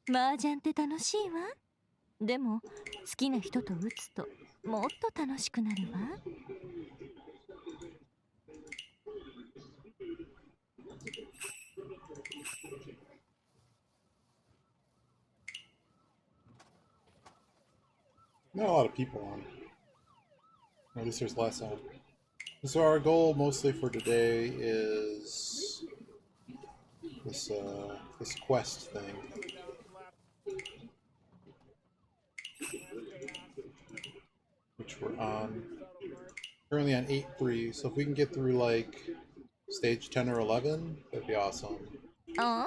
麻雀って楽しいわ。でも好きな人と打つともっと楽しくなるわ。Not a lot of people on. At least there's less on. So our goal mostly for today is this quest thing. Which we're on. Currently on 8-3, so if we can get through like stage 10 or 11, that'd be awesome. ああ、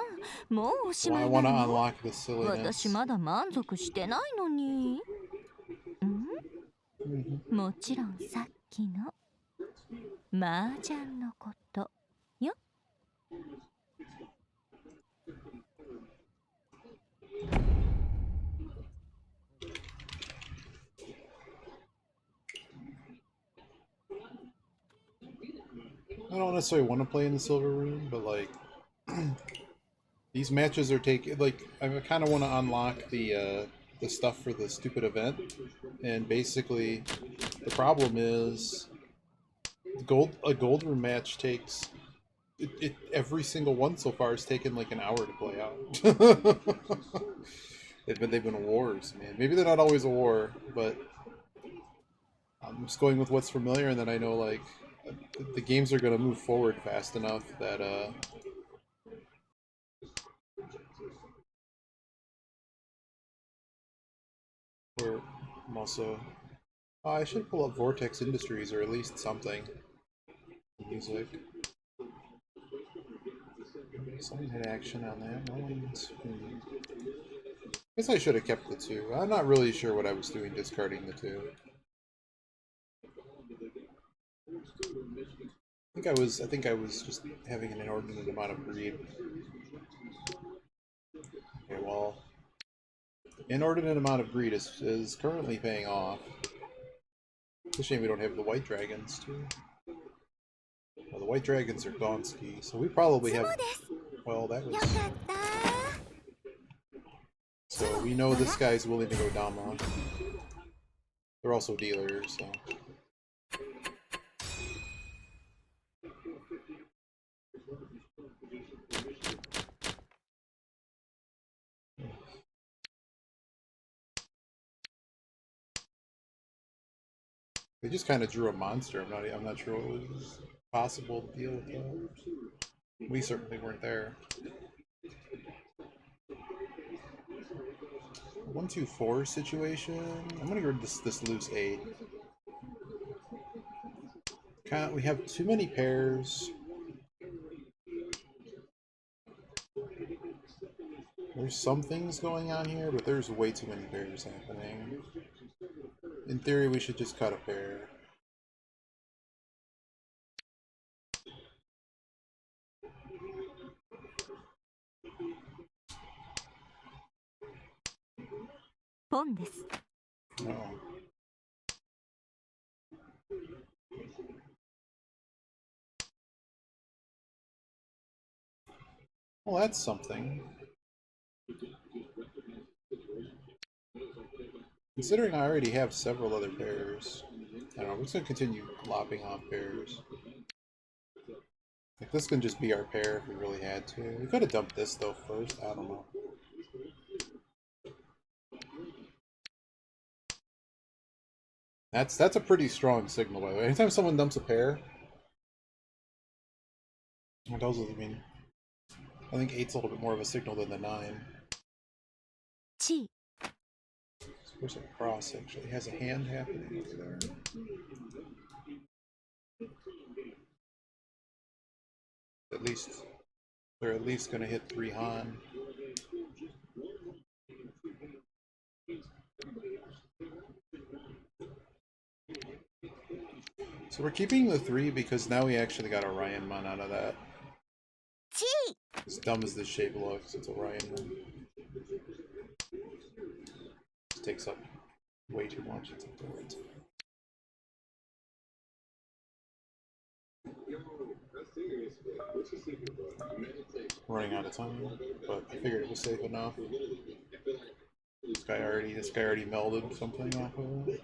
もうおしま I いな want to の？ unlock this 私 silliness. まだ満足してないのに。もちろんさっきの麻雀のことよ。I don't necessarily want to play in the silver room, but like these matches are taking like I kind of want to unlock the stuff for the stupid event, and basically the problem is a gold room match takes every single one so far has taken like an hour to play out. They've been wars, man. Maybe they're not always a war, but I'm just going with what's familiar, and then I know like the games are going to move forward fast enough that I'm also I should pull up Vortex Industries or at least something. Music. Someone had action on that. No one's. Guess I should have kept the 2. I'm not really sure what I was doing discarding the 2. I think I was just having an inordinate amount of greed. Okay, well, inordinate amount of greed is currently paying off. It's a shame we don't have the white dragons too. Well, the white dragons are Gonski, so we probably have. Well, that was. So we know this guy's willing to go Dama. They're also dealers, so. They just kind of drew a monster. I'm not sure what was possible to deal with that. We certainly weren't there. 1-2-4 situation. I'm gonna go this loose 8. We have too many pairs. There's some things going on here, but there's way too many pairs happening. In theory, we should just cut a pair. No. Well, that's something. Considering I already have several other pairs, I don't know, we're just gonna continue lopping off pairs. Like, this can just be our pair if we really had to. We could have dumped this though first, I don't know. That's a pretty strong signal, by the way. Anytime someone dumps a pair, it tells us, I mean, I think 8's a little bit more of a signal than the 9. This person cross actually has a hand happening over there. At least they're at least gonna hit 3 Han. So we're keeping the 3 because now we actually got Orion Mon out of that. As dumb as this shape looks, it's Orion Mon. It takes up way too much. It's important. Running out of time, but I figured it was safe enough. This guy already melded something off of it.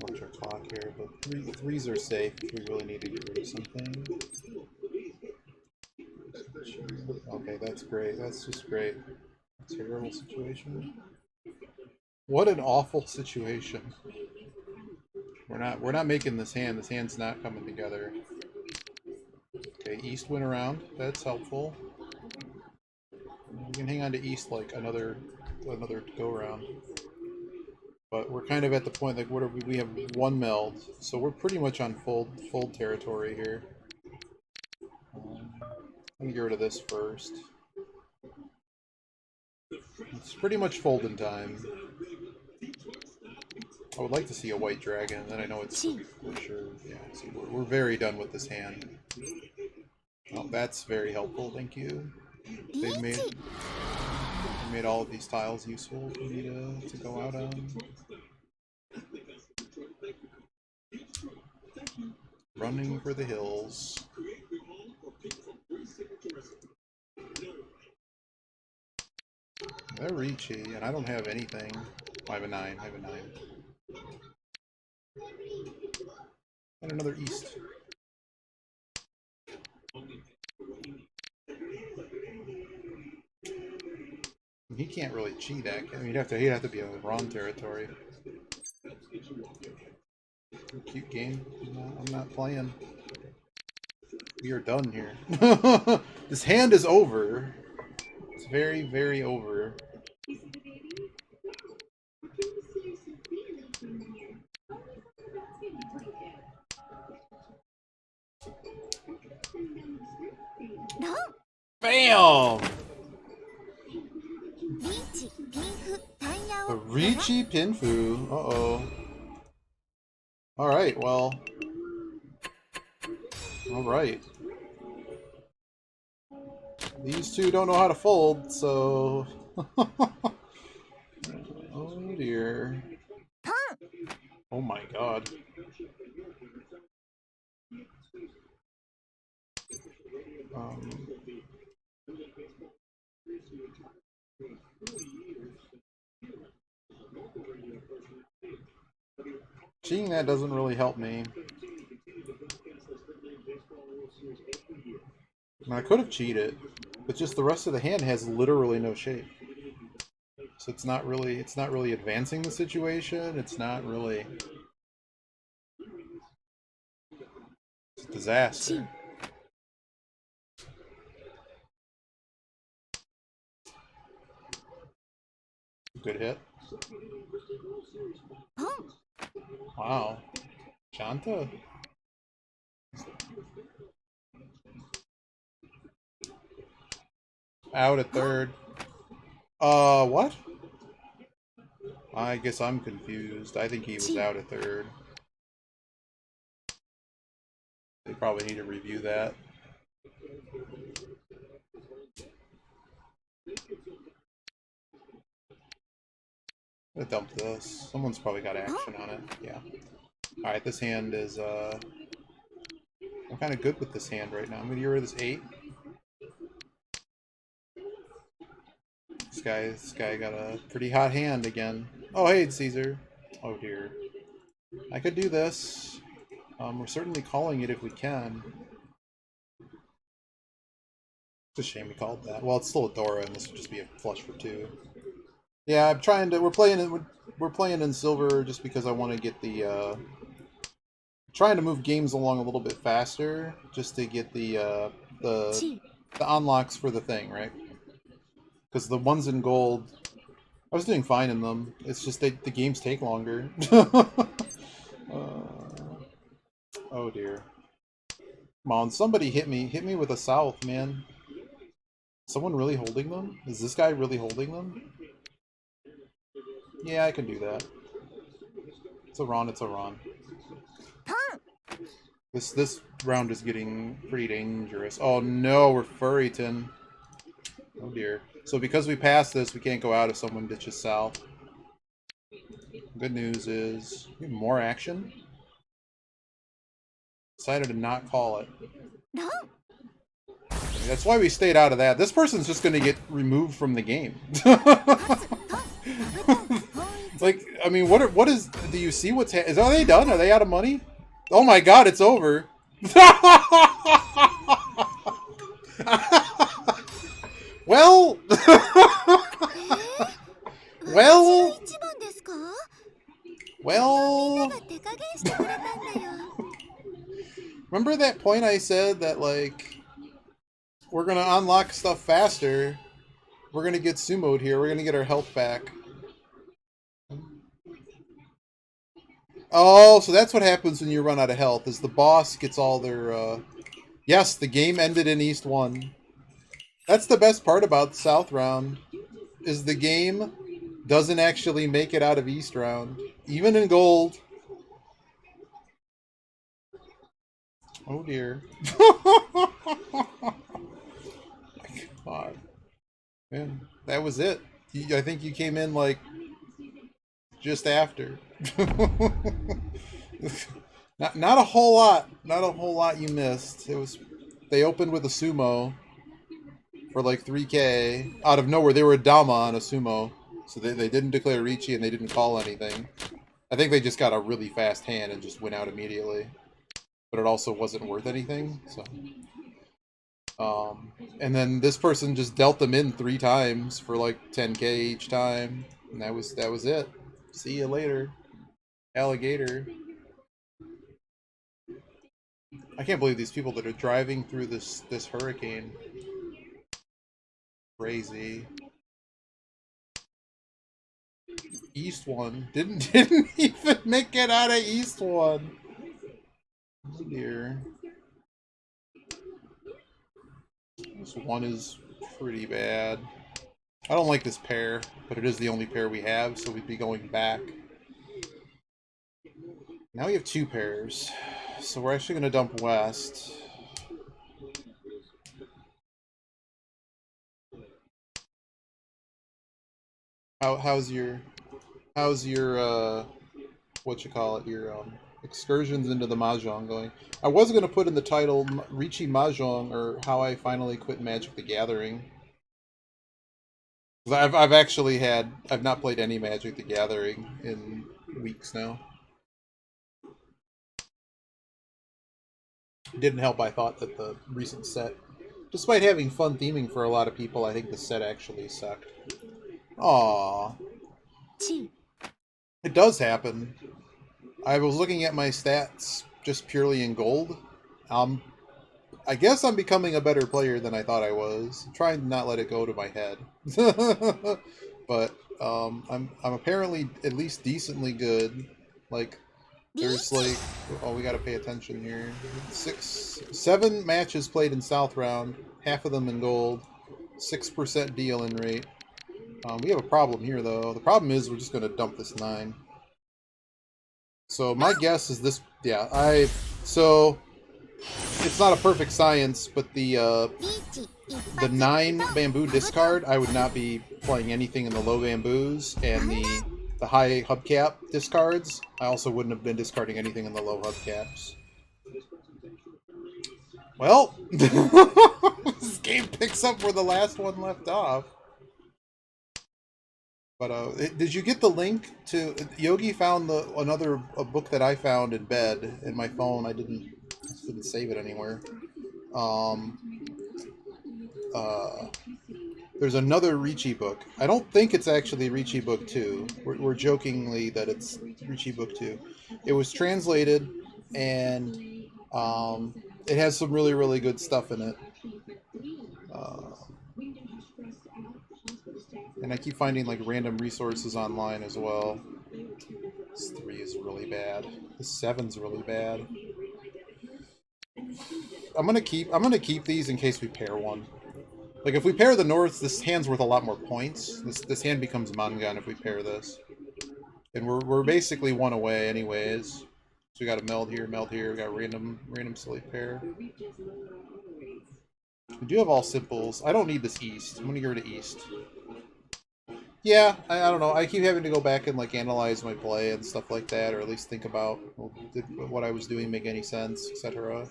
Watch our clock here, but threes are safe if we really need to get rid of something. Okay, that's great. That's just great. Terrible situation. What an awful situation. We're not making this hand. This hand's not coming together. Okay, East went around. That's helpful. We can hang on to East like another go around. But we're kind of at the point like what are we have one meld, so we're pretty much on fold territory here. Let me get rid of this first. It's pretty much folding time. I would like to see a white dragon, then I know it's for sure. Yeah, see, we're very done with this hand. Oh, that's very helpful, thank you. They've made all of these tiles useful for me to go out on. Running for the hills. They're reachy, and I don't have anything. I have a 9. I have a 9. And another East. He can't really cheat that. I mean, he'd have to be on wrong territory. Cute game. No, I'm not playing. We are done here. This hand is over. It's very, very over. Bam! A Ricci Pinfu. Uh-oh. Alright, well. Alright. These two don't know how to fold, so... Oh dear. Oh my god. Cheating that doesn't really help me. I could have cheated, but just the rest of the hand has literally no shape. So it's not really advancing the situation. It's not really. It's a disaster. Good hit. Wow. Shanta? Out at third. What? I guess I'm confused. I think he was out at third. They probably need to review that. I'm gonna dump this. Someone's probably got action on it. Yeah. Alright, this hand is, I'm kind of good with this hand right now. I'm gonna get rid of this 8. This guy got a pretty hot hand again. Oh, hey, it's Caesar. Oh, dear. I could do this. We're certainly calling it if we can. It's a shame we called that. Well, it's still a Dora, and this would just be a flush for 2. Yeah, I'm trying to. We're playing in silver just because I want to get the. Trying to move games along a little bit faster, just to get the unlocks for the thing, right? Because the ones in gold, I was doing fine in them. It's just the games take longer. Oh dear. Come on, somebody hit me. Hit me with a south, man. Someone really holding them? Is this guy really holding them? Yeah, I can do that. It's a Ron, it's a Ron. This round is getting pretty dangerous. Oh no, we're Furryton. Oh dear. So because we passed this, we can't go out if someone ditches south. Good news is we have more action. Decided to not call it. ロン That's why we stayed out of that. This person's just going to get removed from the game. パストンダブトン統一 Like, I mean, what is? Do you see what's? Are they done? Are they out of money? Oh my God, it's over. Well, 私 well, が一番ですか well. が手加減してくれたんだよ Remember that point I said that like we're gonna unlock stuff faster. We're gonna get sumoed here. We're gonna get our health back. Oh, so that's what happens when you run out of health, is the boss gets all their, Yes, the game ended in East 1. That's the best part about the South Round, is the game doesn't actually make it out of East Round. Even in Gold. Oh dear. God. Man, that was it. I think you came in, like, just after. not a whole lot. Not a whole lot you missed. It was, they opened with a sumo for like 3K out of nowhere. They were a dama on a sumo, so they didn't declare Ricci and they didn't call anything. I think they just got a really fast hand and just went out immediately. But it also wasn't worth anything. So, and then this person just dealt them in 3 times for like 10K each time, and that was it. See you later, alligator. I can't believe these people that are driving through this hurricane. Crazy. East 1 didn't even make it out of East 1. Oh dear. This 1 is pretty bad. I don't like this pair, but it is the only pair we have, so we'd be going back. Now we have 2 pairs, so we're actually going to dump west. How's your what you call it, your excursions into the Mahjong going? I was going to put in the title Ricci Mahjong, or How I Finally Quit Magic the Gathering. I've not played any Magic the Gathering in weeks now. It didn't help, I thought, that the recent set, despite having fun theming for a lot of people, I think the set actually sucked. Aww. It does happen. I was looking at my stats just purely in Gold. I guess I'm becoming a better player than I thought I was. I'm trying to not let it go to my head. But I'm apparently at least decently good. Like, there's like, oh, we gotta pay attention here. 7 matches played in South Round, half of them in Gold, 6% deal-in rate. We have a problem here, though. The problem is we're just gonna dump this 9. So my guess is this. Yeah, so it's not a perfect science, but the 9 bamboo discard, I would not be playing anything in the low bamboos, and the high hubcap discards, I also wouldn't have been discarding anything in the low hubcaps. Well, this game picks up where the last one left off. But did you get the link to Yogi? Found a book that I found in bed in my phone. I didn't save it anywhere. There's another Ricci book. I don't think it's actually Ricci book 2. We're jokingly that it's Ricci book 2. It was translated, and it has some really, really good stuff in it. And I keep finding like random resources online as well. This 3 is really bad. This 7's really bad. I'm gonna keep these in case we pair one. Like, if we pair the Norths, this hand's worth a lot more points. This hand becomes Mangan if we pair this. And we're basically 1 away anyways. So we got a meld here, we got random silly pair. We do have all simples. I don't need this East. I'm gonna go to East. Yeah, I don't know. I keep having to go back and like analyze my play and stuff like that, or at least think about, well, did what I was doing make any sense, etc.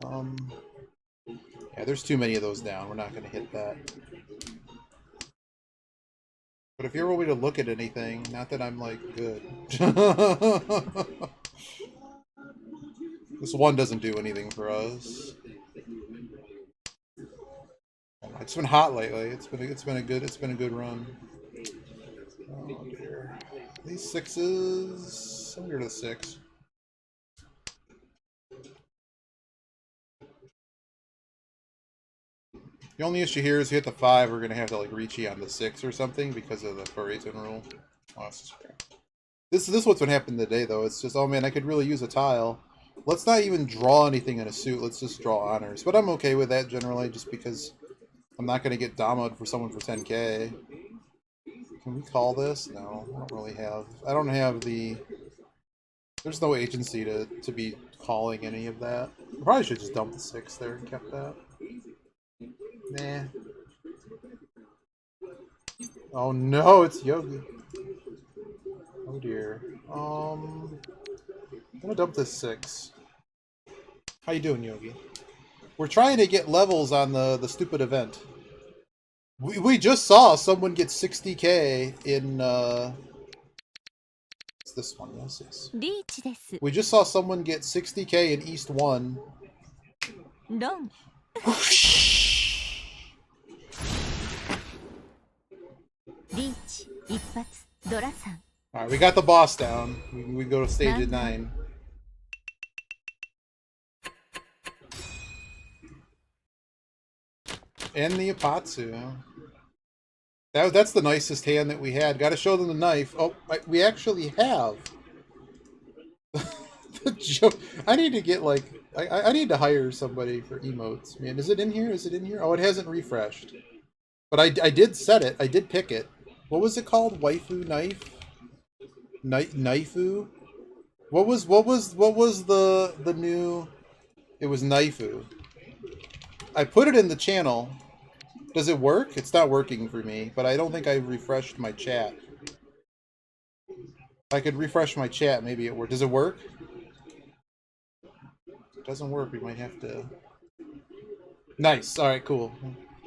Um, yeah, there's too many of those down. We're not going to hit that. But if you're willing to look at anything, not that I'm like good. This one doesn't do anything for us. It's been hot lately. It's been a good run. Oh dear. These sixes. I'm to the six. The only issue here is you hit the 5, we're gonna have to like reach on the 6 or something because of the Parisian rule. Oh, this is what's been happening today though. It's just, oh man, I could really use a tile. Let's not even draw anything in a suit. Let's just draw honors. But I'm okay with that generally, just because I'm not gonna get Damoed for someone for 10k. Can we call this? No, I don't really have. I don't have the. There's no agency to be calling any of that. I probably should just dump the 6 there and kept that. Nah. Oh no, it's Yogi. Oh dear. I'm gonna dump this 6. How you doing, Yogi? We're trying to get levels on the stupid event. We just saw someone get 60k in it's this one, yes. We just saw someone get 60k in East 1. Alright, we got the boss down. We go to stage at 9. And the Apatsu. That's the nicest hand that we had. Got to show them the knife. Oh, we actually have. The joke. I need to get like I need to hire somebody for emotes. Man, is it in here? Is it in here? Oh, it hasn't refreshed. But I did set it. I did pick it. What was it called? Waifu knife? Knifeu? What was the new? It was Knifeu. I put it in the channel. Does it work? It's not working for me, but I don't think I refreshed my chat. If I could refresh my chat, maybe it worked. Does it work? If it doesn't work, we might have to... Nice. Alright, cool.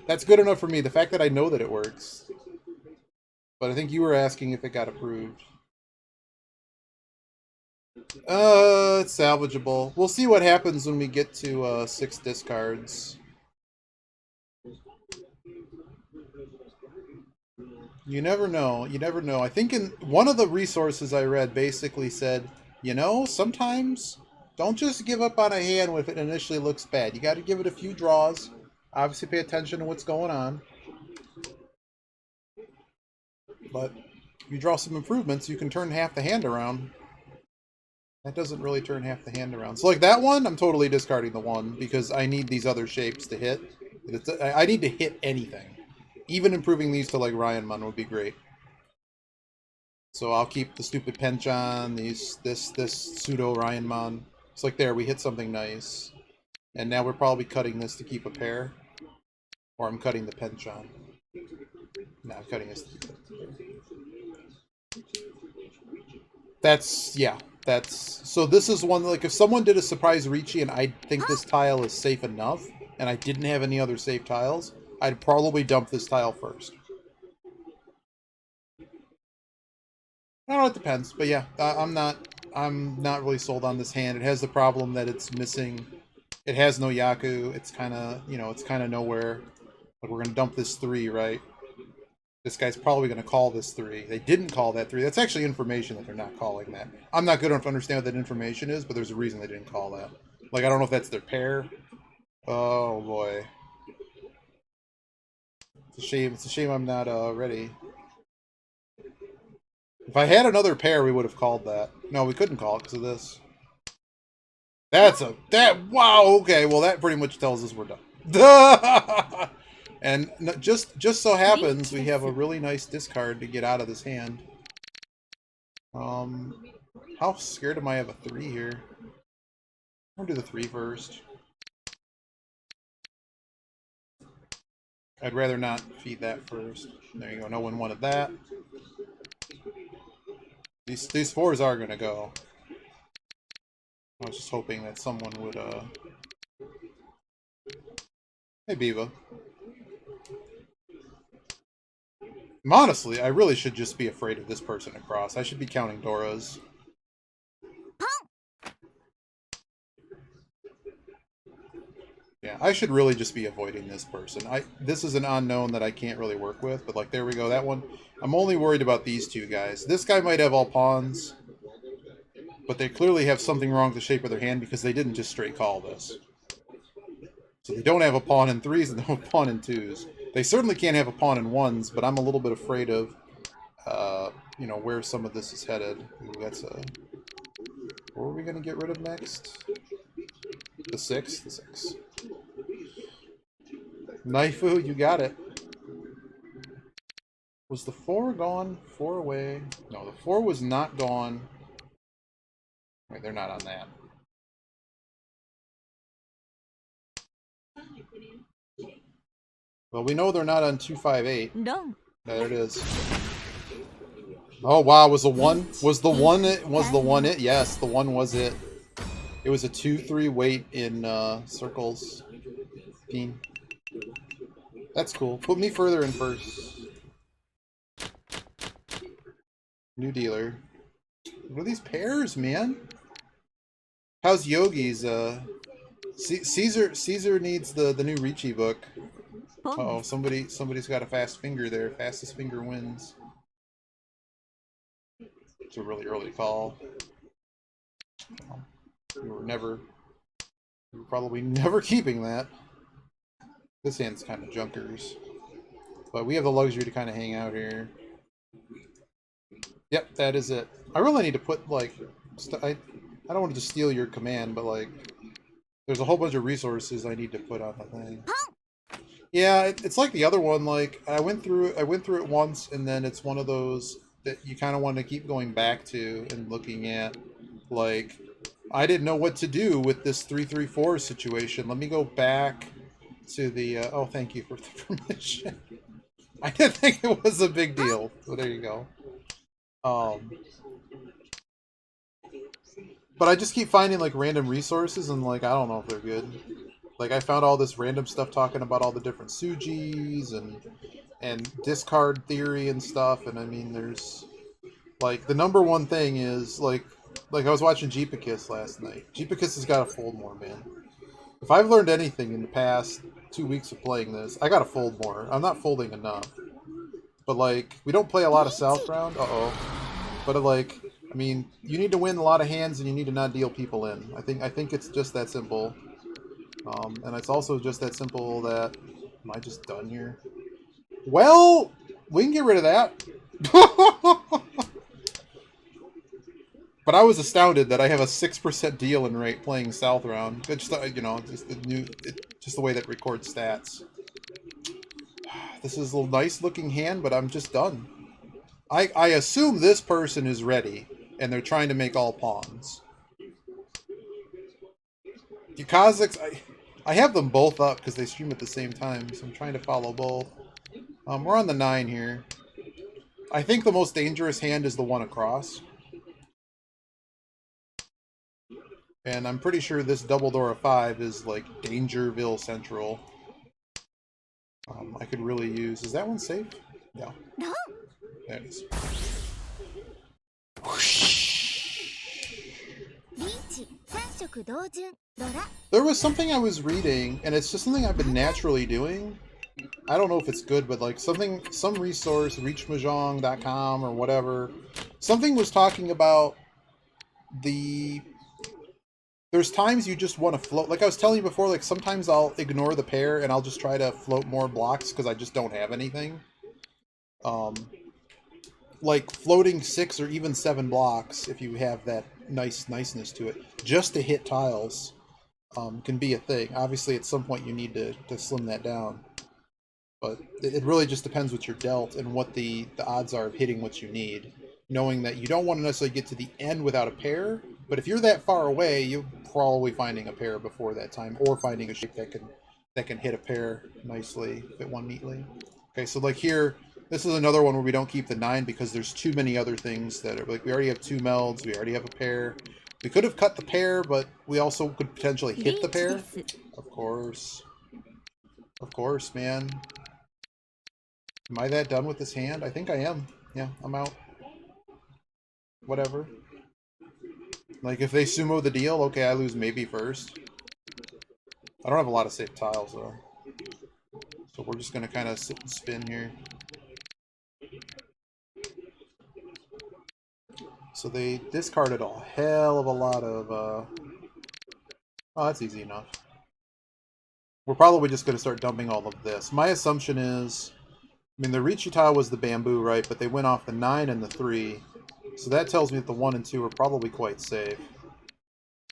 That's good enough for me. The fact that I know that it works. But I think you were asking if it got approved. It's salvageable. We'll see what happens when we get to 6 discards. You never know. You never know. I think in one of the resources I read basically said, you know, sometimes don't just give up on a hand if it initially looks bad. You got to give it a few draws. Obviously pay attention to what's going on. But if you draw some improvements, you can turn half the hand around. That doesn't really turn half the hand around. So like that one, I'm totally discarding the 1 because I need these other shapes to hit. I need to hit anything. Even improving these to like Ryanmon would be great. So I'll keep the stupid Penchon, this pseudo Ryanmon. It's like there, we hit something nice. And now we're probably cutting this to keep a pair. Or I'm cutting the Penchon. No, I'm cutting this to keep a pair. That's, yeah. So this is one, like, if someone did a surprise Ricci and I think this tile is safe enough, and I didn't have any other safe tiles, I'd probably dump this tile first. I don't know, it depends, but yeah, I'm not really sold on this hand. It has the problem that it's missing, it has no Yaku, it's kind of, you know, it's kind of nowhere. But we're going to dump this 3, right? This guy's probably going to call this 3. They didn't call that 3. That's actually information that they're not calling that. I'm not good enough to understand what that information is, but there's a reason they didn't call that. Like, I don't know if that's their pair. Oh, boy. It's a shame. It's a shame I'm not ready. If I had another pair, we would have called that. No, we couldn't call it because of this. Wow, okay, well that pretty much tells us we're done. And just so happens we have a really nice discard to get out of this hand. How scared am I of a 3 here? I'm gonna do the 3 first. I'd rather not feed that first. There you go. No one wanted that. These fours are gonna go. I was just hoping that someone would. Hey, Biva. Honestly, I really should just be afraid of this person across. I should be counting Doras. Yeah, I should really just be avoiding this person. This is an unknown that I can't really work with, but like there we go, that one. I'm only worried about these two guys. This guy might have all pawns, but they clearly have something wrong with the shape of their hand because they didn't just straight call this. So they don't have a pawn in threes and they don't have a pawn in twos. They certainly can't have a pawn in ones, but I'm a little bit afraid of, you know, where some of this is headed. Ooh, that's a... What are we going to get rid of next? The 6? The 6. Naifu, you got it. Was the 4 gone? 4 away? No, the 4 was not gone. Wait, they're not on that. Well, we know they're not on 258. No. There it is. Oh wow, was the 1? Was the 1 it? Was the 1 it? Yes, the 1 was it. It was a 2-3 weight in circles. Bean. That's cool. Put me further in first. New dealer. What are these pairs, man? How's Yogi's? Caesar needs the new Ricci book. Uh-oh, somebody's got a fast finger there. Fastest finger wins. It's a really early call. We were probably never keeping that. This hand's kind of junkers. But we have the luxury to kind of hang out here. Yep, that is it. I really need to put, like... I don't want to just steal your command, but, like... There's a whole bunch of resources I need to put on the thing. Yeah, it's like the other one. Like, I went through it once, and then it's one of those that you kind of want to keep going back to and looking at. Like, I didn't know what to do with this 3-3-4 situation. Let me go back to the... oh, thank you for the permission. I didn't think it was a big deal. So there you go. But I just keep finding, like, random resources, and, like, I don't know if they're good. Like, I found all this random stuff talking about all the different Sujis and discard theory and stuff, and I mean, there's... Like, the number one thing is, like I was watching Jeepicus last night. Jeepicus has got to fold more, man. If I've learned anything in the past 2 weeks of playing this, I got to fold more. I'm not folding enough. But, like, we don't play a lot of South round. Uh-oh. But, like... I mean, you need to win a lot of hands, and you need to not deal people in. I think it's just that simple. And it's also just that simple that... Am I just done here? Well, we can get rid of that. But I was astounded that I have a 6% deal-in rate playing South round. It's just, you know, just the way that records stats. This is a nice-looking hand, but I'm just done. I assume this person is ready. And they're trying to make all pawns. The Kazakhs, I have them both up because they stream at the same time, so I'm trying to follow both. We're on the 9 here. I think the most dangerous hand is the one across. And I'm pretty sure this double door of 5 is like Dangerville Central. I could really use... Is that one safe? Yeah. No. There it is. There was something I was reading, and it's just something I've been naturally doing. I don't know if it's good, but like some resource, reachmahjong.com or whatever, something was talking about there's times you just want to float. Like I was telling you before, like sometimes I'll ignore the pair and I'll just try to float more blocks because I just don't have anything. Like floating 6 or even 7 blocks, if you have that niceness to it, just to hit tiles, can be a thing. Obviously, at some point you need to slim that down. But it really just depends what you're dealt and what the odds are of hitting what you need. Knowing that you don't want to necessarily get to the end without a pair, but if you're that far away, you're probably finding a pair before that time, or finding a shape that can that can hit a pair nicely, fit one neatly. Okay, so like here, this is another one where we don't keep the 9 because there's too many other things that are like we already have 2 melds, we already have a pair. We could have cut the pair, but we also could potentially hit the pair. Of course. Of course, man. Am I that done with this hand? I think I am. Yeah, I'm out. Whatever. Like, if they sumo the deal, okay, I lose maybe first. I don't have a lot of safe tiles, though. So we're just going to kind of sit and spin here. So they discarded a hell of a lot of... Oh, that's easy enough. We're probably just going to start dumping all of this. My assumption is... I mean, the Riichi tile was the bamboo, right? But they went off the 9 and the 3. So that tells me that the 1 and 2 are probably quite safe.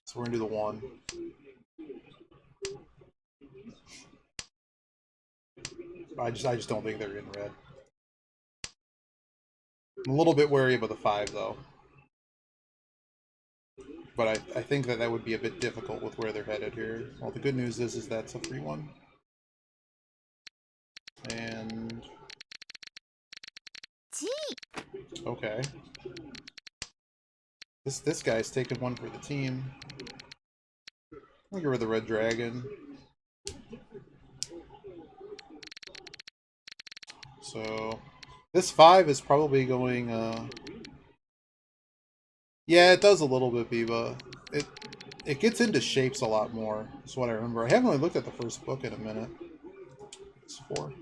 So we're going to do the 1. I just don't think they're in red. I'm a little bit wary about the 5, though. But I think that would be a bit difficult with where they're headed here. Well, the good news is that's a free one. And... okay. This guy's taking one for the team. I'll get rid of the red dragon. So this 5 is probably going yeah, it does a little bit, Biba. It gets into shapes a lot more, is what I remember. I haven't really looked at the first book in a minute. It's 4.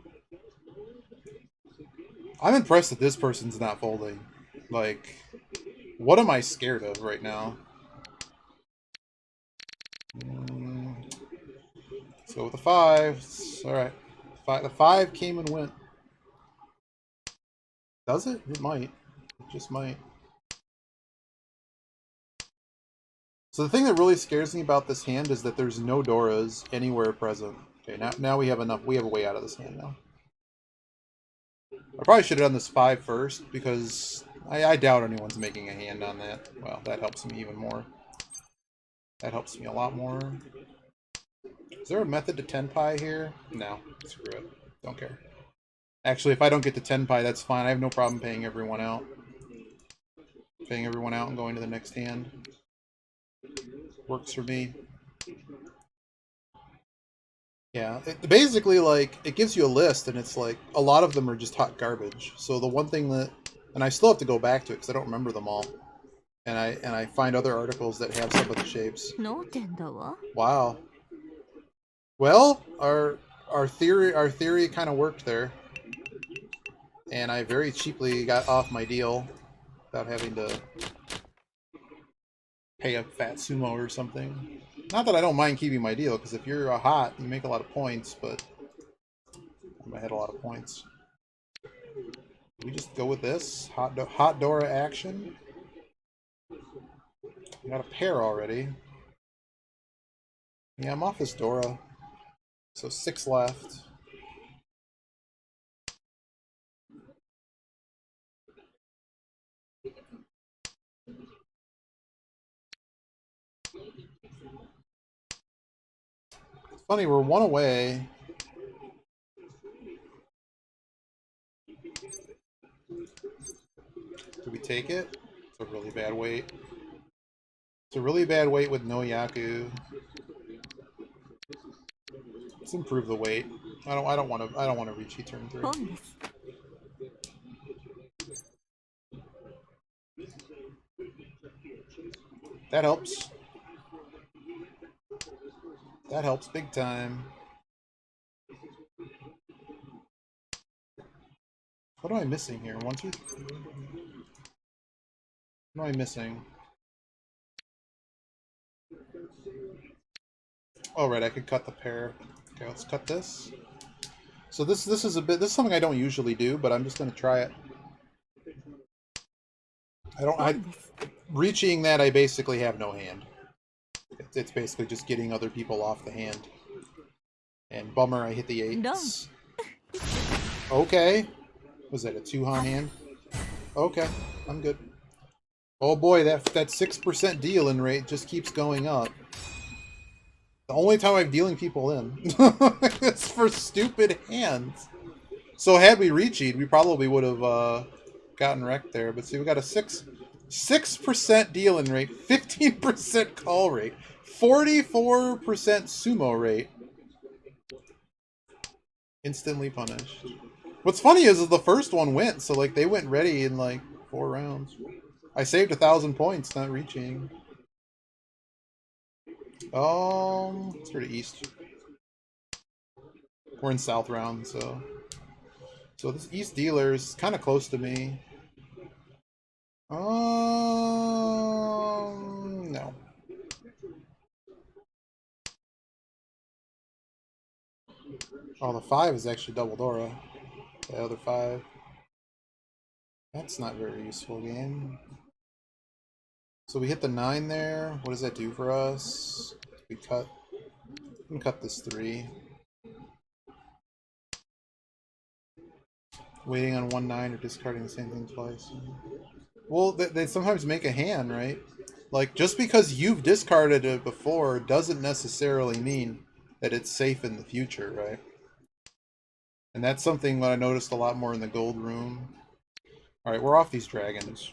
I'm impressed that this person's not folding. Like, what am I scared of right now? So with the 5, alright. The 5 came and went. Does it? It might. It just might. So the thing that really scares me about this hand is that there's no Doras anywhere present. Okay, now we have enough. We have a way out of this hand now. I probably should have done this 5 first, because I doubt anyone's making a hand on that. Well, that helps me even more. That helps me a lot more. Is there a method to tenpai here? No. Screw it. Don't care. Actually, if I don't get to tenpai, that's fine. I have no problem paying everyone out. Paying everyone out and going to the next hand. Works for me. Yeah, basically, like, it gives you a list, and it's like, a lot of them are just hot garbage. So the one thing that, and I still have to go back to it, because I don't remember them all. And I find other articles that have some of the shapes. Wow. Well, our theory kind of worked there. And I very cheaply got off my deal without having to pay a fat sumo or something. Not that I don't mind keeping my deal, because if you're a hot, you make a lot of points, but I had a lot of points. We just go with this hot Dora action. I got a pair already. Yeah, I'm off this Dora. So 6 left. It's funny, we're 1 away. Do we take it? It's a really bad weight. It's a really bad weight with no Yaku. Let's improve the weight. I don't want to reach turn 3. That helps. That helps big time. What am I missing here? 1, 2, 3. What am I missing? Oh, right, I could cut the pair. Okay, let's cut this. So this is something I don't usually do, but I'm just going to try it. Reaching that, I basically have no hand. It's basically just getting other people off the hand. And bummer, I hit the 8s. Okay. Was that a 2-han hand? Okay, I'm good. Oh boy, that 6% deal-in rate just keeps going up. The only time I'm dealing people in is for stupid hands. So had we reached, we probably would have gotten wrecked there. But see, we got a 6% deal-in rate, 15% call rate, 44% sumo rate. Instantly punished. What's funny is the first one went, so like they went ready in like 4 rounds. I saved 1,000 points not reaching. Let's go to east. We're in south round, so this east dealer is kind of close to me. No. Oh, the 5 is actually double Dora. The other 5. That's not very useful game. So we hit the 9 there. What does that do for us? We cut. I'm gonna cut this 3. Waiting on 1/9 or discarding the same thing twice. Well, they sometimes make a hand, right? Like, just because you've discarded it before doesn't necessarily mean that it's safe in the future, right? And that's something that I noticed a lot more in the gold room. Alright, we're off these dragons.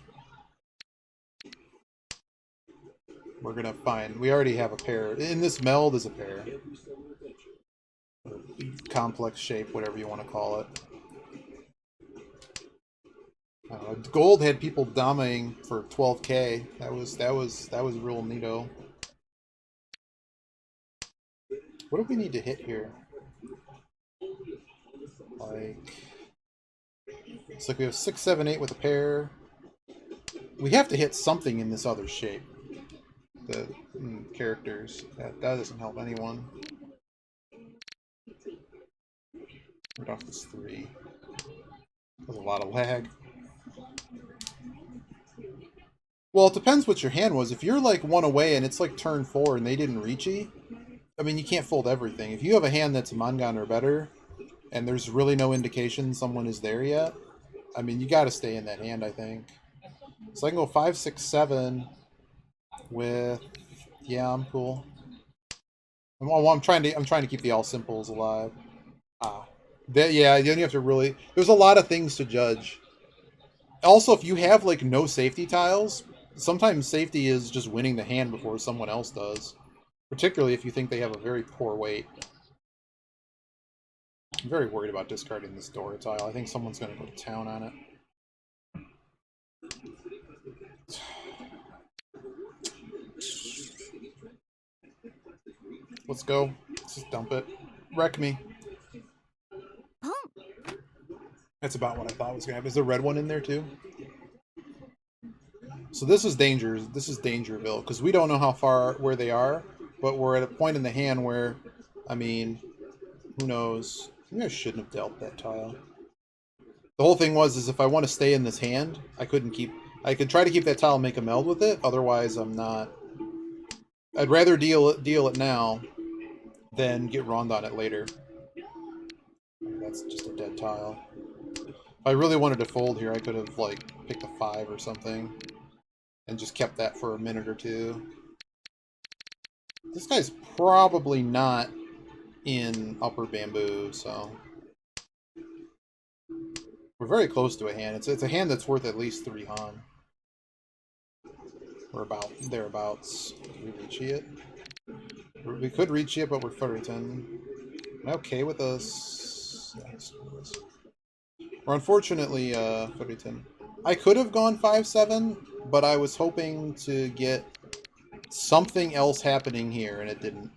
We're gonna find... We already have a pair. In this meld is a pair. Complex shape, whatever you want to call it. Gold had people dominating for 12k. That was real neato. What do we need to hit here? Like, it's like we have 6, 7, 8 with a pair. We have to hit something in this other shape. The characters. That doesn't help anyone. Right off this 3. There's a lot of lag. Well, it depends what your hand was. If you're like 1 away and it's like turn 4 and they didn't reach you, I mean, you can't fold everything. If you have a hand that's a Mangan or better, and there's really no indication someone is there yet, I mean, you got to stay in that hand, I think. So I can go 5, 6, 7 with... Yeah, I'm cool. I'm trying to keep the all simples alive. Yeah, then you have to really... There's a lot of things to judge. Also, if you have like no safety tiles, sometimes safety is just winning the hand before someone else does. Particularly if you think they have a very poor weight. I'm very worried about discarding this Dora tile. I think someone's going to go to town on it. Let's go. Let's just dump it. Wreck me. That's about what I thought was going to happen. Is there a red one in there too? So this is danger. This is Dangerville because we don't know how far where they are, but we're at a point in the hand where, I mean, who knows? Maybe I shouldn't have dealt that tile. The whole thing is if I want to stay in this hand, I couldn't keep... I could try to keep that tile and make a meld with it, otherwise I'm not... I'd rather deal it now than get wronged on it later. That's just a dead tile. If I really wanted to fold here, I could have, like, picked a 5 or something and just kept that for a minute or two. This guy's probably not in upper bamboo, so... We're very close to a hand. It's a hand that's worth at least 3 Han. We're about thereabouts. Can we reach it? We could reach it, but we're Furryton. Okay with us. We're unfortunately Furryton. I could have gone 5-7, but I was hoping to get something else happening here, and it didn't.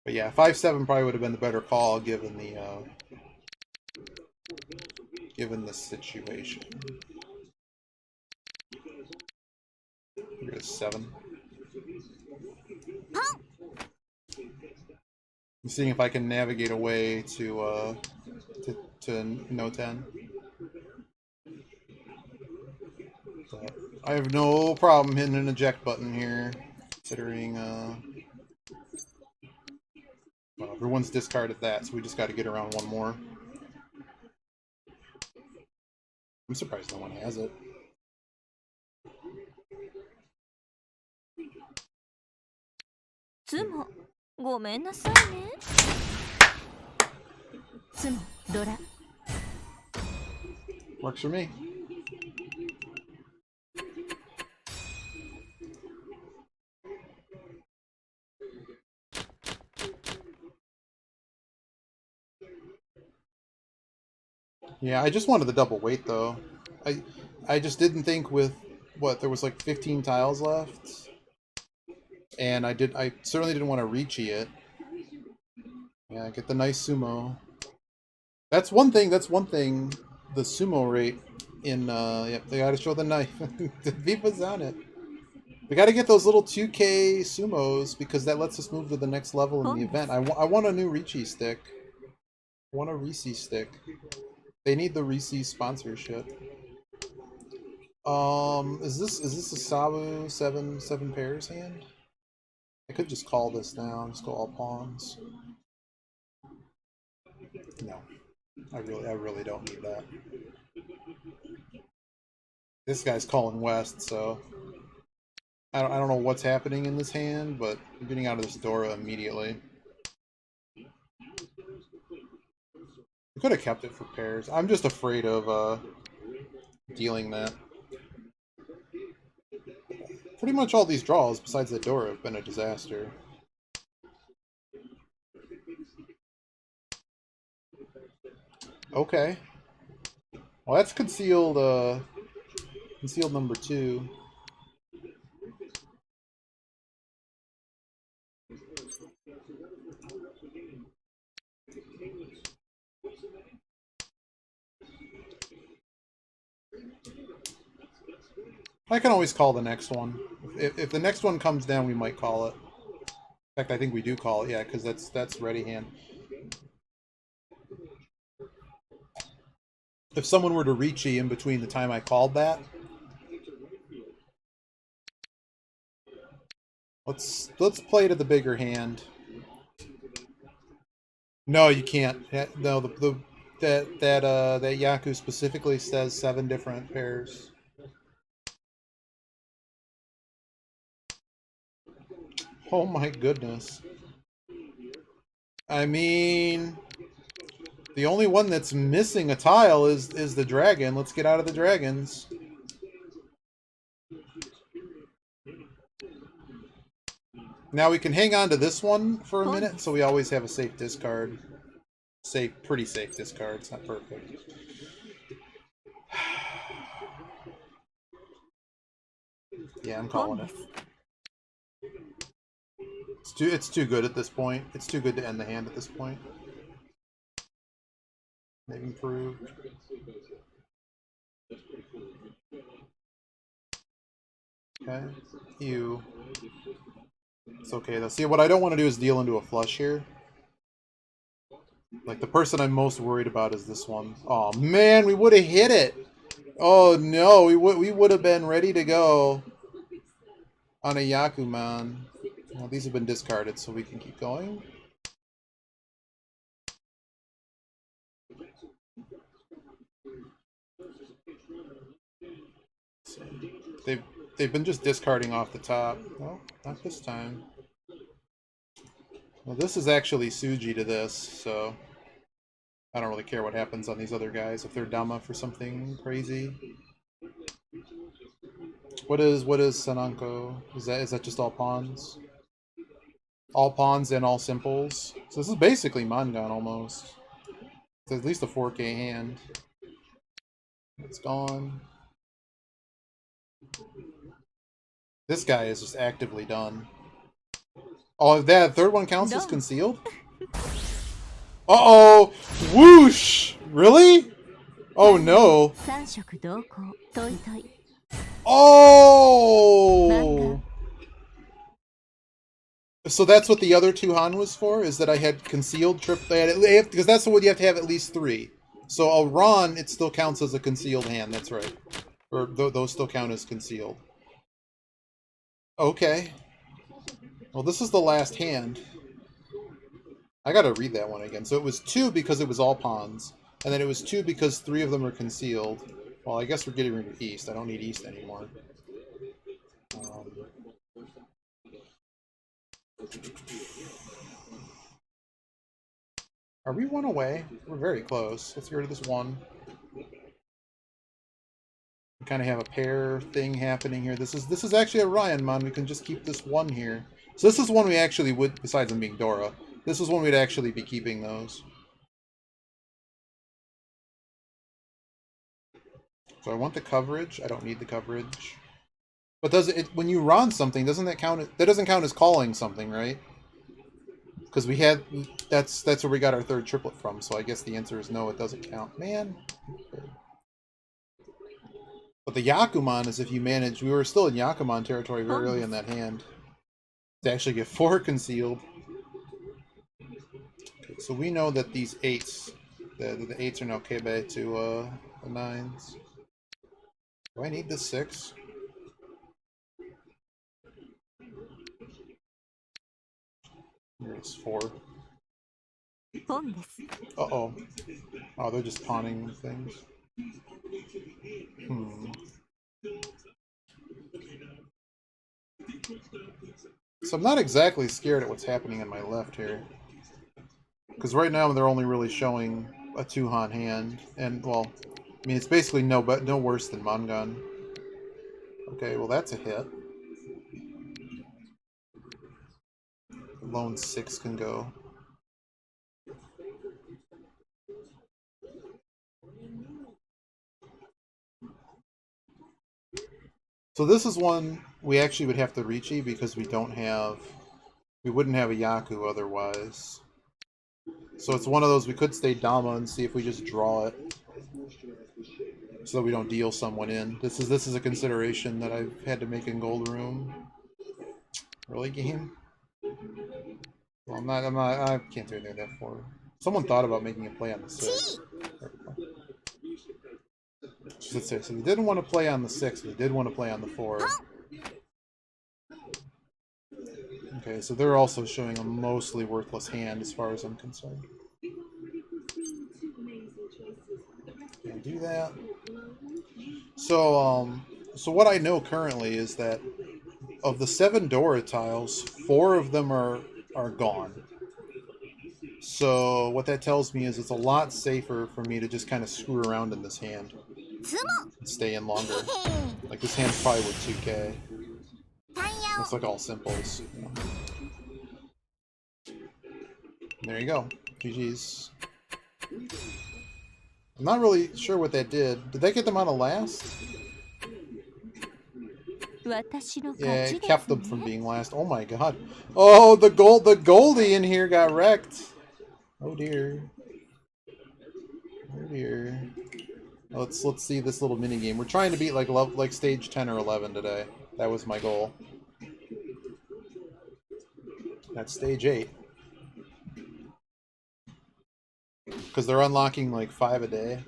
But yeah, 5-7 probably would have been the better call given the situation. Here's 7. I'm seeing if I can navigate away to no 10. But I have no problem hitting an eject button here, considering well, everyone's discarded that, so we just got to get around one more. I'm surprised no one has it. つもごめんなさいね。つもドラ。 Works for me. Yeah, I just wanted the double weight though. I just didn't think with what there was like 15 tiles left, and I certainly didn't want to reachy it. Yeah, get the nice sumo. That's one thing. That's one thing. The sumo rate in yep, they got to show the knife. The Viva's on it. We got to get those little 2K sumos because that lets us move to the next level in the event. I want a new Ricci stick. I want a Reese stick. They need the Reese sponsorship. Is this a Sabu seven pairs hand? I could just call this now. Just go all pawns. No, I really don't need that. This guy's calling west, so I don't know what's happening in this hand, but I'm getting out of this Dora immediately. I could have kept it for pairs. I'm just afraid of dealing that. Pretty much all these draws, besides the Dora, have been a disaster. Okay. Well, that's concealed number 2. I can always call the next one. If the next one comes down, we might call it. In fact, I think we do call it, yeah, because that's ready hand. If someone were to reach in between the time I called that, let's play to the bigger hand. No, you can't. No, that Yaku specifically says 7 different pairs. Oh my goodness. I mean, the only one that's missing a tile is the dragon. Let's get out of the dragons. Now we can hang on to this one for a minute, so we always have a safe discard. Pretty safe discard. It's not perfect. Yeah, I'm calling it. It's too good at this point. It's too good to end the hand at this point. They've improved. Okay. Ew. It's okay though. See, what I don't want to do is deal into a flush here. Like, the person I'm most worried about is this one. Oh man, we would have hit it. Oh no, we would have been ready to go on a Yakuman. Well, these have been discarded, so we can keep going. They've been just discarding off the top. Well, not this time. Well, this is actually Suji to this, so I don't really care what happens on these other guys if they're Dama for something crazy. What is Sananko? Is that just all pawns? All pawns and all simples. So this is basically Mangan almost. It's at least a 4K hand. It's gone. This guy is just actively done. Oh, that third one counts as concealed? Uh-oh! Whoosh! Really? Oh no. Oh! So that's what the other 2 Han was for? Is that I had concealed because that's what you have to have at least 3. So a Ron, it still counts as a concealed hand, that's right. Or those still count as concealed. Okay. Well, this is the last hand. I gotta read that one again. So it was 2 because it was all pawns. And then it was 2 because 3 of them are concealed. Well, I guess we're getting rid of East. I don't need East anymore. Are we one away? We're very close. Let's get rid of this one. We kind of have a pair thing happening here. This is actually a Ryan Mon. We can just keep this one here. So this is one we actually would, besides them being Dora, this is one we'd actually be keeping those. So I want the coverage. I don't need the coverage. But does it, when you run something, doesn't that count? That doesn't count as calling something, right? Because we had, that's where we got our third triplet from. So I guess the answer is no, it doesn't count. Man. But the Yakuman is if you manage, we were still in Yakuman territory very early in that hand. To actually get 4 concealed. Okay, so we know that these 8s, the 8s are now Kebe to the 9s. Do I need this 6? Here's 4. Uh-oh. Oh, they're just pawning things. So I'm not exactly scared at what's happening in my left here. Because right now they're only really showing a 2-Han hand. And, well, I mean, it's basically no worse than Mongun. Okay, well that's a hit. The lone 6 can go. So this is one we actually would have to Richi because we wouldn't have a Yaku otherwise. So it's one of those we could stay Dama and see if we just draw it. So that we don't deal someone in. This is a consideration that I've had to make in Gold Room. Really, game? Well, I can't do anything that for. Someone thought about making a play on the 6. So we didn't want to play on the 6, we did want to play on the 4. Okay, so they're also showing a mostly worthless hand as far as I'm concerned. Can't do that. So what I know currently is that of the 7 Dora tiles, 4 of them are gone. So what that tells me is it's a lot safer for me to just kind of screw around in this hand and stay in longer. Like this hand's probably worth 2k. It's like all simples. You know. There you go. GG's. I'm not really sure what that did. Did that get them out of last? Yeah, it kept them from being last. Oh my god. Oh, the Goldie in here got wrecked. Oh dear. Oh dear. Let's see this little mini game. We're trying to beat like stage 10 or 11 today. That was my goal. That's stage 8. Because they're unlocking like 5 a day.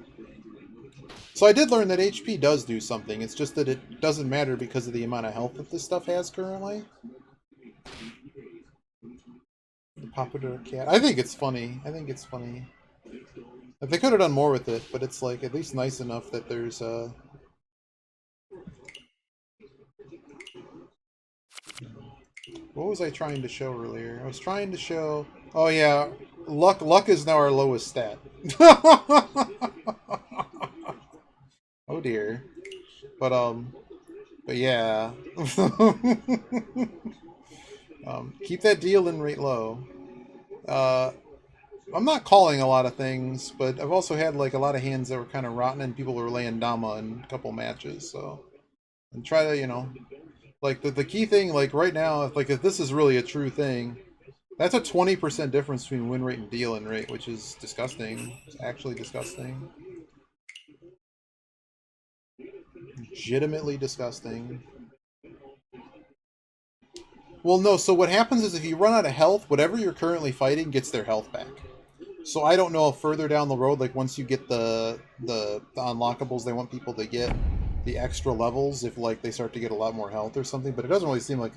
So I did learn that HP does do something. It's just that it doesn't matter because of the amount of health that this stuff has currently. The Papadura cat. I think it's funny. Like, they could have done more with it, but it's like at least nice enough that there's What was I trying to show earlier? I was trying to show. Oh yeah, luck is now our lowest stat. Oh dear. But yeah. Keep that deal in rate low. I'm not calling a lot of things, but I've also had like a lot of hands that were kind of rotten and people were laying Dama in a couple matches, so. And try to, like the key thing, like right now, like if this is really a true thing, that's a 20% difference between win rate and deal in rate, which is disgusting. It's actually disgusting. Legitimately disgusting. Well, no, so what happens is if you run out of health, whatever you're currently fighting gets their health back. So I don't know if further down the road, like once you get the unlockables, they want people to get the extra levels if like they start to get a lot more health or something, but it doesn't really seem like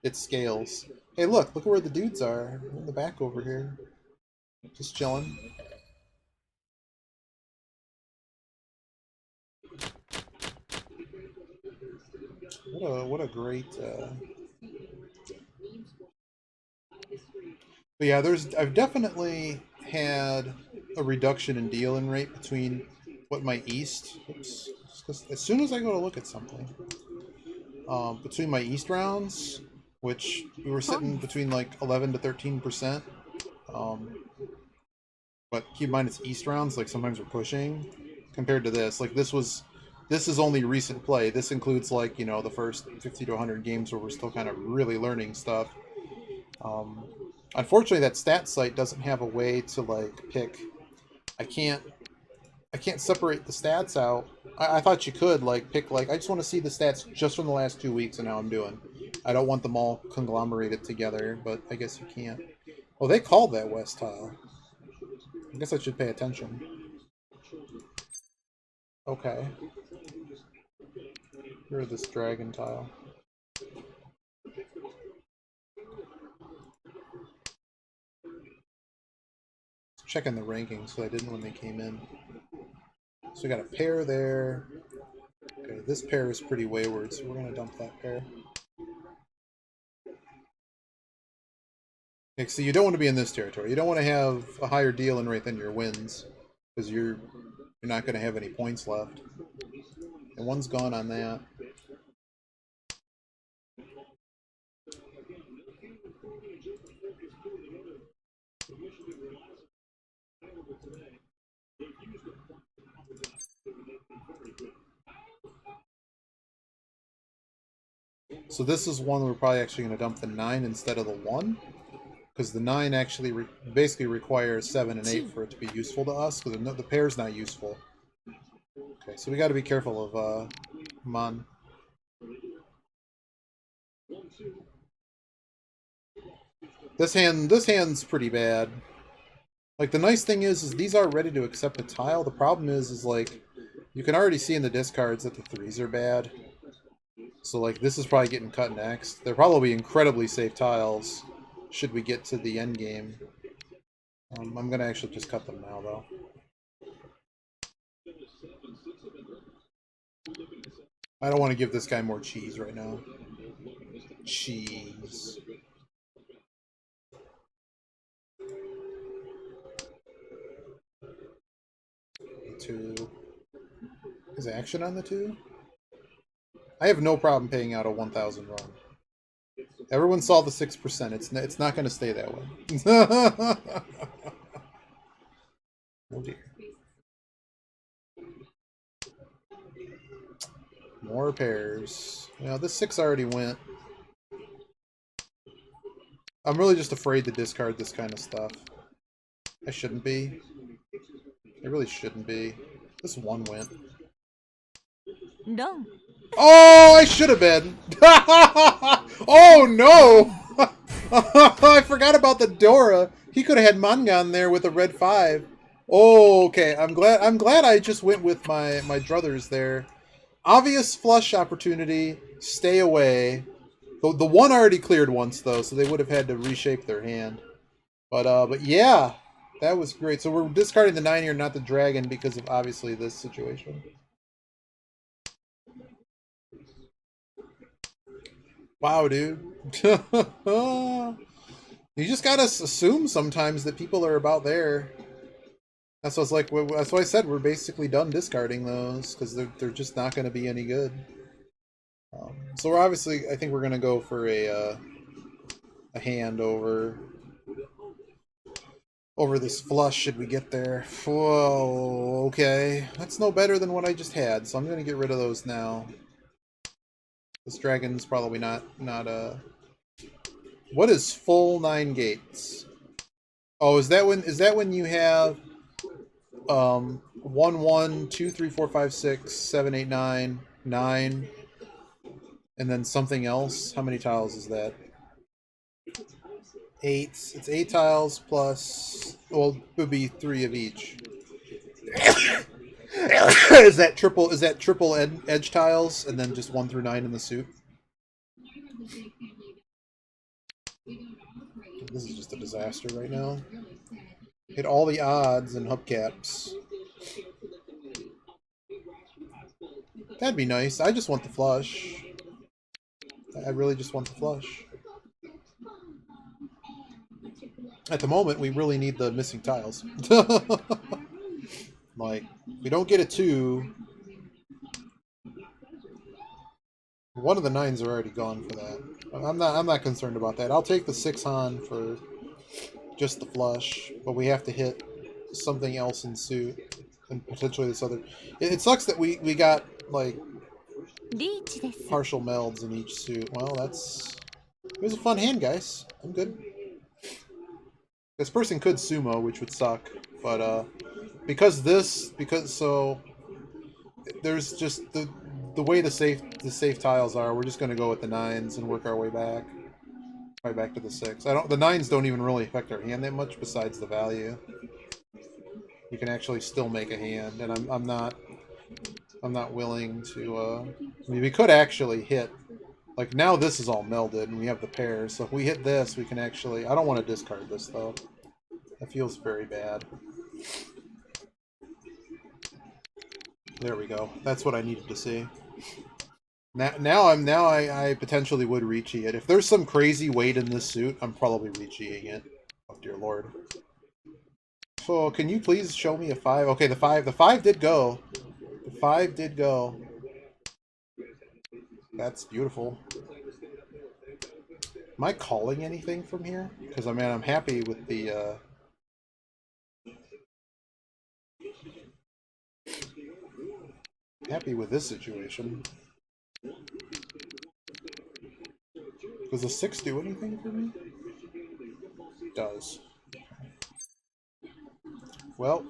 it scales. Hey, look where the dudes are. They're in the back over here. Just chilling. What a great But yeah, I've definitely had a reduction in dealing rate between what my East. Oops. As soon as I go to look at something, between my East rounds, which we were sitting between like 11 to 13%. Um, but keep in mind it's East rounds. Like sometimes we're pushing compared to this. Like this is only recent play. This includes like the first 50 to 100 games where we're still kind of really learning stuff. Um, Unfortunately, that stat site doesn't have a way to like pick. I can't. I can't separate the stats out. I thought you could like pick like I just want to see the stats just from the last 2 weeks and how I'm doing. I don't want them all conglomerated together, but I guess you can't. Oh, they called that West tile. I guess I should pay attention. Okay. Here's this dragon tile. Checking the rankings because I didn't when they came in. So we got a pair there. Okay, this pair is pretty wayward, so we're gonna dump that pair. Okay, so you don't want to be in this territory. You don't want to have a higher dealing rate than your wins, because you're not going to have any points left. And one's gone on that. So this is one we're probably actually going to dump the 9 instead of the 1, because the 9 actually basically requires 7 and 8 for it to be useful to us, because the pair's not useful. Okay, so we got to be careful of Mon. This hand's pretty bad. Like the nice thing is these are ready to accept a tile. The problem is like you can already see in the discards that the 3s are bad. So like this is probably getting cut next. They're probably incredibly safe tiles should we get to the end game. I'm gonna actually just cut them now though. I don't want to give this guy more cheese right now. Cheese. The 2. Is action on the 2? I have no problem paying out a 1,000 run. Everyone saw the 6%. It's not going to stay that way. Oh dear. More pairs. Now this 6 already went. I'm really just afraid to discard this kind of stuff. I shouldn't be. I really shouldn't be. This 1 went. No. Oh, I should have been. Oh no! I forgot about the Dora. He could have had Mangan there with a red 5. Oh, okay. I'm glad I just went with my druthers there. Obvious flush opportunity. Stay away. The 1 already cleared once though, so they would have had to reshape their hand. But yeah, that was great. So we're discarding the 9 here, not the dragon, because of obviously this situation. Wow, dude. You just gotta assume sometimes that people are about there. That's what's like. That's why I said we're basically done discarding those because they're just not going to be any good. So we're obviously, I think we're going to go for a hand over this flush should we get there. Whoa, okay, that's no better than what I just had. So I'm going to get rid of those now. This dragon's probably not. What is full 9 gates? Oh, is that when you have 1 1 2 3 4 5 6 7 8 9 9 and then something else? How many tiles is that? 8. It's 8 tiles plus, well, it would be 3 of each. Is that triple edge tiles and then just 1 through 9 in the suit? This is just a disaster right now. Hit all the odds and hubcaps. That'd be nice. I just want the flush. I really just want the flush. At the moment, we really need the missing tiles. Like, we don't get a 2. One of the 9s are already gone for that. I'm not concerned about that. I'll take the 6 on for just the flush, but we have to hit something else in suit and potentially this other. It sucks that we got like リーチです。 partial melds in each suit. Well, it was a fun hand, guys. I'm good. This person could sumo, which would suck, but because so there's just the way the safe tiles are. We're just going to go with the 9s and work our way back. Right back to the 6. The 9s don't even really affect our hand that much besides the value. You can actually still make a hand, and I'm not willing to I mean, we could actually hit, like, now this is all melded and we have the pairs, so if we hit this we can actually, I don't want to discard this though. That feels very bad. There we go. That's what I needed to see. Now I potentially would Ricci it. If there's some crazy weight in this suit, I'm probably Ricci-ing it. Oh dear lord. So can you please show me a 5? Okay, the 5 did go. The 5 did go. That's beautiful. Am I calling anything from here? Because I mean, I'm happy with the happy with this situation. Does a 6 do anything for me? It does. Well,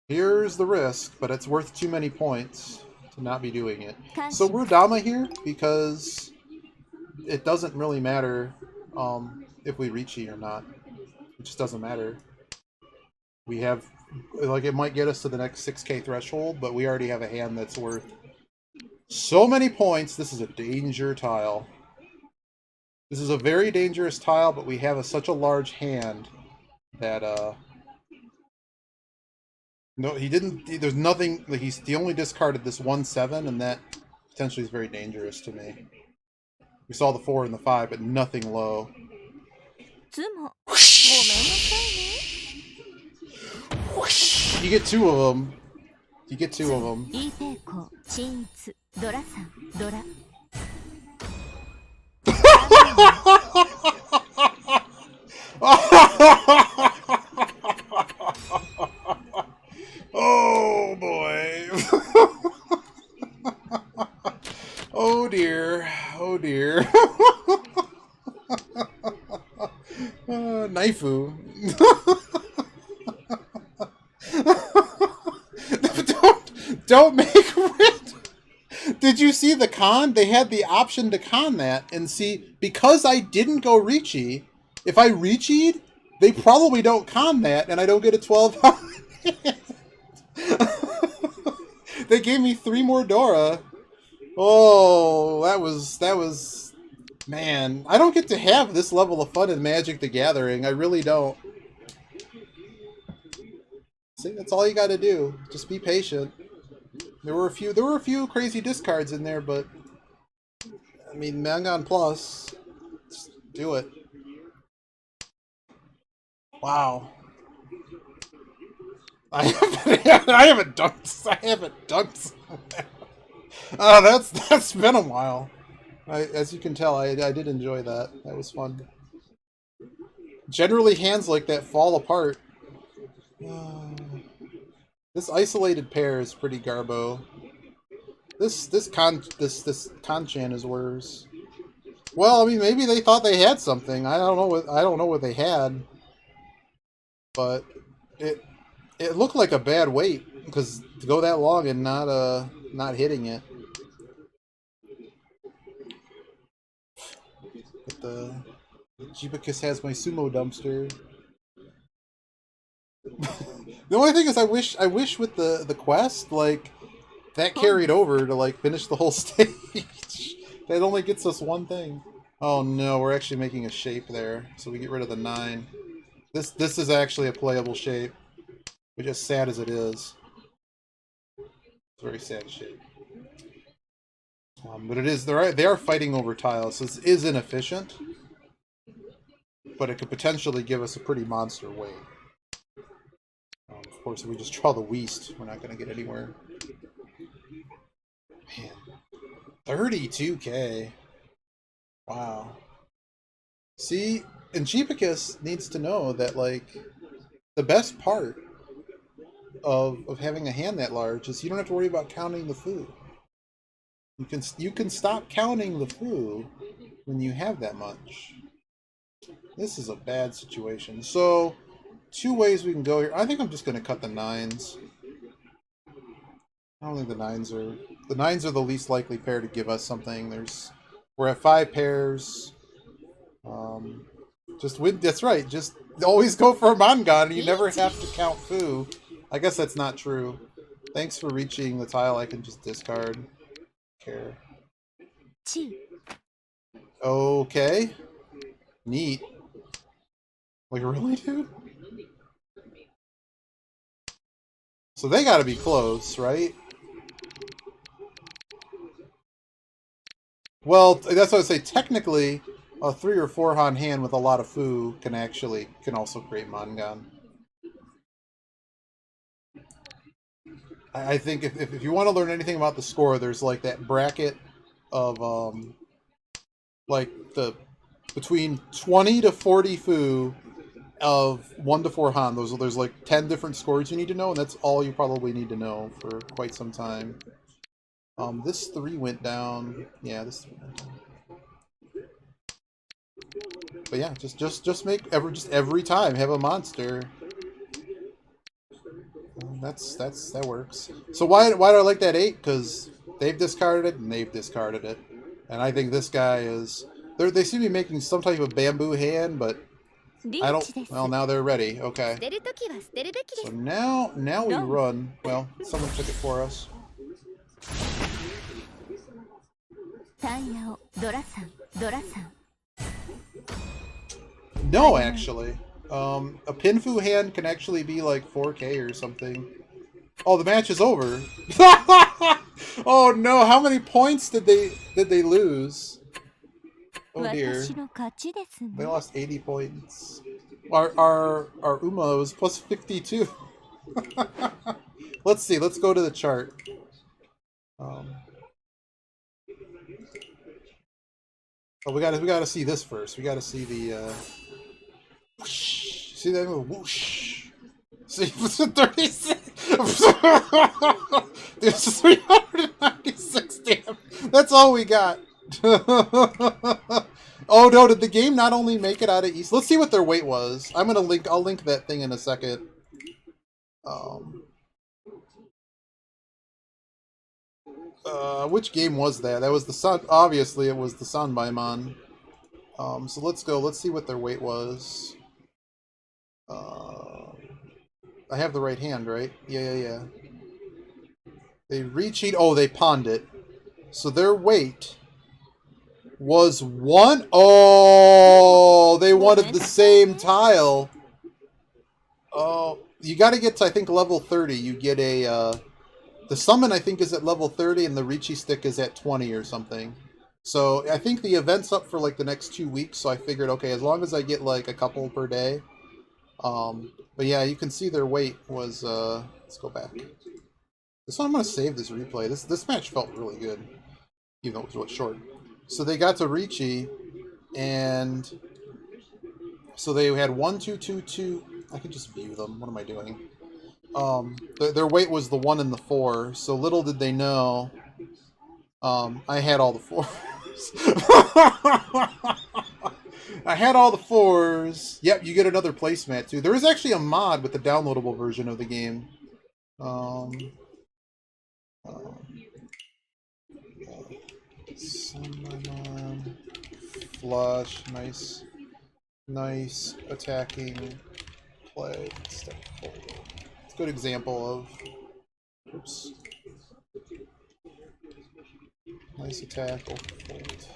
here's the risk, but it's worth too many points to not be doing it. So we're Dama here because it doesn't really matter if we Ricci or not. It just doesn't matter. We have, like, it might get us to the next 6k threshold, but we already have a hand that's worth so many points. This is a danger tile. This is a very dangerous tile, but we have such a large hand that no, he didn't. There's nothing. Like, he only discarded this 1/7, and that potentially is very dangerous to me. We saw the 4 and the 5, but nothing low. つもごめんなさいね。 You get 2 of them. You get 2 of them. イーペイコ鎮一ドラさんドラ。Oh boy. Oh dear. Oh dear. Naifu. Don't make red. Did you see the con? They had the option to con that and see, because I didn't go Ricci, if I Ricci'd, they probably don't con that and I don't get a 12. They gave me 3 more Dora. Oh, that was man, I don't get to have this level of fun in Magic the Gathering. I really don't. See, that's all you got to do. Just be patient. There were a few crazy discards in there, but I mean, Mangon Plus, just do it. Wow. I haven't dunked. That's been a while. As you can tell, I did enjoy that. That was fun. Generally, hands like that fall apart. This isolated pair is pretty garbo. This Kanchan is worse. Well, I mean, maybe they thought they had something. I don't know what they had, but it looked like a bad weight, because to go that long and not hitting it. But the Jibicus has my sumo dumpster. The only thing is, I wish with the quest, like, that carried over to, like, finish the whole stage. That only gets us one thing. Oh no, we're actually making a shape there, so we get rid of the 9. This is actually a playable shape, which is sad as it is. It's a very sad shape. But it is they are fighting over tiles, so this is inefficient. But it could potentially give us a pretty monster weight. Of course, if we just draw the Weast, we're not going to get anywhere. Man, 32k. Wow. See, and Jeepicus needs to know that, like, the best part of having a hand that large is you don't have to worry about counting the food. You can stop counting the food when you have that much. This is a bad situation. So, two ways we can go here. I think I'm just going to cut the 9s. I don't think the 9s are... The 9s are the least likely pair to give us something. We're at 5 pairs. Just win. That's right. Just always go for a Mangan. You never have to count Fu. I guess that's not true. Thanks for reaching the tile. I can just discard. Care. Okay. Neat. Like, really, dude? So they gotta be close, right? Well, that's what I say. Technically, a 3 or 4 Han hand with a lot of Fu can also create Mangan. I think if you want to learn anything about the score, there's like that bracket of like between 20 to 40 Fu of 1 to 4 Han. There's like 10 different scores you need to know, and that's all you probably need to know for quite some time. This 3 went down. Yeah, this 3 went down. But yeah, just make every time have a monster. That works. So why do I like that 8? Because they've discarded it and they've discarded it, and I think this guy is. They seem to be making some type of bamboo hand, but I don't. Well, now they're ready. Okay. So now we run. Well, someone took it for us. No, actually. A Pinfu hand can actually be like 4K or something. Oh, the match is over. Oh no, how many points did they lose? Oh dear. They lost 80 points. Our Uma was plus 52. Let's see, let's go to the chart. Oh, we gotta see this first. We gotta see the whoosh. See that move? Whoosh. See, 36. There's 396 damn. That's all we got. Oh no, did the game not only make it out of East? Let's see what their weight was. I'll link that thing in a second. Which game was that? That was the Sun. Obviously, it was the Sun by Mon. So let's go. Let's see what their weight was. I have the right hand, right? Yeah. They recheat. Oh, they pawned it. So their weight was 1. Oh, they wanted the same tile. Oh, you got to get to, I think, level 30. You get a... the summon, I think, is at level 30, and the Richi stick is at 20 or something. So I think the event's up for, like, the next 2 weeks, so I figured, okay, as long as I get, like, a couple per day. But yeah, you can see their weight was, let's go back. This one, I'm going to save this replay. This match felt really good, even though it was short. So they got to Richi, and so they had 1, 2, 2, 2. I can just view them. What am I doing? Their weight was the 1 and the 4. So little did they know, I had all the 4s. I had all the 4s. Yep, you get another placemat too. There is actually a mod with the downloadable version of the game. Flush, nice attacking play. Step forward. It's a good example of. Oops. Nice attack. Oh, fold.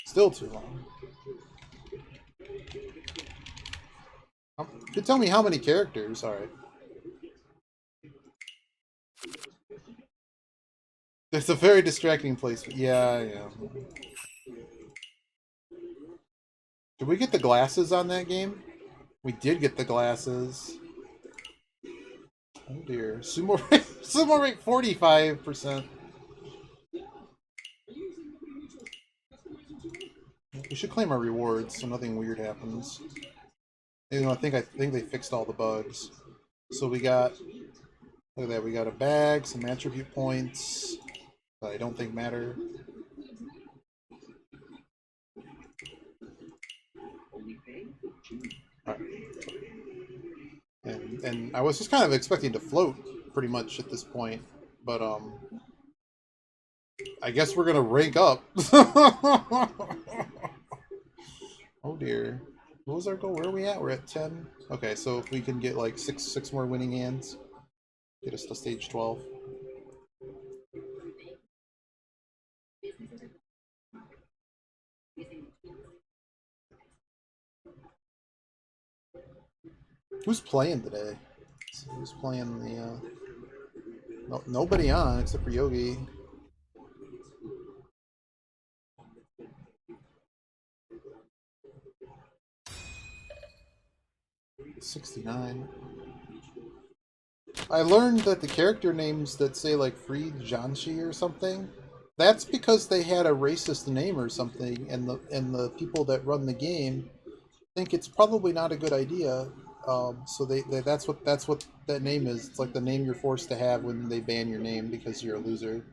Still too long. Could tell me how many characters. All right. It's a very distracting place. Yeah, yeah. Did we get the glasses on that game? We did get the glasses. Oh dear. Sumo rate, sumo rate 45%. We should claim our rewards so nothing weird happens. You know, I think they fixed all the bugs. So we got, look at that, we got a bag, some attribute points that I don't think matter. Right. And I was just kind of expecting to float pretty much at this point, but I guess we're gonna rank up. Oh dear. What was our goal? Where are we at? We're at 10. Okay, so if we can get like six more winning hands, get us to stage 12. Who's playing today? So who's playing the no, nobody on except for Yogi. $69. I learned that the character names that say like Free Janshi or something, that's because they had a racist name or something, and the people that run the game think it's probably not a good idea. So that's what that name is. It's like the name you're forced to have when they ban your name because you're a loser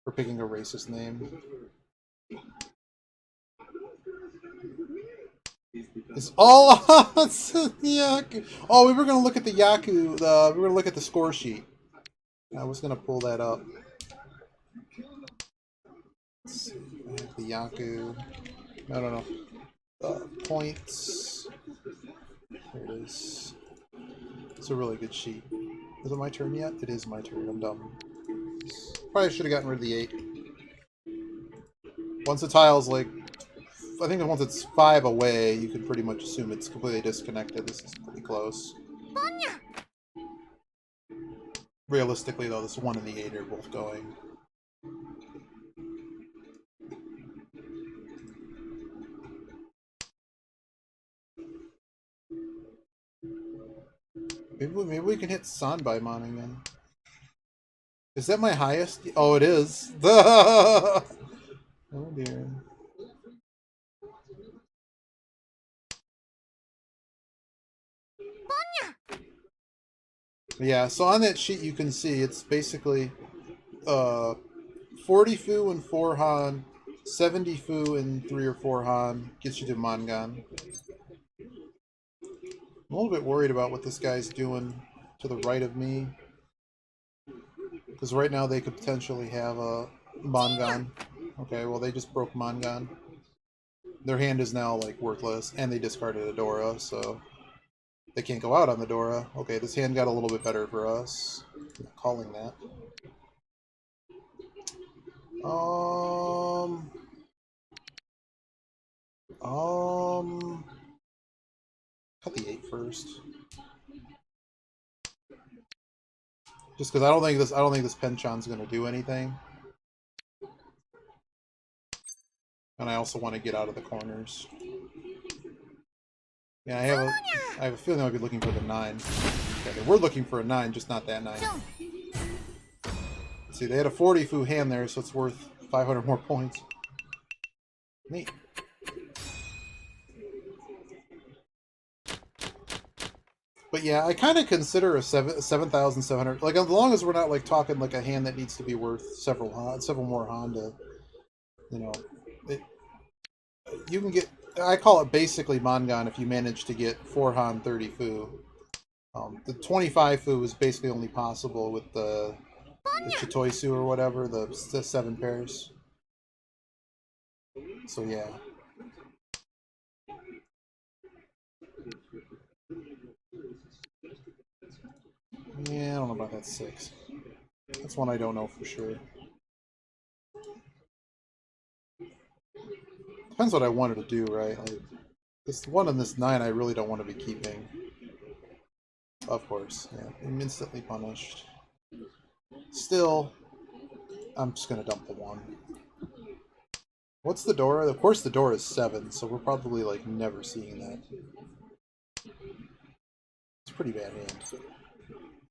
for picking a racist name. It's all Yaku. Oh, we were gonna look at the Yaku. We were gonna look at the score sheet. I was gonna pull that up. Let's see. I have the Yaku. I don't know. Points. There it is. It's a really good sheet. Is it my turn yet? It is my turn. I'm dumb. Probably should have gotten rid of the 8. Once the tile's like, I think once it's 5 away, you can pretty much assume it's completely disconnected. This is pretty close. Realistically, though, this 1 and the 8 are both going. Maybe we can hit Sanbaimon again. Is that my highest? Oh, it is. Oh dear. Yeah, so on that sheet you can see it's basically 40 Fu and 4 Han, 70 Fu and 3 or 4 Han gets you to Mangan. I'm a little bit worried about what this guy's doing to the right of me. Because right now they could potentially have a Mangan. Okay, well they just broke Mangan. Their hand is now like worthless, and they discarded a Dora, so they can't go out on the Dora. Okay, this hand got a little bit better for us. I'm not calling that. Cut the 8 first. Just because I don't think this Penchant's gonna do anything. And I also want to get out of the corners. Yeah, I have a feeling I'll be looking for the 9. Okay, we're looking for a 9, just not that 9. Let's see, they had a 40 Fu hand there, so it's worth 500 more points. Neat. But yeah, I kind of consider a 7,700. Like, as long as we're not like talking like a hand that needs to be worth several more Honda. You know, it, you can get. I call it basically Mangan if you manage to get 4 Han 30 Fu. The 25 Fu is basically only possible with the Chitoisu or whatever, the 7 pairs. So yeah. Yeah, I don't know about that 6. That's one I don't know for sure. Depends what I wanted to do, right? Like, this 1 and this 9 I really don't want to be keeping. Of course, yeah. I'm instantly punished. Still, I'm just gonna dump the 1. What's the door? Of course the door is 7, so we're probably like never seeing that. It's a pretty bad hand.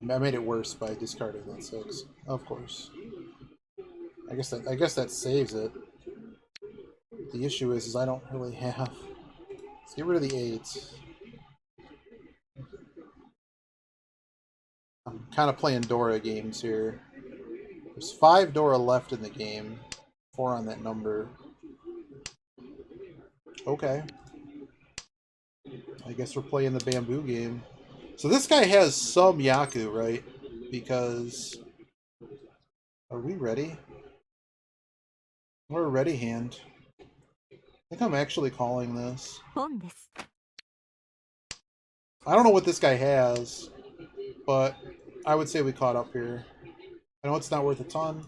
I made it worse by discarding that 6. Of course. I guess that saves it. The issue is I don't really have. Let's get rid of the 8. I'm kind of playing Dora games here. There's 5 Dora left in the game. 4 on that number. Okay. I guess we're playing the bamboo game. So this guy has some Yaku, right? Because... Are we ready? We're a ready hand. I think I'm actually calling this. I don't know what this guy has, but I would say we caught up here. I know it's not worth a ton,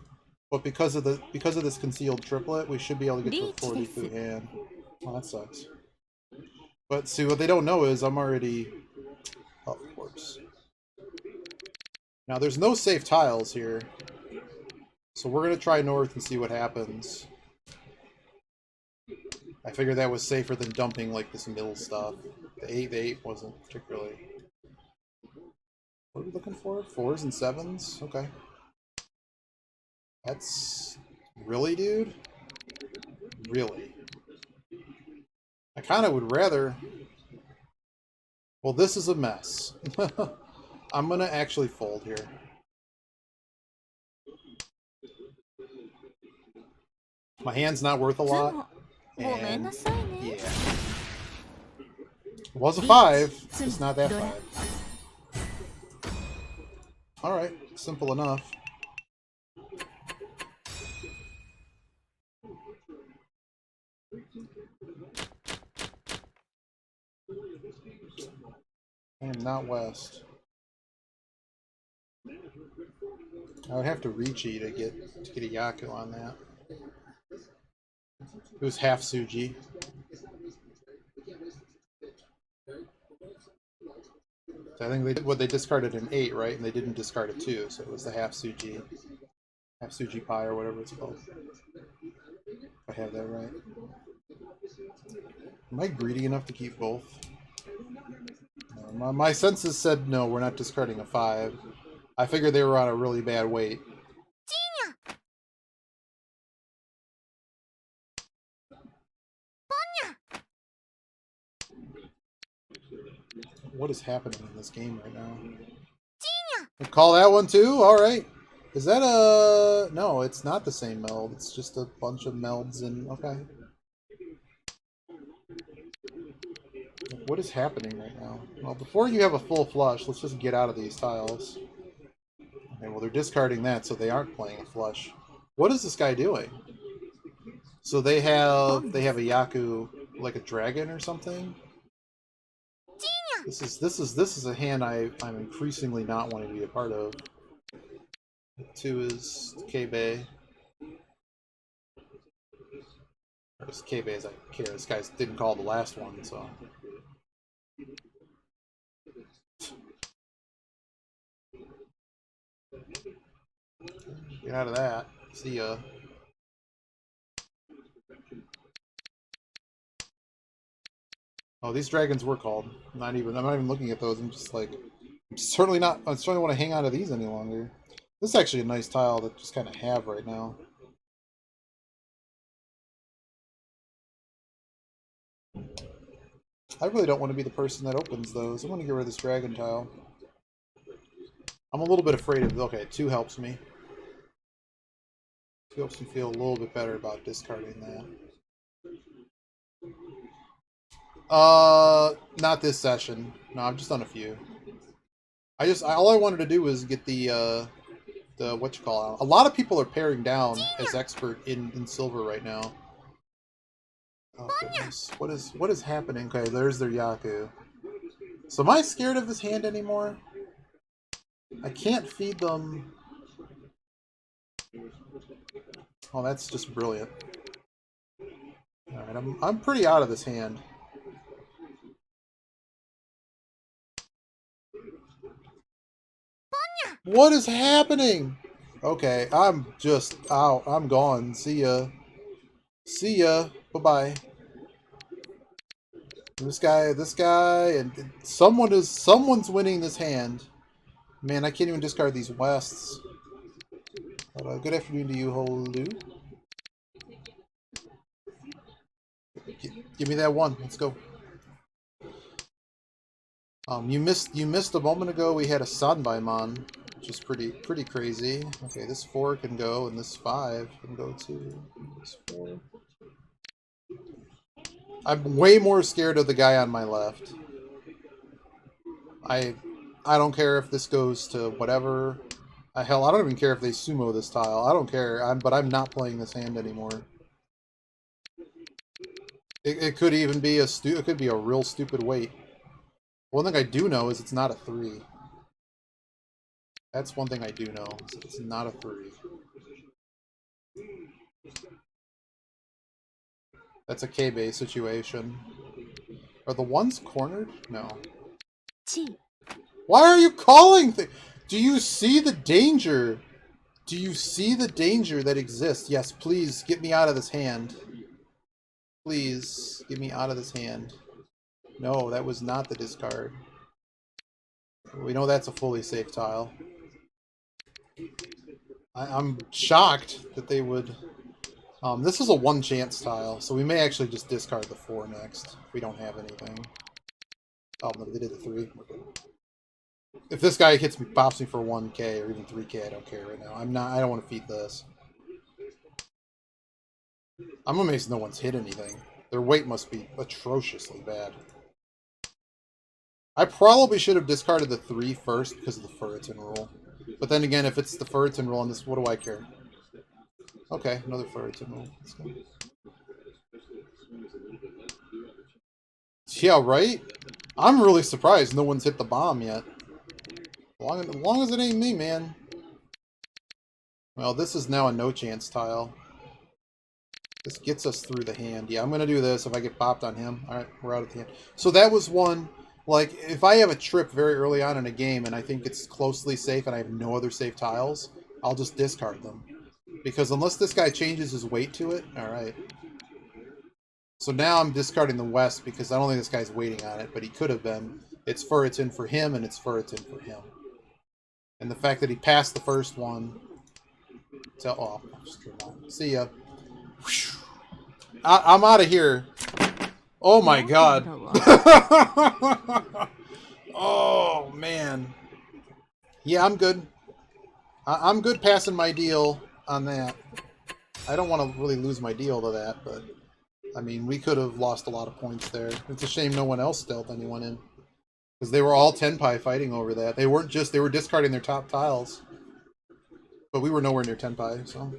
but because of this concealed triplet, we should be able to get to a 40 foot hand. Oh, that sucks. But see, what they don't know is I'm already... Oh, of course. Now, there's no safe tiles here. So we're going to try north and see what happens. I figured that was safer than dumping, like, this middle stuff. The 8 wasn't particularly... What are we looking for? 4s and 7s? Okay. That's... Really, dude? Really? I kind of would rather... Well, this is a mess. I'm going to actually fold here. My hand's not worth a lot. And, yeah. It was a 5, just not that 5. Alright, simple enough. I am not west. I would have to reach-y to get a Yaku on that. It was half Suji. So I think they discarded an 8, right? And they didn't discard a 2, so it was the half Suji pie or whatever it's called. If I have that right. Am I greedy enough to keep both? No, my senses said no, we're not discarding a 5. I figured they were on a really bad weight. What is happening in this game right now? Call that one too? Alright. Is that a... No, it's not the same meld. It's just a bunch of melds and... Okay. What is happening right now? Well, before you have a full flush, let's just get out of these tiles. Okay, well, they're discarding that, so they aren't playing a flush. What is this guy doing? So they have a Yaku, like a dragon or something? This is a hand I'm increasingly not wanting to be a part of. 2 is K-Bay. Or as K-Bay as I care. This guy didn't call the last one, so... Get out of that. See ya. Oh, these dragons were called. I'm not even looking at those. I'm just like... I certainly want to hang on to these any longer. This is actually a nice tile to just kind of have right now. I really don't want to be the person that opens those. I want to get rid of this dragon tile. I'm a little bit afraid of... Okay, 2 helps me. 2 helps me feel a little bit better about discarding that. Not this session. No, I've just done a few. All I wanted to do was get the whatchamacallit. A lot of people are paring down as expert in silver right now. Oh goodness. What is happening? Okay, there's their Yaku. So am I scared of this hand anymore? I can't feed them. Oh, that's just brilliant. Alright, I'm pretty out of this hand. What is happening? Okay, I'm just out. I'm gone. See ya. See ya. Bye-bye. This guy, and someone's winning this hand. Man, I can't even discard these wests. But, good afternoon to you, Holu. Give me that one. Let's go. You missed a moment ago. We had a Sanbaimon, which is pretty crazy. Okay, this 4 can go, and this 5 can go too. This 4. I'm way more scared of the guy on my left. I don't care if this goes to whatever. Hell, I don't even care if they sumo this tile. I don't care. But I'm not playing this hand anymore. It could even be it could be a real stupid weight. One thing I do know is it's not a 3. That's one thing I do know. It's not a 3. That's a K-base situation. Are the ones cornered? No. Why are you calling things? Do you see the danger? Do you see the danger that exists? Yes, please get me out of this hand. Please get me out of this hand. No, that was not the discard. We know that's a fully safe tile. I'm shocked that they would... this is a one chance tile, so we may actually just discard the 4 next if we don't have anything. Oh, no, they did the 3. If this guy hits me, pops me for 1k or even 3k, I don't care right now. I don't want to feed this. I'm amazed no one's hit anything. Their weight must be atrociously bad. I probably should have discarded the 3 first because of the Ferritin rule. But then again, if it's the Ferritin rule on this, what do I care? Okay, another Ferritin rule. Let's go. Yeah, right? I'm really surprised no one's hit the bomb yet. As long as it ain't me, man. Well, this is now a no-chance tile. This gets us through the hand. Yeah, I'm going to do this if I get popped on him. Alright, we're out of the hand. So that was one... Like, if I have a trip very early on in a game and I think it's closely safe and I have no other safe tiles, I'll just discard them. Because unless this guy changes his weight to it... Alright. So now I'm discarding the West because I don't think this guy's waiting on it, but he could have been. It's Ferritin for him and it's Ferritin for him. And the fact that he passed the first one... Oh, see ya. I'm out of here. Oh my god. Oh man. Yeah, I'm good. I'm good passing my deal on that. I don't want to really lose my deal to that, but I mean, we could have lost a lot of points there. It's a shame no one else dealt anyone in. Because they were all Tenpai fighting over that. They were discarding their top tiles. But we were nowhere near Tenpai, so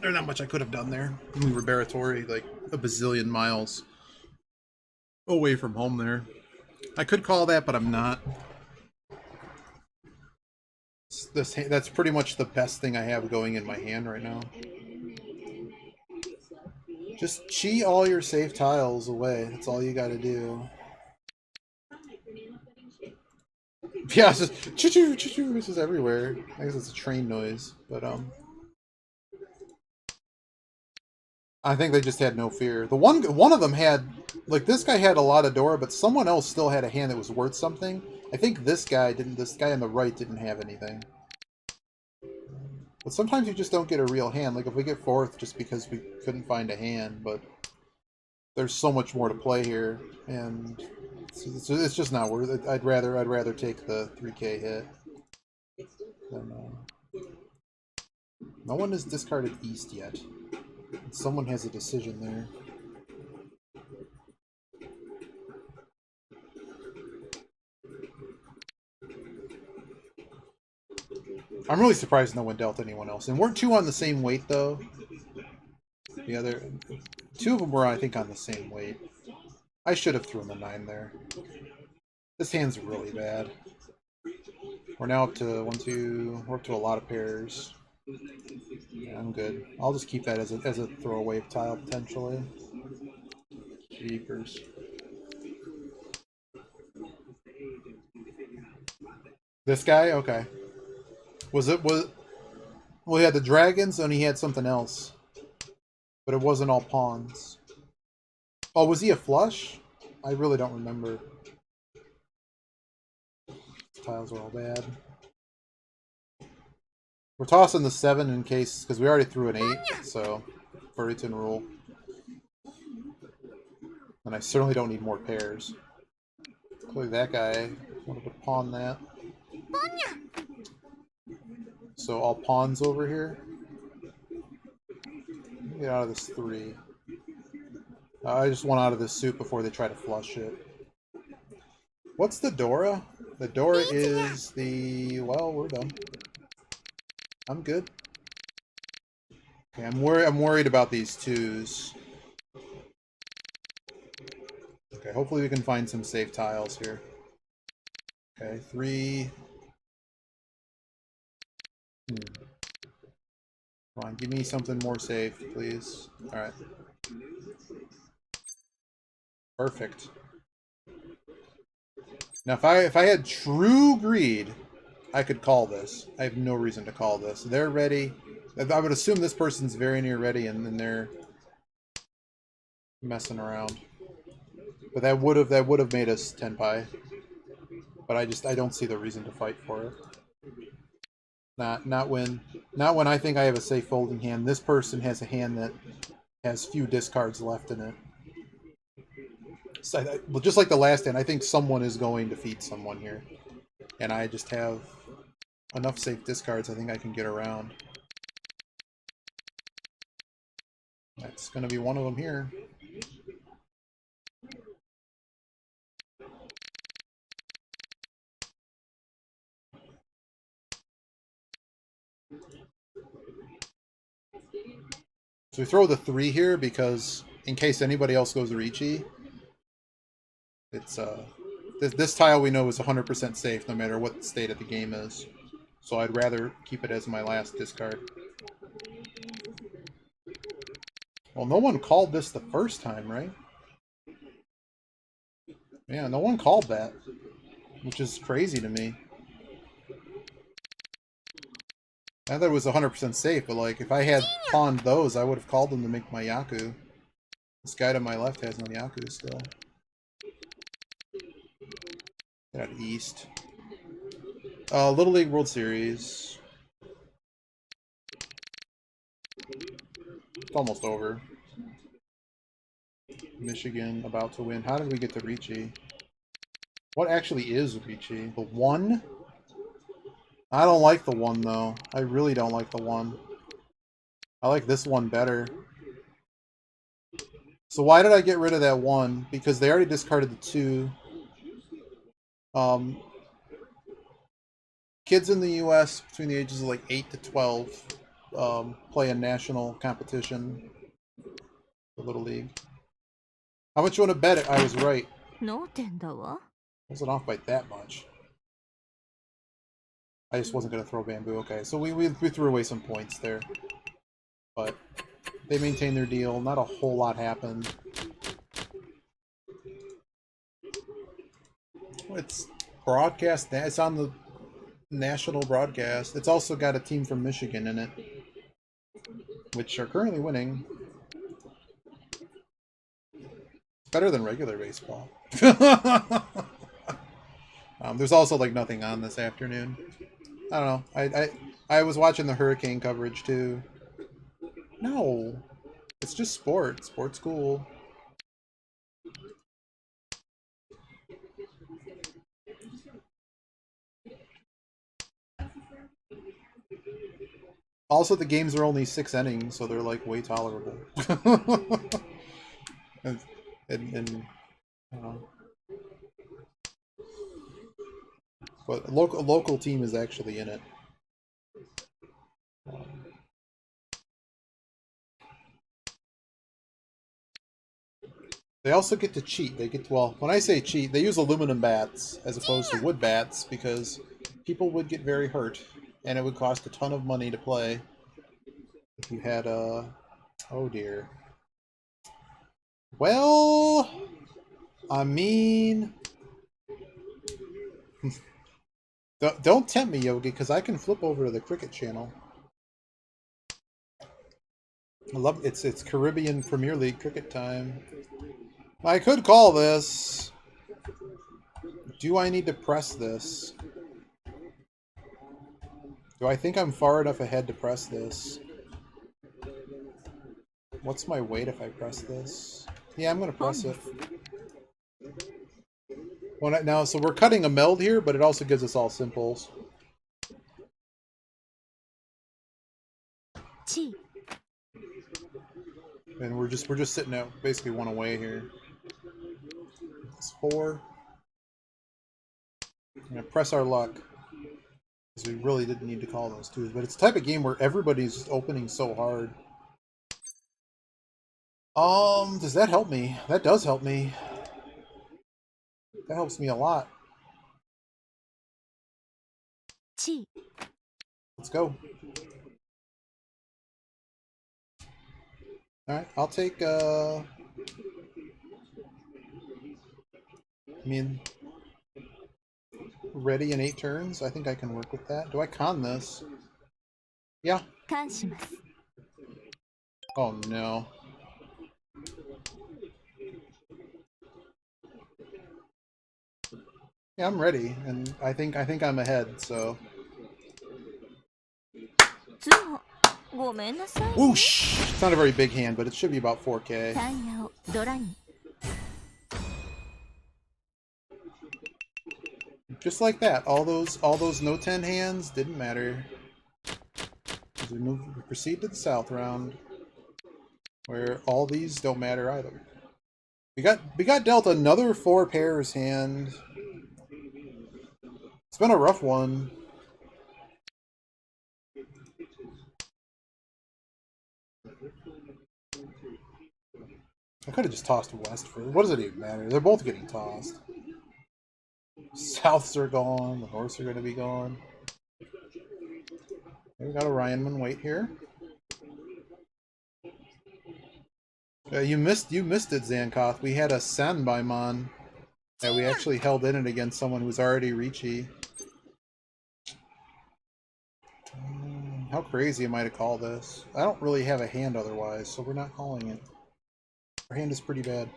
there's not much I could have done there. We were Baratori, like a bazillion miles away from home there. I could call that, but I'm not. That's pretty much the best thing I have going in my hand right now. Just cheat all your safe tiles away. That's all you gotta do. Yeah, it's just choo-choo, choo-choo. This is everywhere. I guess it's a train noise, but I think they just had no fear. The one of them had, like, this guy had a lot of door, but someone else still had a hand that was worth something. I think this guy didn't. This guy on the right didn't have anything. But sometimes you just don't get a real hand. Like if we get 4th just because we couldn't find a hand, but there's so much more to play here, and it's just not worth it. I'd rather take the 3k hit. Than, no one has discarded East yet. Someone has a decision there. I'm really surprised no one dealt anyone else. And weren't 2 on the same weight, though? The other... 2 of them were, I think, on the same weight. I should have thrown the 9 there. This hand's really bad. We're now up to 1, 2... We're up to a lot of pairs. Yeah, I'm good. I'll just keep that as a throwaway tile, potentially. Jeepers. This guy? Okay. Was Well, he had the dragons, and he had something else. But it wasn't all pawns. Oh, was he a flush? I really don't remember. These tiles are all bad. We're tossing the 7 in case, because we already threw an 8, so Burrington rule. And I certainly don't need more pairs. Clearly that guy wanted to pawn that. So all pawns over here. Get out of this 3. I just want out of this suit before they try to flush it. What's the Dora? The Dora is the... Well, we're done. I'm good. Okay, I'm worried about these 2s. Okay, hopefully we can find some safe tiles here. Okay, 3. Come on, give me something more safe, please. Alright. Perfect. Now, if I had true greed, I could call this. I have no reason to call this. They're ready. I would assume this person's very near ready, and then they're messing around. But that would have made us tenpai. But I don't see the reason to fight for it. Not when I think I have a safe folding hand. This person has a hand that has few discards left in it. So well, just like the last hand, I think someone is going to feed someone here. And I just have enough safe discards I think I can get around. That's going to be one of them here. So we throw the 3 here because in case anybody else goes Riichi, it's this tile we know is 100% safe no matter what the state of the game is. So I'd rather keep it as my last discard. Well, no one called this the first time, right? Yeah, no one called that, which is crazy to me. I thought it was 100% safe, but like if I had pawned those, I would have called them to make my Yaku. This guy to my left has no Yaku still. Get out east. Little League World Series. It's almost over. Michigan about to win. How did we get to Riichi? What actually is Riichi? The 1? I don't like the 1 though. I really don't like the 1. I like this one better. So why did I get rid of that 1? Because they already discarded the 2. Kids in the U.S. between the ages of like 8 to 12 play a national competition for Little League. How much you want to bet it? I was right. Wasn't off by that much. I just wasn't going to throw bamboo. Okay, so we threw away some points there. But they maintained their deal. Not a whole lot happened. It's broadcast. It's on the national broadcast. It's also got a team from Michigan in it, which are currently winning. It's better than regular baseball. There's also like nothing on this afternoon. I don't know. I was watching the hurricane coverage too. No, it's just sport. Sport's cool. Also, the games are only 6 innings, so they're like way tolerable. and but a local team is actually in it. They also get to cheat. They get to, well, when I say cheat, they use aluminum bats as opposed to wood bats because people would get very hurt, and it would cost a ton of money to play if you had a... Oh dear. Well, I mean... Don't tempt me, Yogi, because I can flip over to the cricket channel. I love it's Caribbean Premier League cricket time. I could call this. Do I need to press this? Do I think I'm far enough ahead to press this? What's my weight if I press this? Yeah, I'm gonna press it. Well, now, so we're cutting a meld here, but it also gives us all simples. And we're just sitting at basically one away here. It's 4. I'm gonna press our luck. Because we really didn't need to call those twos. But it's the type of game where everybody's just opening so hard. Does that help me? That does help me. That helps me a lot. Let's go. Alright, I'll take, I mean, ready in 8 turns. I think I can work with that. Do I con this? Yeah. Oh no. Yeah, I'm ready, and I think I'm ahead, so. Whoosh! It's not a very big hand, but it should be about 4K. Just like that, all those no 10 hands didn't matter. As we proceed to the south round, where all these don't matter either. We got dealt another 4 pairs hand. It's been a rough one. I could have just tossed west for it. What does it even matter? They're both getting tossed. Souths are gone. The norths are going to be gone. We got a Ryanman wait here. You missed it, Zankoth. We had a Sanbaimon that we actually held in it against someone who's already Reachy. How crazy am I to call this? I don't really have a hand otherwise, so we're not calling it. Our hand is pretty bad.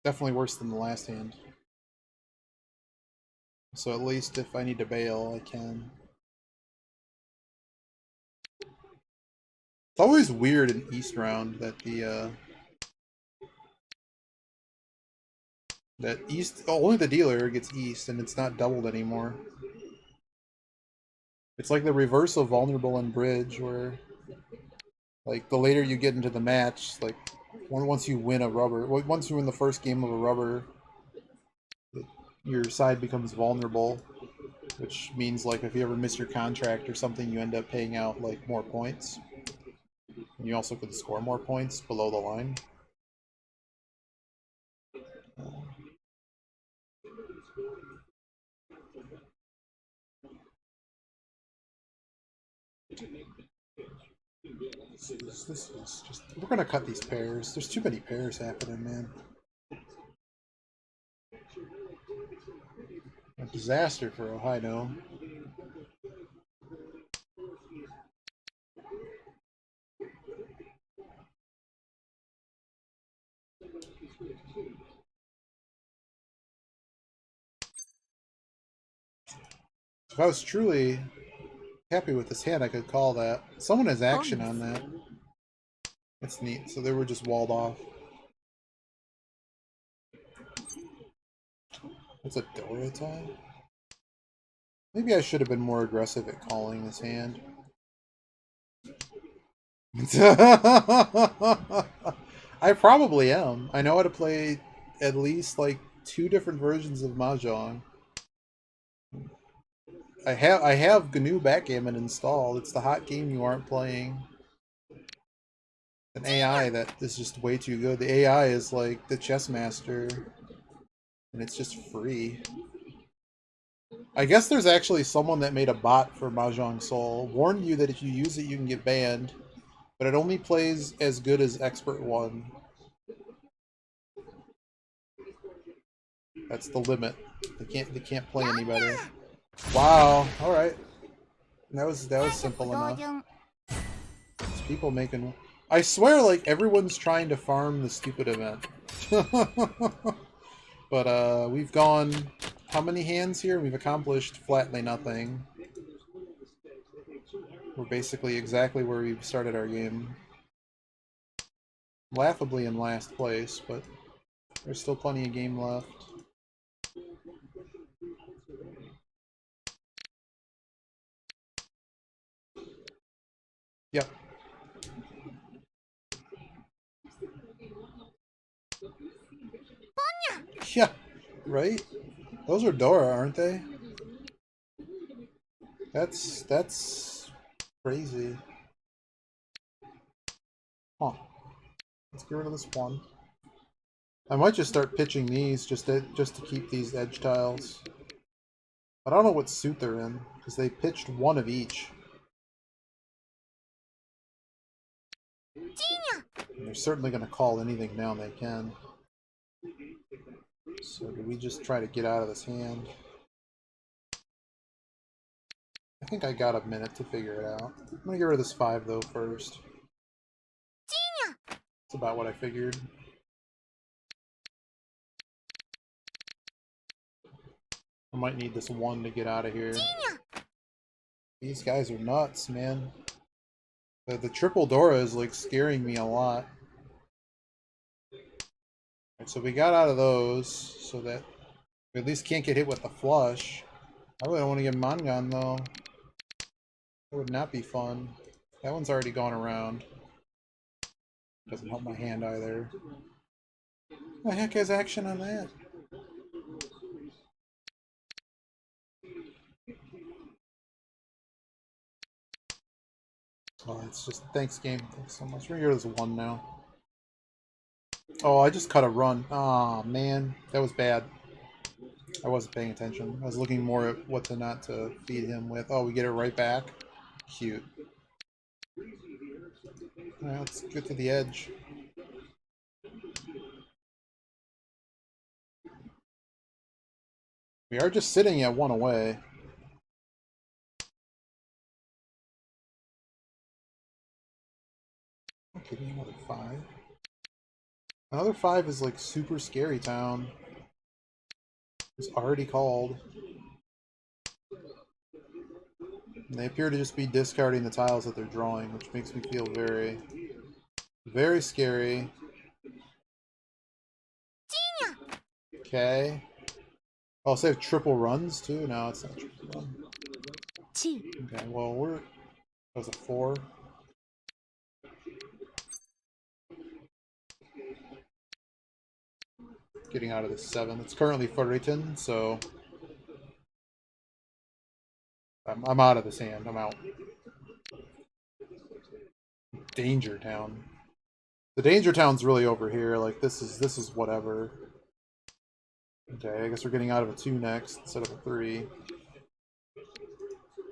Definitely worse than the last hand. So at least if I need to bail, I can. It's always weird in East round that only the dealer gets East and it's not doubled anymore. It's like the reverse of vulnerable in bridge, where like the later you get into the match, like once you win the first game of a rubber, your side becomes vulnerable, which means like if you ever miss your contract or something, you end up paying out like more points. And you also can score more points below the line. This is just, we're gonna cut these pairs. There's too many pairs happening, man. A disaster for Ohio. If I was truly happy with this hand, I could call that. Someone has action on that. That's neat. So they were just walled off. That's a Dorotai? Maybe I should have been more aggressive at calling this hand. I probably am. I know how to play at least like 2 different versions of Mahjong. I have GNU Backgammon installed. It's the hot game you aren't playing. An AI that is just way too good. The AI is like the chess master, and it's just free. I guess there's actually someone that made a bot for Mahjong Soul. Warned you that if you use it, you can get banned, but it only plays as good as Expert 1. That's the limit. They can't play any better. Wow. All right. That was simple enough. people making... I swear, like, everyone's trying to farm the stupid event. But, we've gone... How many hands here? We've accomplished flatly nothing. We're basically exactly where we started our game. Laughably in last place, but there's still plenty of game left. Yep. Yeah, right? Those are Dora, aren't they? That's crazy. Huh. Let's get rid of this one. I might just start pitching these just to keep these edge tiles. But I don't know what suit they're in, because they pitched one of each. And they're certainly going to call anything down they can. So do we just try to get out of this hand? I think I got a minute to figure it out. I'm going to get rid of this 5 though first. That's about what I figured. I might need this 1 to get out of here. These guys are nuts, man. The triple Dora is like scaring me a lot. Right, so we got out of those so that we at least can't get hit with the flush. I really don't want to get Mahjong though. That would not be fun. That one's already gone around. Doesn't help my hand either. What the heck is action on that? Oh, it's just thanks game. Thanks so much. We're here as 1 now. Oh, I just cut a run. Aw, man. That was bad. I wasn't paying attention. I was looking more at what to not to feed him with. Oh, we get it right back. Cute. Alright, let's get to the edge. We are just sitting at 1 away. Okay, another 5. Another 5 is like super scary town. It's already called. And they appear to just be discarding the tiles that they're drawing, which makes me feel very, very scary. Okay. Oh, so they have triple runs too? No, it's not triple run. Okay, well, that was a 4. Getting out of the 7. It's currently Furriton, so I'm out of this hand. I'm out. Danger Town. The Danger Town's really over here. Like this is whatever. Okay, I guess we're getting out of a 2 next instead of a 3.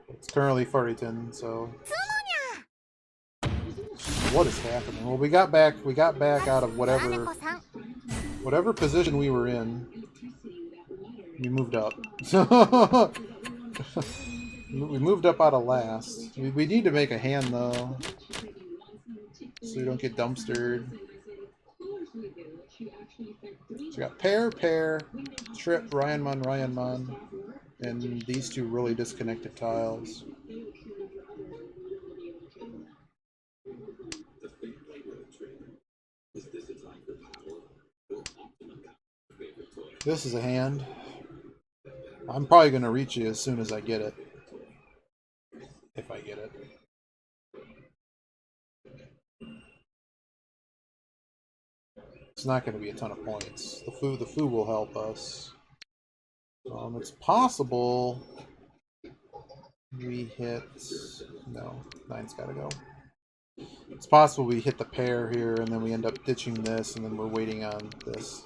It's currently Furriton, so what is happening? Well, we got back out of whatever position we were in. We moved up. We moved up out of last. We need to make a hand though, so we don't get dumpstered. So we got pair, trip, Ryanmon, and these 2 really disconnected tiles. This is a hand. I'm probably going to reach you as soon as I get it. If I get it. It's not going to be a ton of points. The foo will help us. It's possible we hit... No, 9's got to go. It's possible we hit the pair here, and then we end up ditching this, and then we're waiting on this.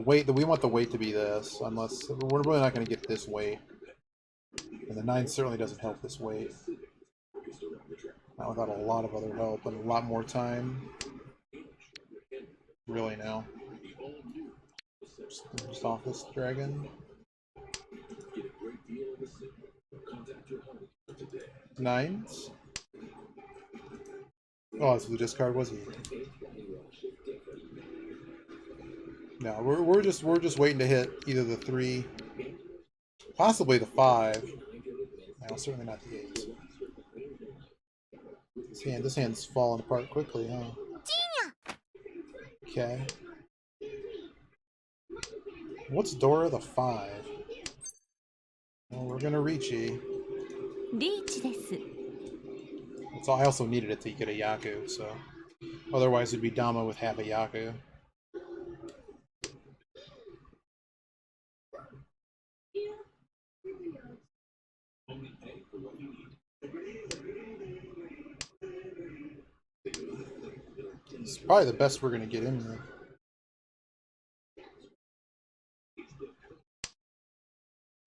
We want the weight to be this, unless we're really not going to get this weight. And the 9 certainly doesn't help this weight. Not without a lot of other help and a lot more time. Really now. Just off this dragon. 9s. Oh, so the discard was he. No, we're just waiting to hit either the 3, possibly the 5. No, certainly not the 8. This hand's falling apart quickly, huh? Okay. What's Dora the 5? Well, we're gonna reach E. リーチです。 So I also needed it to get a Yaku, so otherwise it'd be Dama with half a Yaku. It's probably the best we're gonna get in there.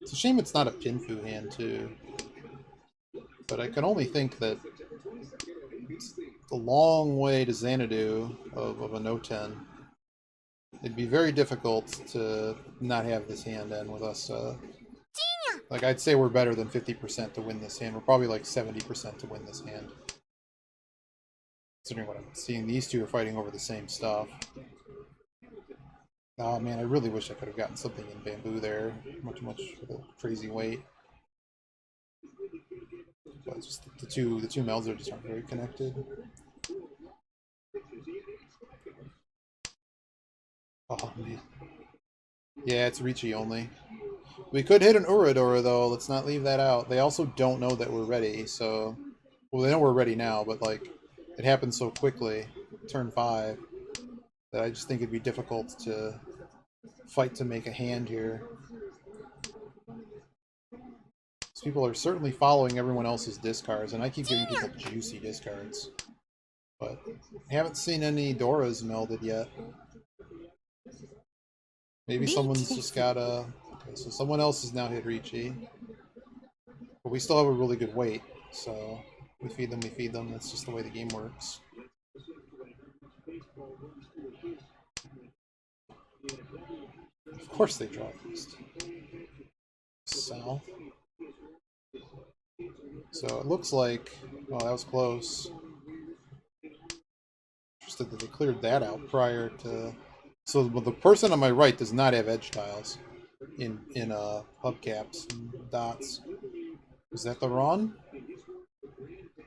It's a shame it's not a Pinfu hand too, but I can only think that it's a long way to Xanadu of a No-10. It'd be very difficult to not have this hand in with us. Like, I'd say we're better than 50% to win this hand. We're probably like 70% to win this hand. Considering what I'm seeing, these two are fighting over the same stuff. Oh man, I really wish I could have gotten something in bamboo there. Much with a crazy weight. But it's just the two melds are just aren't very connected. Oh man. Yeah, it's Ricci only. We could hit an Uradora though, let's not leave that out. They also don't know that we're ready, so well they know we're ready now, but like it happened so quickly, turn 5, that I just think it'd be difficult to fight to make a hand here. People are certainly following everyone else's discards, and I keep giving people juicy discards. But I haven't seen any Doras melded yet. Maybe someone's just got a... Okay, so someone else has now hit Ricci. But we still have a really good weight, so we feed them, That's just the way the game works. Of course they draw east. South. So it looks like... Oh, that was close. Interested that they cleared that out prior to... So the person on my right does not have edge tiles in hubcaps and dots. Is that the Ron?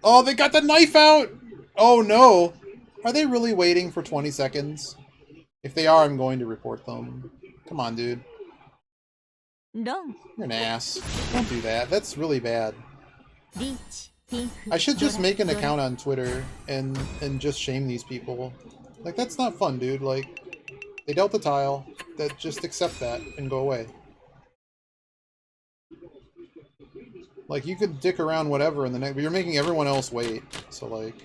Oh, they got the knife out! Oh no! Are they really waiting for 20 seconds? If they are, I'm going to report them. Come on, dude. You're an ass. Don't do that. That's really bad. I should just make an account on Twitter and just shame these people. Like, that's not fun, dude. Like, they dealt the tile. That just accept that and go away. Like, you could dick around whatever in the next, but you're making everyone else wait. So, like...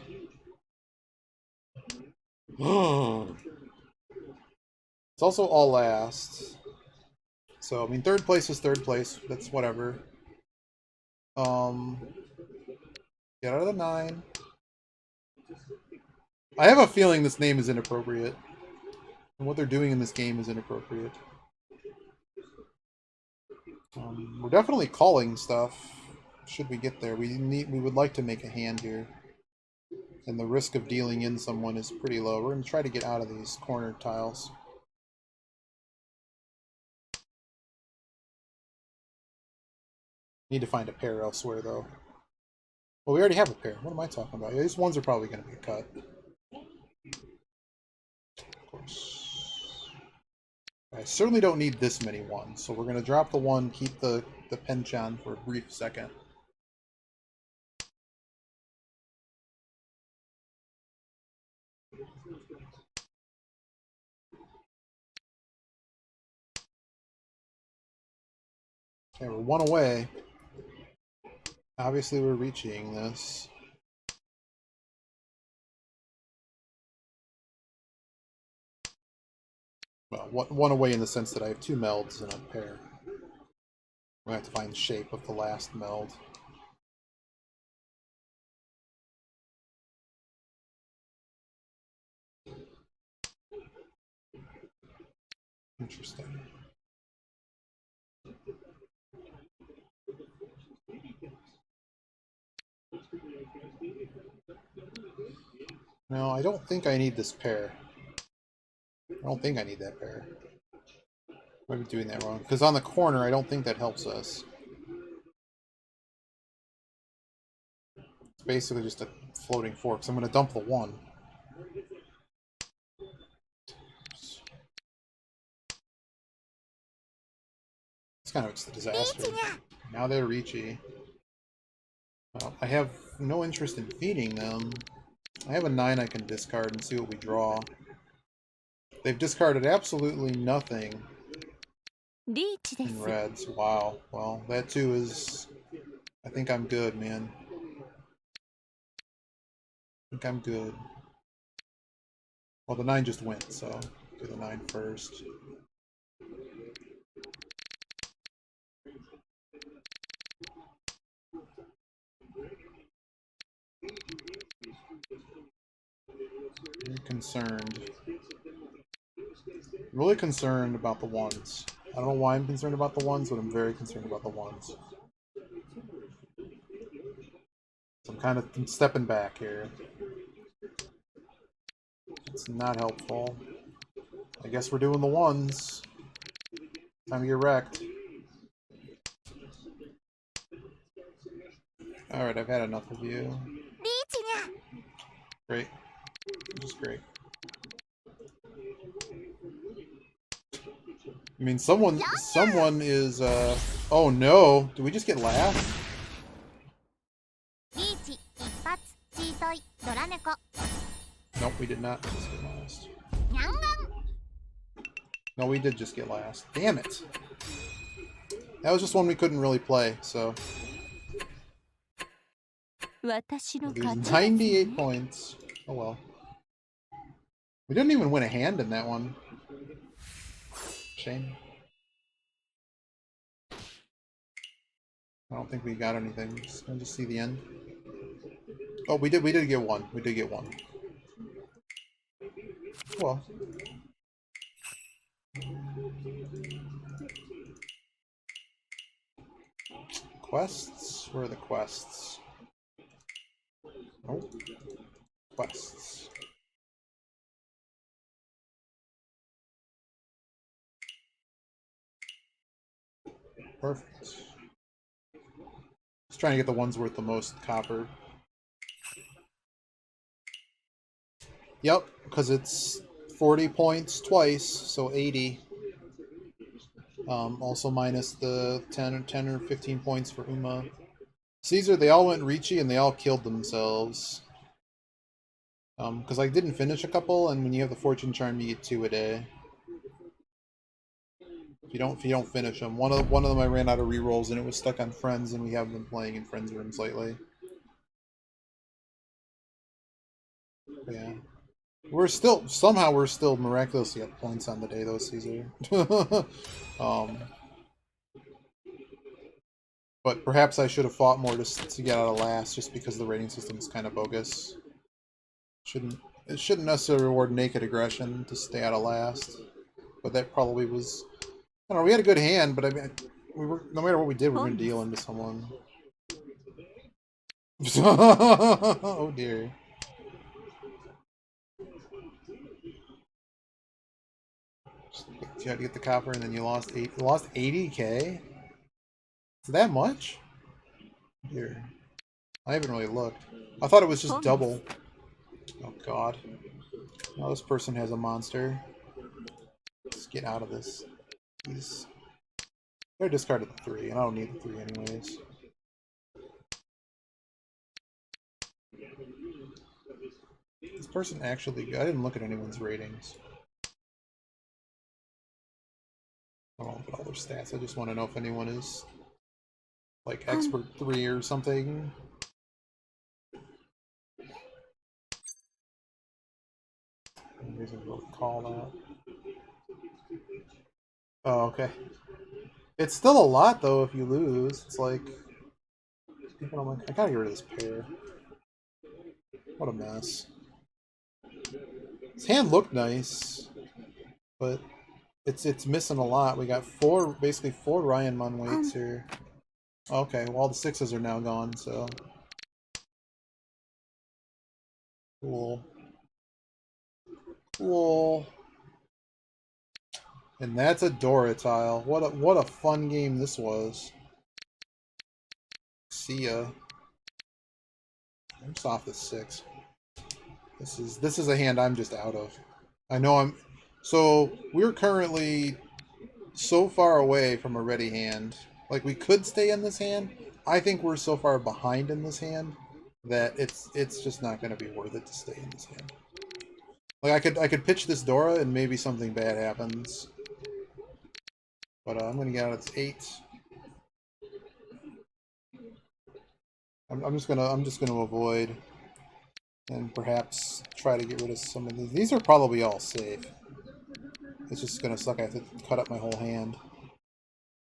It's also all last. So, I mean, third place is third place. That's whatever. Get out of the 9. I have a feeling this name is inappropriate. And what they're doing in this game is inappropriate. We're definitely calling stuff. Should we get there? We would like to make a hand here. And the risk of dealing in someone is pretty low. We're going to try to get out of these corner tiles. Need to find a pair elsewhere, though. Well, we already have a pair. What am I talking about? Yeah, these ones are probably going to be a cut. Of course. I certainly don't need this many ones, so we're going to drop the 1, keep the Penchan for a brief second. Okay, we're 1 away. Obviously, we're reaching this. Well, 1 away in the sense that I have 2 melds in a pair. We have to find the shape of the last meld. Interesting. No, I don't think I need this pair. I don't think I need that pair. I might be doing that wrong. Because on the corner, I don't think that helps us. It's basically just a floating fork, so I'm going to dump the 1. It's kind of just a disaster. Now they're Ricci. I have no interest in feeding them. I have a 9 I can discard and see what we draw. They've discarded absolutely nothing in reds. Wow. Well, that too is... I think I'm good, man. I think I'm good. Well, the 9 just went, so do the 9 first. I'm concerned. I'm really concerned about the 1s. I don't know why I'm concerned about the 1s, but I'm very concerned about the 1s. So I'm kind of stepping back here. It's not helpful. I guess we're doing the 1s. Time to get wrecked. Alright, I've had enough of you. Great. Just great. I mean, someone is, oh no! Did we just get last? Nope, we did not just get last. No, we did just get last. Damn it! That was just one we couldn't really play, so... Lose 98 points. Oh well. We didn't even win a hand in that one. Shame. I don't think we got anything. Just gonna see the end. Oh, we did get one. We did get one. Well. Quests? Where are the quests? Oh. Quests. Perfect. Just trying to get the ones worth the most copper. Yep, because it's 40 points twice, so 80. Also minus the 10 or 15 points for Uma. Caesar, they all went Ricci and they all killed themselves. Because I didn't finish a couple, and when you have the Fortune Charm, you get 2 a day. If you don't finish them, one of them I ran out of rerolls and it was stuck on Friends, and we haven't been playing in Friends rooms lately. But yeah, we're still miraculously at points on the day though, Caesar. But perhaps I should have fought more to get out of last, just because the rating system is kind of bogus. It shouldn't necessarily reward naked aggression to stay out of last, but that probably was. I don't know. We had a good hand, but I mean, no matter what we did, we were going to deal into someone. Oh dear. You had to get the copper, and then you lost 80K. Is that much? Here, I haven't really looked. I thought it was just double. Oh god. Now this person has a monster. Let's get out of this. Please. They're discarded the 3, and I don't need the 3 anyways. This person actually... I didn't look at anyone's ratings. I don't look at all their stats. I just want to know if anyone is like expert 3 or something. Anyways, we'll call that. Oh, okay. It's still a lot though if you lose. It's like... I'm like, I gotta get rid of this pair. What a mess. His hand looked nice, but it's missing a lot. We got basically four Ryan Munwaits here. Okay, well all the 6s are now gone, so cool. Cool. And that's a Dora tile. What a fun game this was. See ya. I'm just off the 6. This is a hand I'm just out of. I know I'm. So we're currently so far away from a ready hand. Like, we could stay in this hand. I think we're so far behind in this hand that it's just not going to be worth it to stay in this hand. Like, I could pitch this Dora and maybe something bad happens. But I'm going to get out its 8. I'm just gonna avoid and perhaps try to get rid of some of these. These are probably all safe. It's just gonna suck. I have to cut up my whole hand.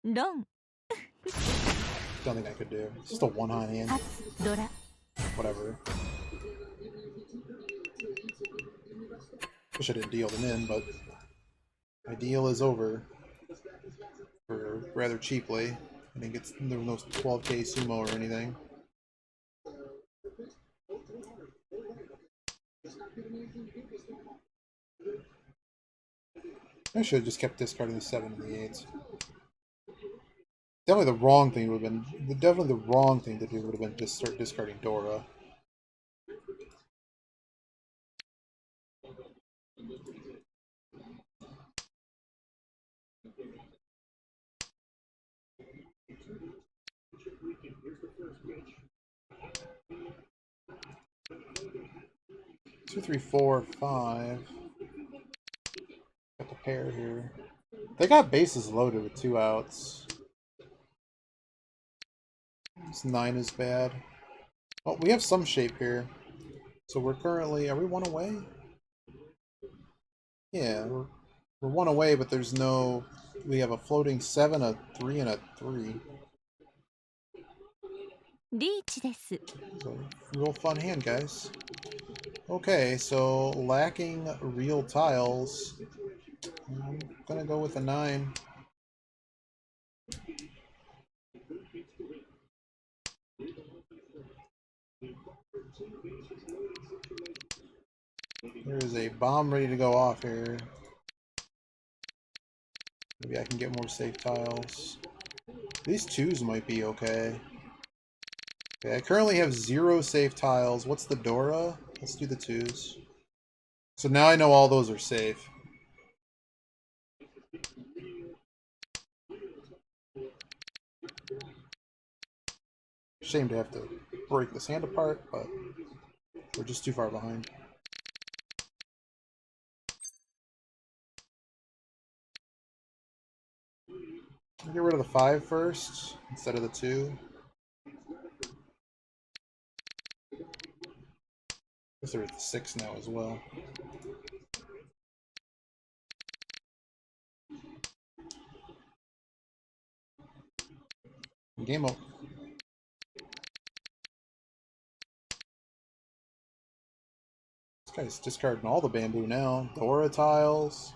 Don't Don't think I could do. It's just a one-on hand. Whatever. Wish I didn't deal them in, but my deal is over. For rather cheaply. I think there was no 12k sumo or anything. I should have just kept discarding the 7 and the 8s. Definitely the wrong thing would have been. Definitely the wrong thing to do would have been just start discarding Dora. Two, three, four, 5. Got the pair here. They got bases loaded with 2 outs. This 9 is bad. Oh, we have some shape here. So we're currently... Are we 1 away? Yeah, we're 1 away, but there's no... We have a floating 7, a 3, and a 3. So, real fun hand, guys. Okay, so lacking real tiles. I'm gonna go with a 9. There's a bomb ready to go off here. Maybe I can get more safe tiles. These 2s might be okay. Okay, I currently have 0 safe tiles. What's the Dora? Let's do the 2s. So now I know all those are safe. Shame to have to break this hand apart, but we're just too far behind. I'll get rid of the 5 first, instead of the 2. Guess they're at the 6 now as well. Game over. This guy's discarding all the bamboo now. Dora tiles.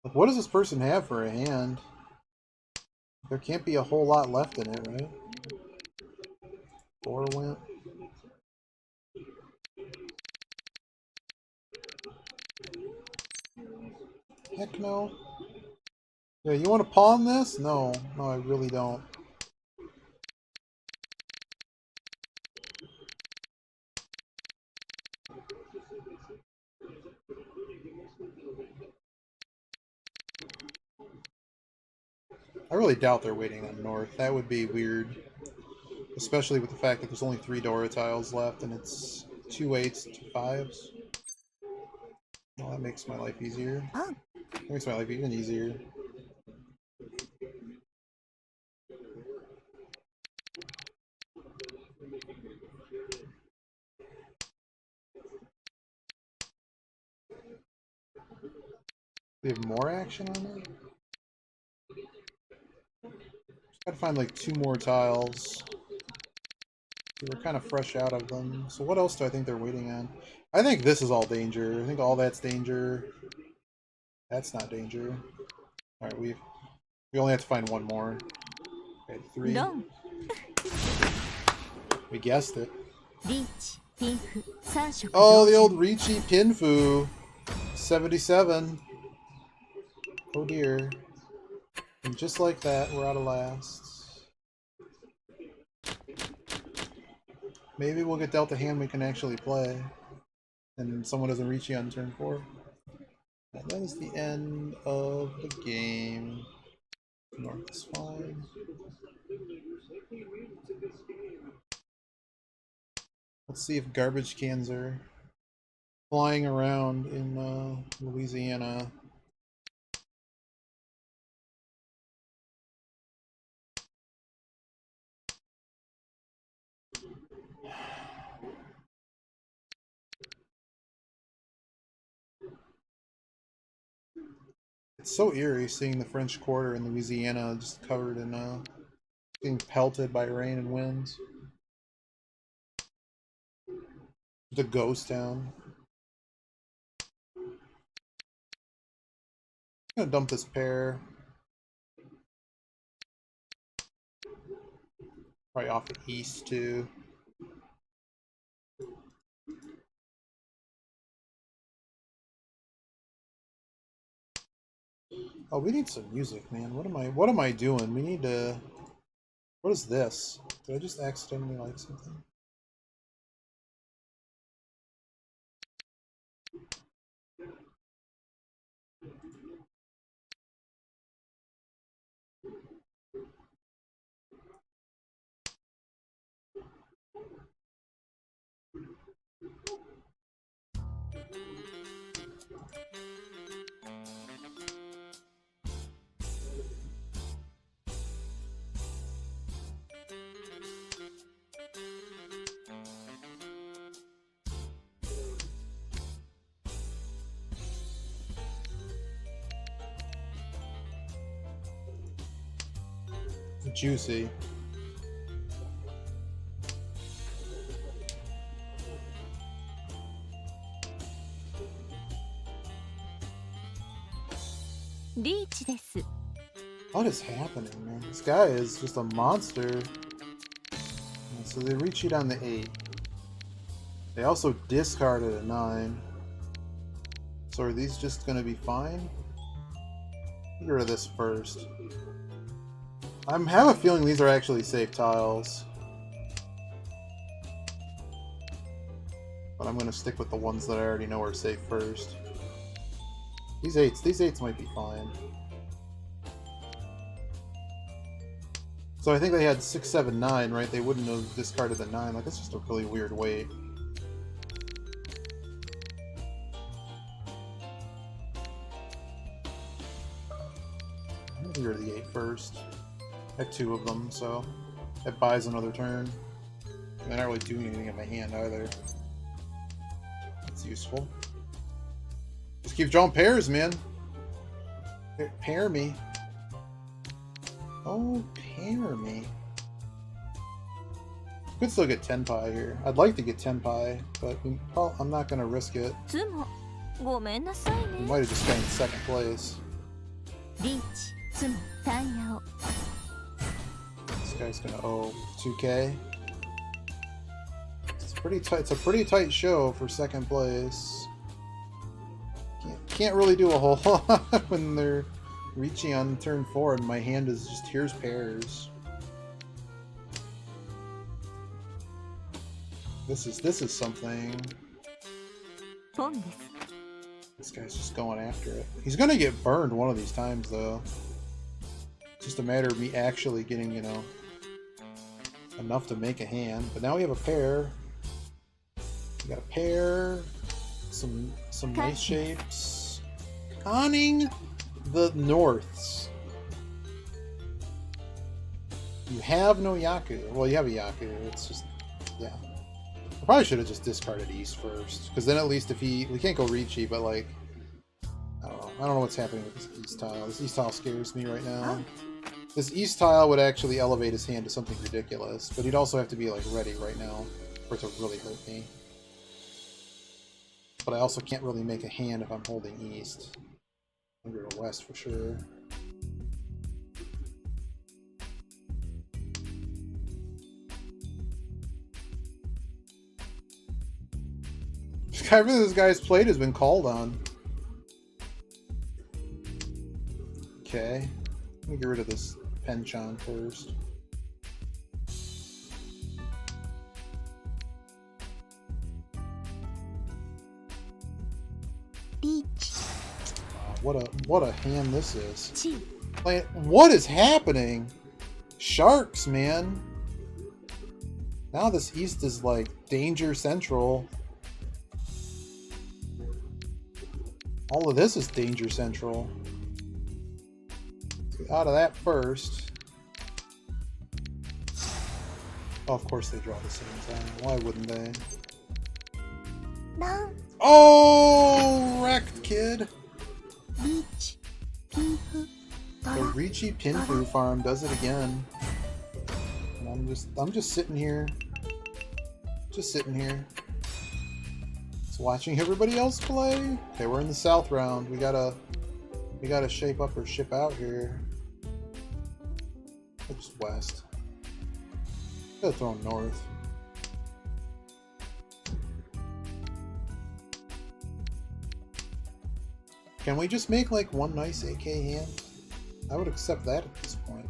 Like, what does this person have for a hand? There can't be a whole lot left in it, right? Dora went. Heck no. Yeah, you want to pawn this? No, no, I really don't. I really doubt they're waiting on North. That would be weird. Especially with the fact that there's only 3 Dora tiles left and it's 2 8s, 2 5s. Well, that makes my life easier. That makes my life even easier. We have more action on it? Just gotta find like 2 more tiles. We're kind of fresh out of them. So what else do I think they're waiting on? I think this is all danger. I think all that's danger. That's not danger. Alright, we only have to find 1 more. Okay, 3. No. We guessed it. Oh, the old Ricci Pinfu. 77. Oh dear. And just like that, we're out of lasts. Maybe we'll get dealt a hand we can actually play. And someone doesn't reach you on turn 4. And that is the end of the game. North is fine. Let's see if garbage cans are flying around in Louisiana. It's so eerie seeing the French Quarter in Louisiana just covered in being pelted by rain and winds. The ghost town. I'm gonna dump this pair. Probably off the east too. Oh, we need some music, man. What am I doing? We need to. What is this? Did I just accidentally like something? Juicy. What is happening, man? This guy is just a monster. And so they recheat on the 8. They also discarded a 9. So are these just gonna be fine? Get rid of this first. I have a feeling these are actually safe tiles. But I'm gonna stick with the ones that I already know are safe first. These eights might be fine. So I think they had 6, 7, 9, right? They wouldn't have discarded the 9. Like, that's just a really weird weight. I'm gonna get rid of the 8 first. I have 2 of them, so that buys another turn. And they're not really doing anything in my hand either. That's useful. Just keep drawing pairs, man. Pair me. Oh, pair me. Could still get Tenpai here. I'd like to get Tenpai, but I'm not going to risk it. We might have just been in second place. This guy's going to owe 2K. It's a pretty tight show for second place. Can't really do a whole lot when they're reaching on turn 4 and my hand is just here's pairs. This is something. This guy's just going after it. He's gonna get burned one of these times though. It's just a matter of me actually getting, you know, enough to make a hand. But now we have a pair. We got a pair. Some nice shapes. Conning the Norths. You have no Yaku. Well, you have a Yaku. It's just, yeah. I probably should have just discarded East first, because then at least if we can't go Ricci, but like, I don't know what's happening with this East tile. This East tile scares me right now. This East tile would actually elevate his hand to something ridiculous, but he'd also have to be like ready right now for it to really hurt me. But I also can't really make a hand if I'm holding East. Under to West for sure. Everything this guy's played has been called on. okay. Let me get rid of this penchant first. What a hand this is. Like, what is happening? Sharks, man. Now this east is like danger central. All of this is danger central. Let's get out of that first. Oh, of course they draw the same time. Why wouldn't they? No. Oh, wrecked, kid. The Ricci Pinfu farm does it again. And I'm just sitting here. Just sitting here. Just watching everybody else play. Okay, we're in the south round. We gotta shape up or ship out here. Or just west. Gotta throw them north. Can we just make like one nice AK hand? I would accept that at this point.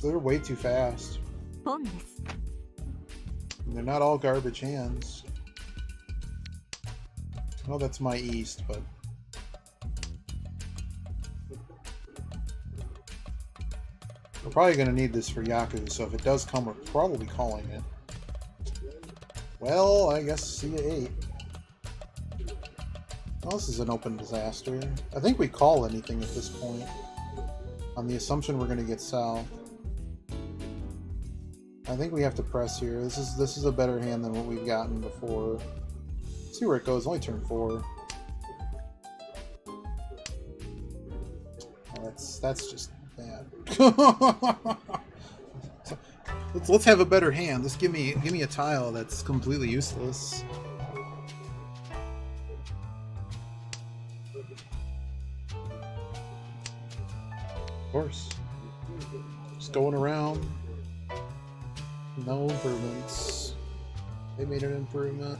They're way too fast. And they're not all garbage hands. Well, that's my east, but we're probably going to need this for Yaku, so if it does come, we're probably calling it. Well, I guess see you 8. Well, this is an open disaster. I think we call anything at this point, on the assumption we're going to get south. I think we have to press here. This is a better hand than what we've gotten before. Let's see where it goes. Only turn 4. Oh, that's just bad. let's have a better hand. Just give me a tile that's completely useless. Of course. Just going around. No improvements. They made an improvement.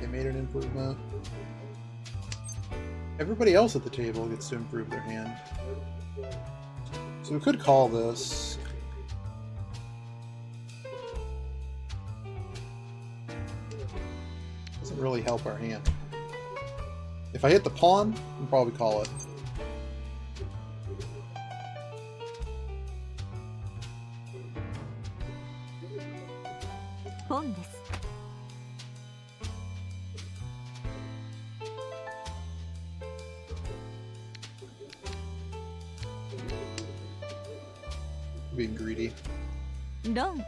They made an improvement. Everybody else at the table gets to improve their hand. So we could call this. Doesn't really help our hand. If I hit the pawn, we'll probably call it. Being greedy. No.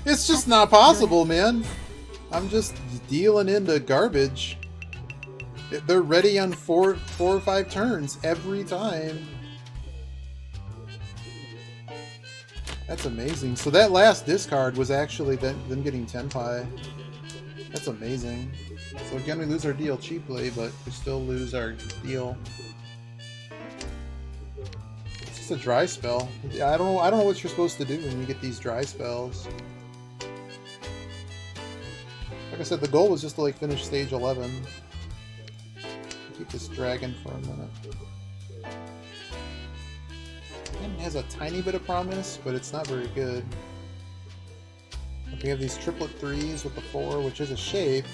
It's just not possible, man. I'm just dealing into garbage. They're ready on four or 5 turns every time. That's amazing. So that last discard was actually them getting Tenpai. That's amazing. So again, we lose our deal cheaply, but we still lose our deal. It's just a dry spell. I don't know what you're supposed to do when you get these dry spells. Like I said, the goal was just to like finish stage 11. Keep this dragon for a minute. It has a tiny bit of promise, but it's not very good. We have these triplet 3s with the 4, which is a shape.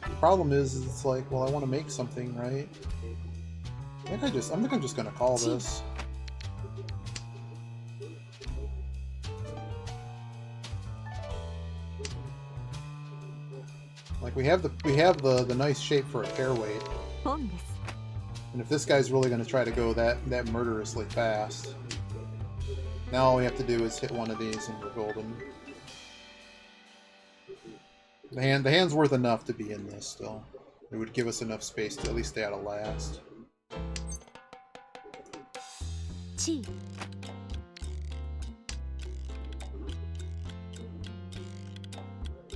The problem is it's like, well, I want to make something, right? I think I'm just gonna call this. Like we have the nice shape for a pairweight. And if this guy's really going to try to go that murderously fast, now all we have to do is hit one of these and we're golden. The hand's worth enough to be in this still. It would give us enough space to at least stay out of last.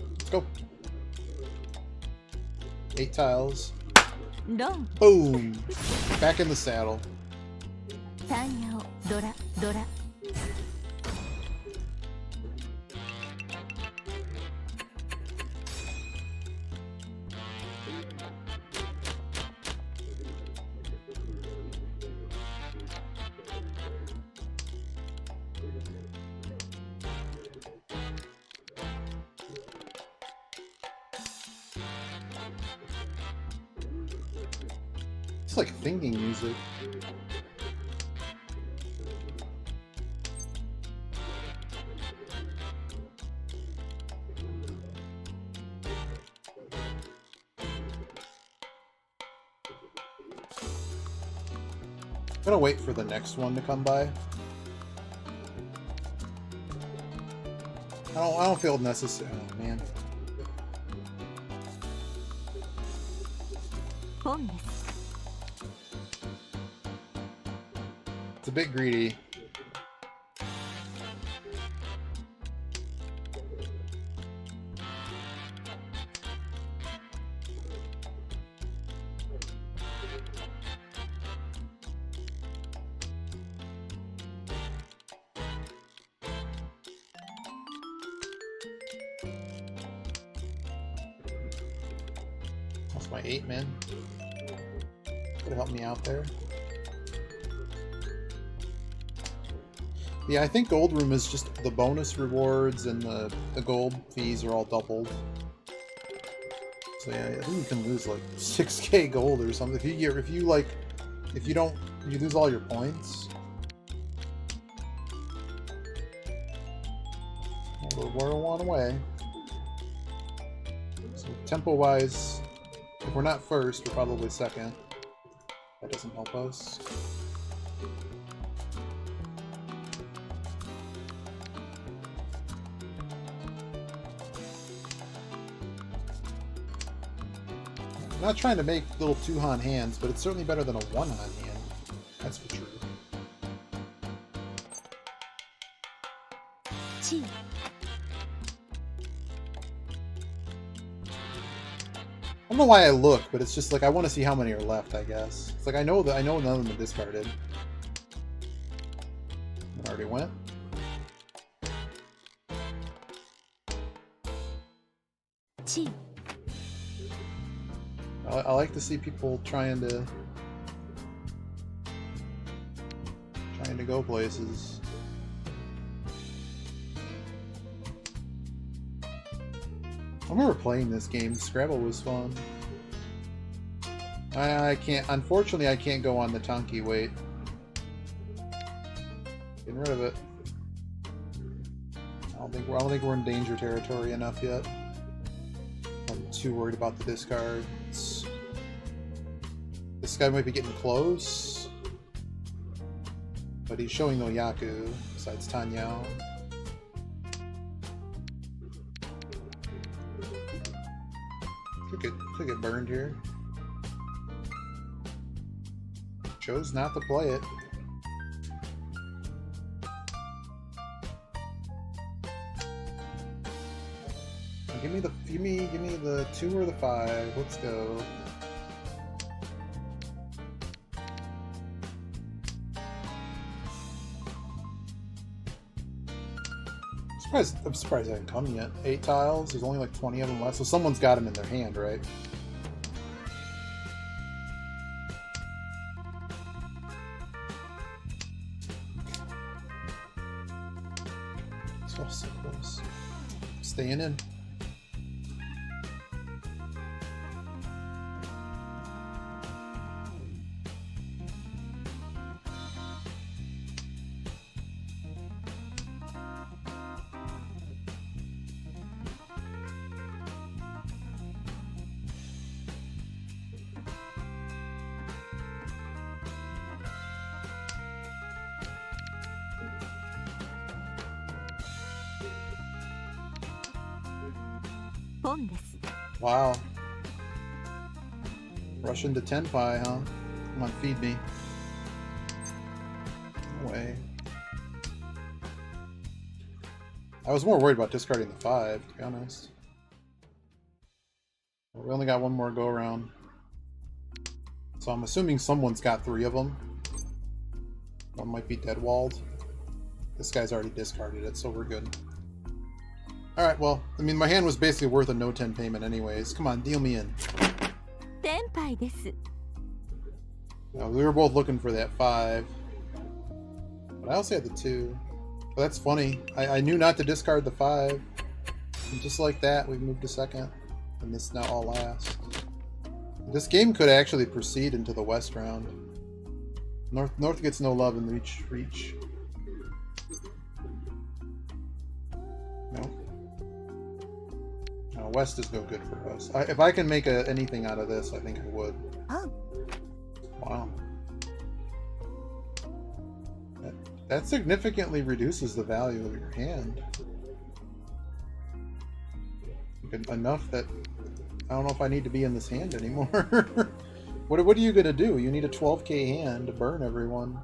Let's go. 8 tiles. No. Boom! Back in the saddle. It's like thinking music. I'm gonna wait for the next one to come by. I don't feel necessary. Oh man. 本です。 It's a bit greedy. That's my 8 man. Could help me out there. Yeah, I think Gold Room is just the bonus rewards and the gold fees are all doubled. So yeah, I think you can lose like 6k gold or something. If you lose all your points. Well, we're one away. So tempo wise, if we're not first, we're probably second. That doesn't help us. I'm not trying to make little two-han hands, but it's certainly better than a one-han hand. That's for true. チー I don't know why I look, but it's just like I want to see how many are left, I guess. It's like I know none of them are discarded. It already went. Chi. I like to see people trying to go places. I remember playing this game. Scrabble was fun. I can't. Unfortunately, I can't go on the Tonki. Wait, getting rid of it. I don't think we're in danger territory enough yet. I'm too worried about the discards. This guy might be getting close, but he's showing no Yaku besides Tanyao. Could get burned here. Chose not to play it. Give me the 2 or the 5. Let's go. I'm surprised I haven't come yet. 8 tiles. There's only like 20 of them left, so someone's got them in their hand, right? So close. Staying in. Wow. Rush into Tenpai, huh? Come on, feed me. No way. I was more worried about discarding the 5, to be honest. We only got one more go around. So I'm assuming someone's got 3 of them. One might be dead walled. This guy's already discarded it, so we're good. Alright, well, I mean, my hand was basically worth a no-10 payment anyways. Come on, deal me in. We were both looking for that 5. But I also had the 2. But that's funny. I knew not to discard the 5. And just like that, we moved to second. And this now all last. This game could actually proceed into the West round. North gets no love in reach. No. No, West is no good for us. If I can make anything out of this, I think I would. Oh. Wow. That significantly reduces the value of your hand. Enough that I don't know if I need to be in this hand anymore. What are you gonna do? You need a 12k hand to burn everyone.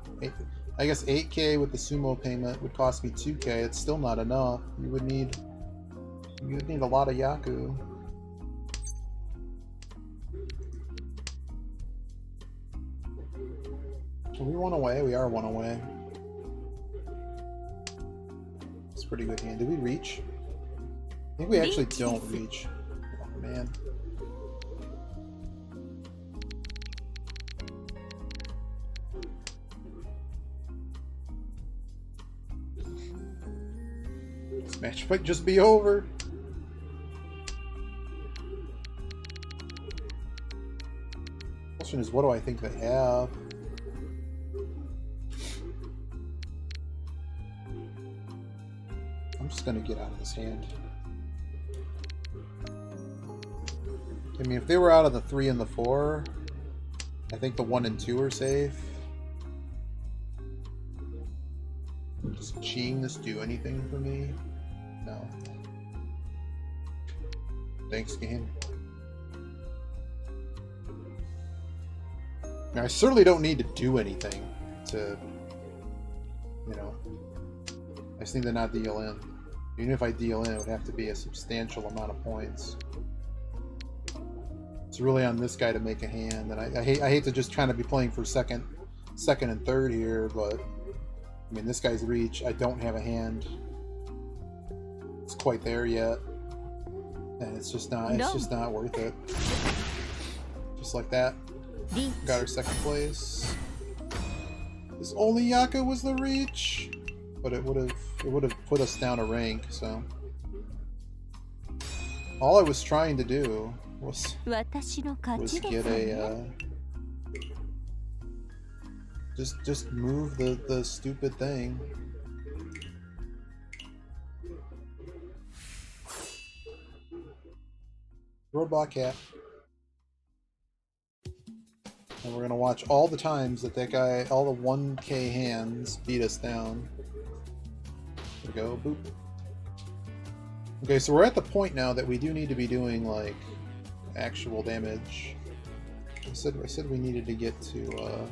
I guess 8k with the sumo payment would cost me 2k. It's still not enough. You would need a lot of Yaku. Are we one away? We are one away. It's a pretty good hand. Did we reach? I think we actually don't reach. Oh, man. This match might just be over. Question is, what do I think they have? I'm just gonna get out of this hand. I mean, if they were out of the 3 and the 4, I think the 1 and 2 are safe. Does cheating this do anything for me? No. Thanks, game. Now, I certainly don't need to do anything to, you know, I just need to not deal in. Even if I deal in, it would have to be a substantial amount of points. It's really on this guy to make a hand, and I hate to just kind of be playing for second and third here, but I mean, this guy's reach. I don't have a hand. It's quite there yet, and it's just not. It's just not worth it. Just like that, got our second place. This only Yaka was the reach, but it would have put us down a rank. So all I was trying to do was get a just move the stupid thing. Roadblock cat. And we're gonna watch all the times that guy, all the 1k hands beat us down. There we go, boop. Okay, so we're at the point now that we do need to be doing like actual damage. I said we needed to get to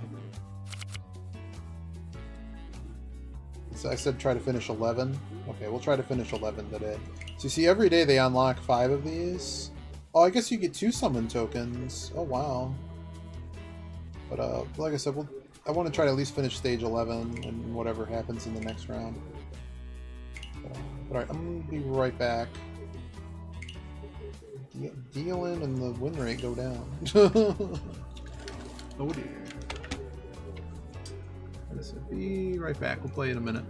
so I said try to finish 11. Okay, we'll try to finish 11 today. So you see, every day they unlock 5 of these. Oh, I guess you get 2 summon tokens. Oh wow. But like I said, I want to try to at least finish stage 11 and whatever happens in the next round. Alright, I'm gonna be right back. Deal in and the win rate go down. Oh dear. So be right back. We'll play in a minute.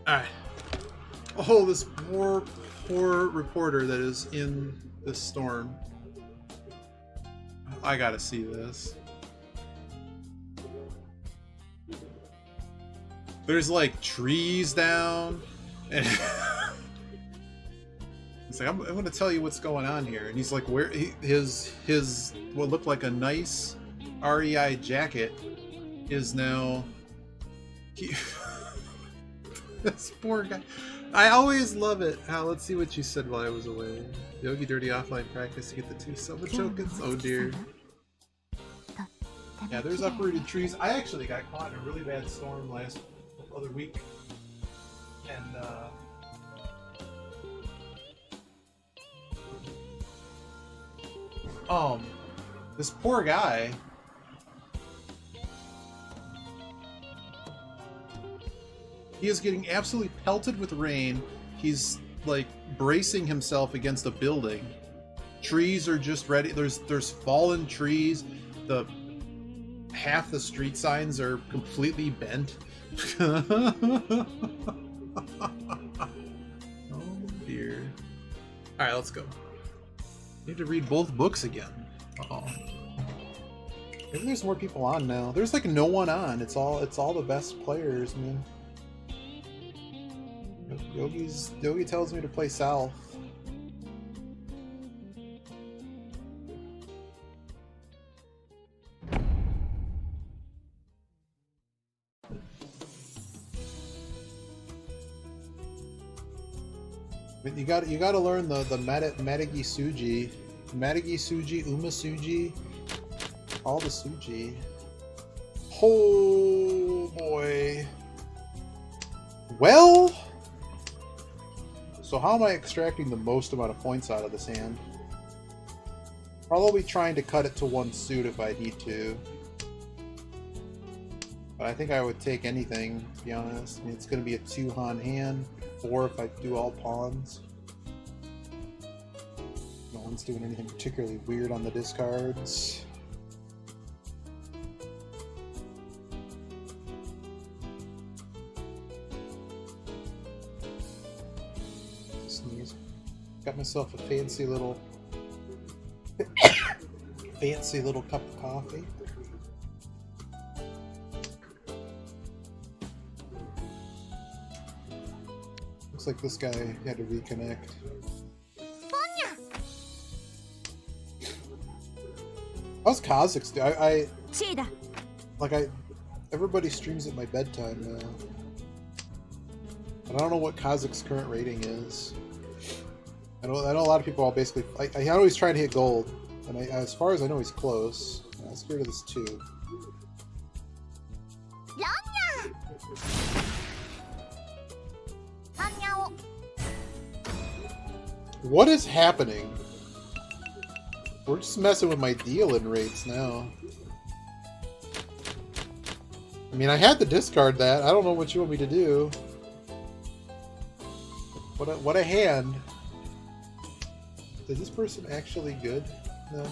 Alright. Oh, this poor reporter that is in this storm. I gotta see this. There's like trees down, and he's like, I'm gonna tell you what's going on here. And he's like, where his what looked like a nice REI jacket is now. This poor guy. I always love it. Let's see what you said while I was away. Yogi dirty offline practice to get the 2 summer tokens. Oh dear. Yeah, there's uprooted trees. I actually got caught in a really bad storm last other week, and this poor guy. He is getting absolutely pelted with rain. He's like bracing himself against a building. Trees are just ready. There's fallen trees. Half the street signs are completely bent. Oh dear. All right, let's go. Need to read both books again. Uh-oh. Maybe there's more people on now. There's like no one on. It's all the best players, man. Yogi tells me to play south. But you got to learn the Matagi Suji, Uma Suji, all the Suji. Oh boy. Well. So how am I extracting the most amount of points out of this hand? Probably trying to cut it to 1 suit if I need to. But I think I would take anything, to be honest. I mean, it's going to be a 2-Han hand, 4 if I do all pawns. No one's doing anything particularly weird on the discards. Got myself a fancy little cup of coffee. Looks like this guy had to reconnect. How's Kazakhs do? Everybody streams at my bedtime now. And I don't know what Kazakh's current rating is. I know a lot of people all basically. I always try to hit gold, and as far as I know, he's close. Let's get rid of this 2. What is happening? We're just messing with my deal-in rates now. I mean, I had to discard that. I don't know what you want me to do. What a hand. Is this person actually good? No.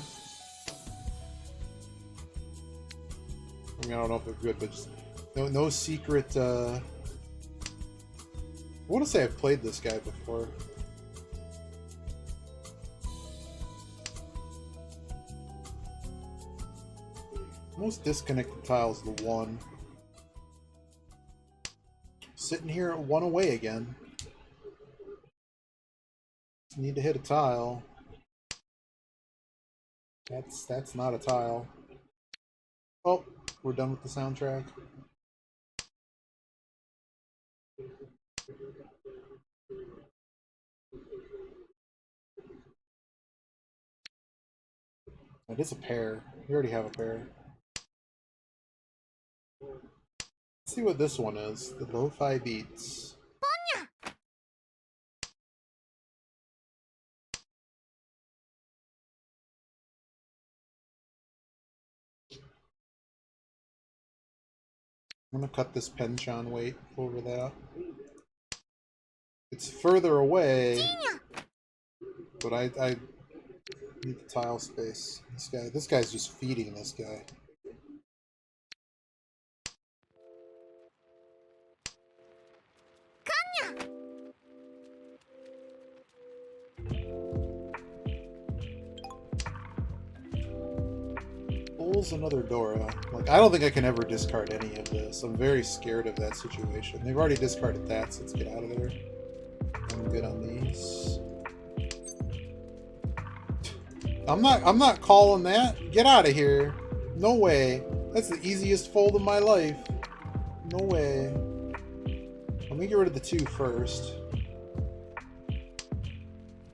I mean, I don't know if they're good, but just no secret. I want to say I've played this guy before. Most disconnected tiles, the 1. Sitting here at 1 away again. Need to hit a tile. That's not a tile. Oh, we're done with the soundtrack. It is a pair. You already have a pair. Let's see what this one is. The lo-fi beats. I'm gonna cut this penchant weight over that. It's further away, but I need the tile space. This guy's just feeding this guy. pulls another Dora? Like, I don't think I can ever discard any of this. I'm very scared of that situation. They've already discarded that, so let's get out of there. I'm good on these. I'm not calling that. Get out of here. No way. That's the easiest fold of my life. No way. Let me get rid of the 2 first.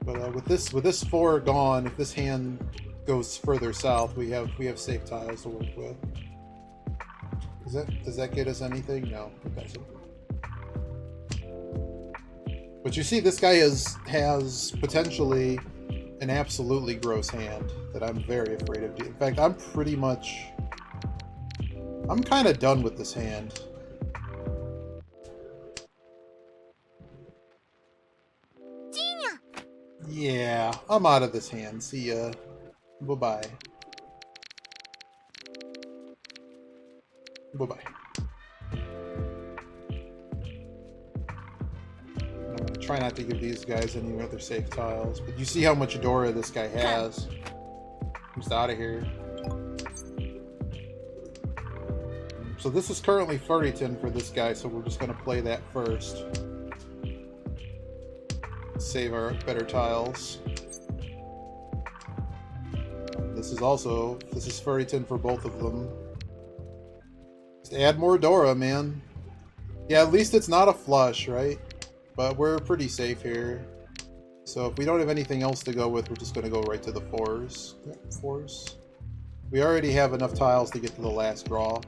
But with this 4 gone, if this hand goes further south, we have safe tiles to work with. Does that get us anything? No, it doesn't. But you see, this guy has potentially an absolutely gross hand that I'm very afraid of. In fact, I'm kind of done with this hand. Yeah, I'm out of this hand. See ya. Bye-bye. Bye-bye. I'm going to try not to give these guys any other safe tiles, but you see how much Dora this guy has. I'm just out of here. So this is currently Furryton for this guy, so we're just going to play that first. Save our better tiles. This is Furryton for both of them. Just add more Dora, man. Yeah, at least it's not a flush, right? But we're pretty safe here. So if we don't have anything else to go with, we're just going to go right to the 4s. Yep, 4s. We already have enough tiles to get to the last draw.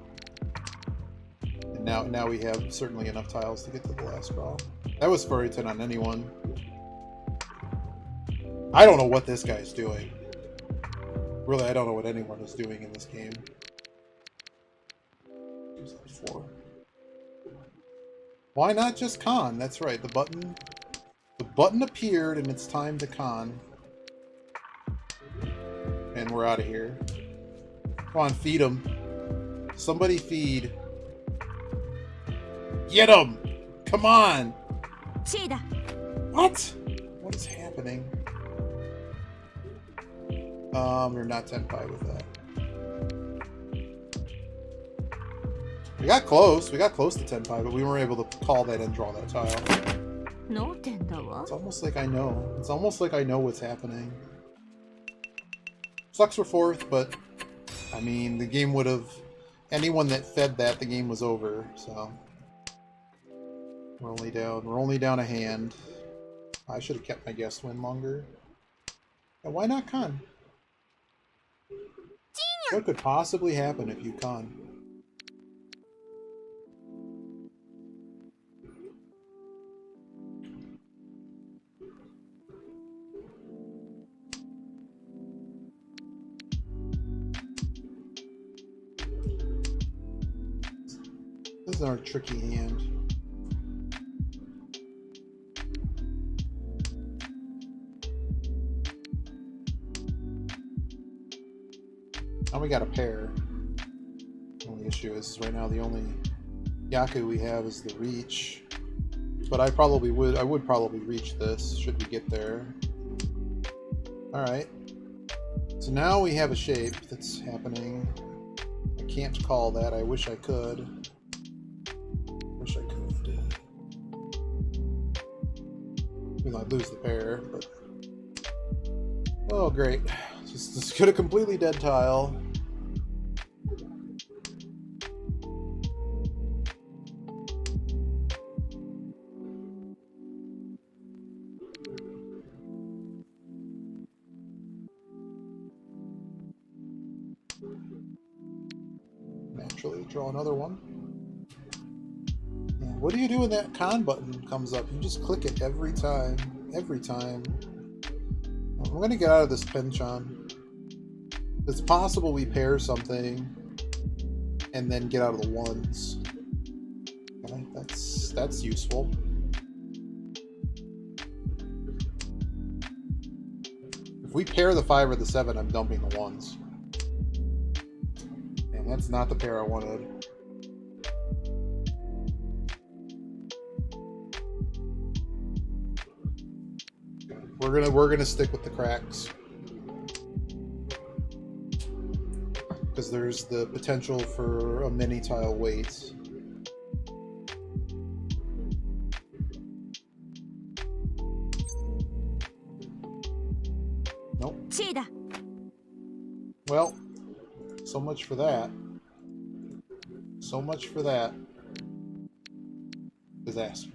And now we have certainly enough tiles to get to the last draw. That was Furryton on anyone. I don't know what this guy's doing. Really, I don't know what anyone is doing in this game. 4. Why not just con? That's right, the button appeared and it's time to con. And we're out of here. Come on, feed him. Somebody feed. Get him! Come on! What? What is happening? We're not 10-5 with that. We got close. We got close to 10-5, but we weren't able to call that and draw that tile. It's almost like I know. It's almost like I know what's happening. Sucks for 4th, but I mean, the game would have... Anyone that fed that, the game was over, so... We're only down a hand. I should have kept my guess win longer. Yeah, why not con? What could possibly happen if you con? This is our tricky hand. Now we got a pair. The only issue is right now the only Yaku we have is the reach. But I would probably reach this should we get there. Alright. So now we have a shape that's happening. I can't call that. I wish I could. Wish I could. I'd lose the pair, but... Oh, great. Just get a completely dead tile. Naturally, draw another one. Yeah, what do you do when that con button comes up? You just click it every time. Every time. I'm going to get out of this pinch on. It's possible we pair something and then get out of the ones. Okay, that's useful. If we pair the 5 or the 7, I'm dumping the ones. And that's not the pair I wanted. We're gonna stick with the cracks. because there's the potential for a mini tile wait. Nope. Well, so much for that. So much for that. Disaster.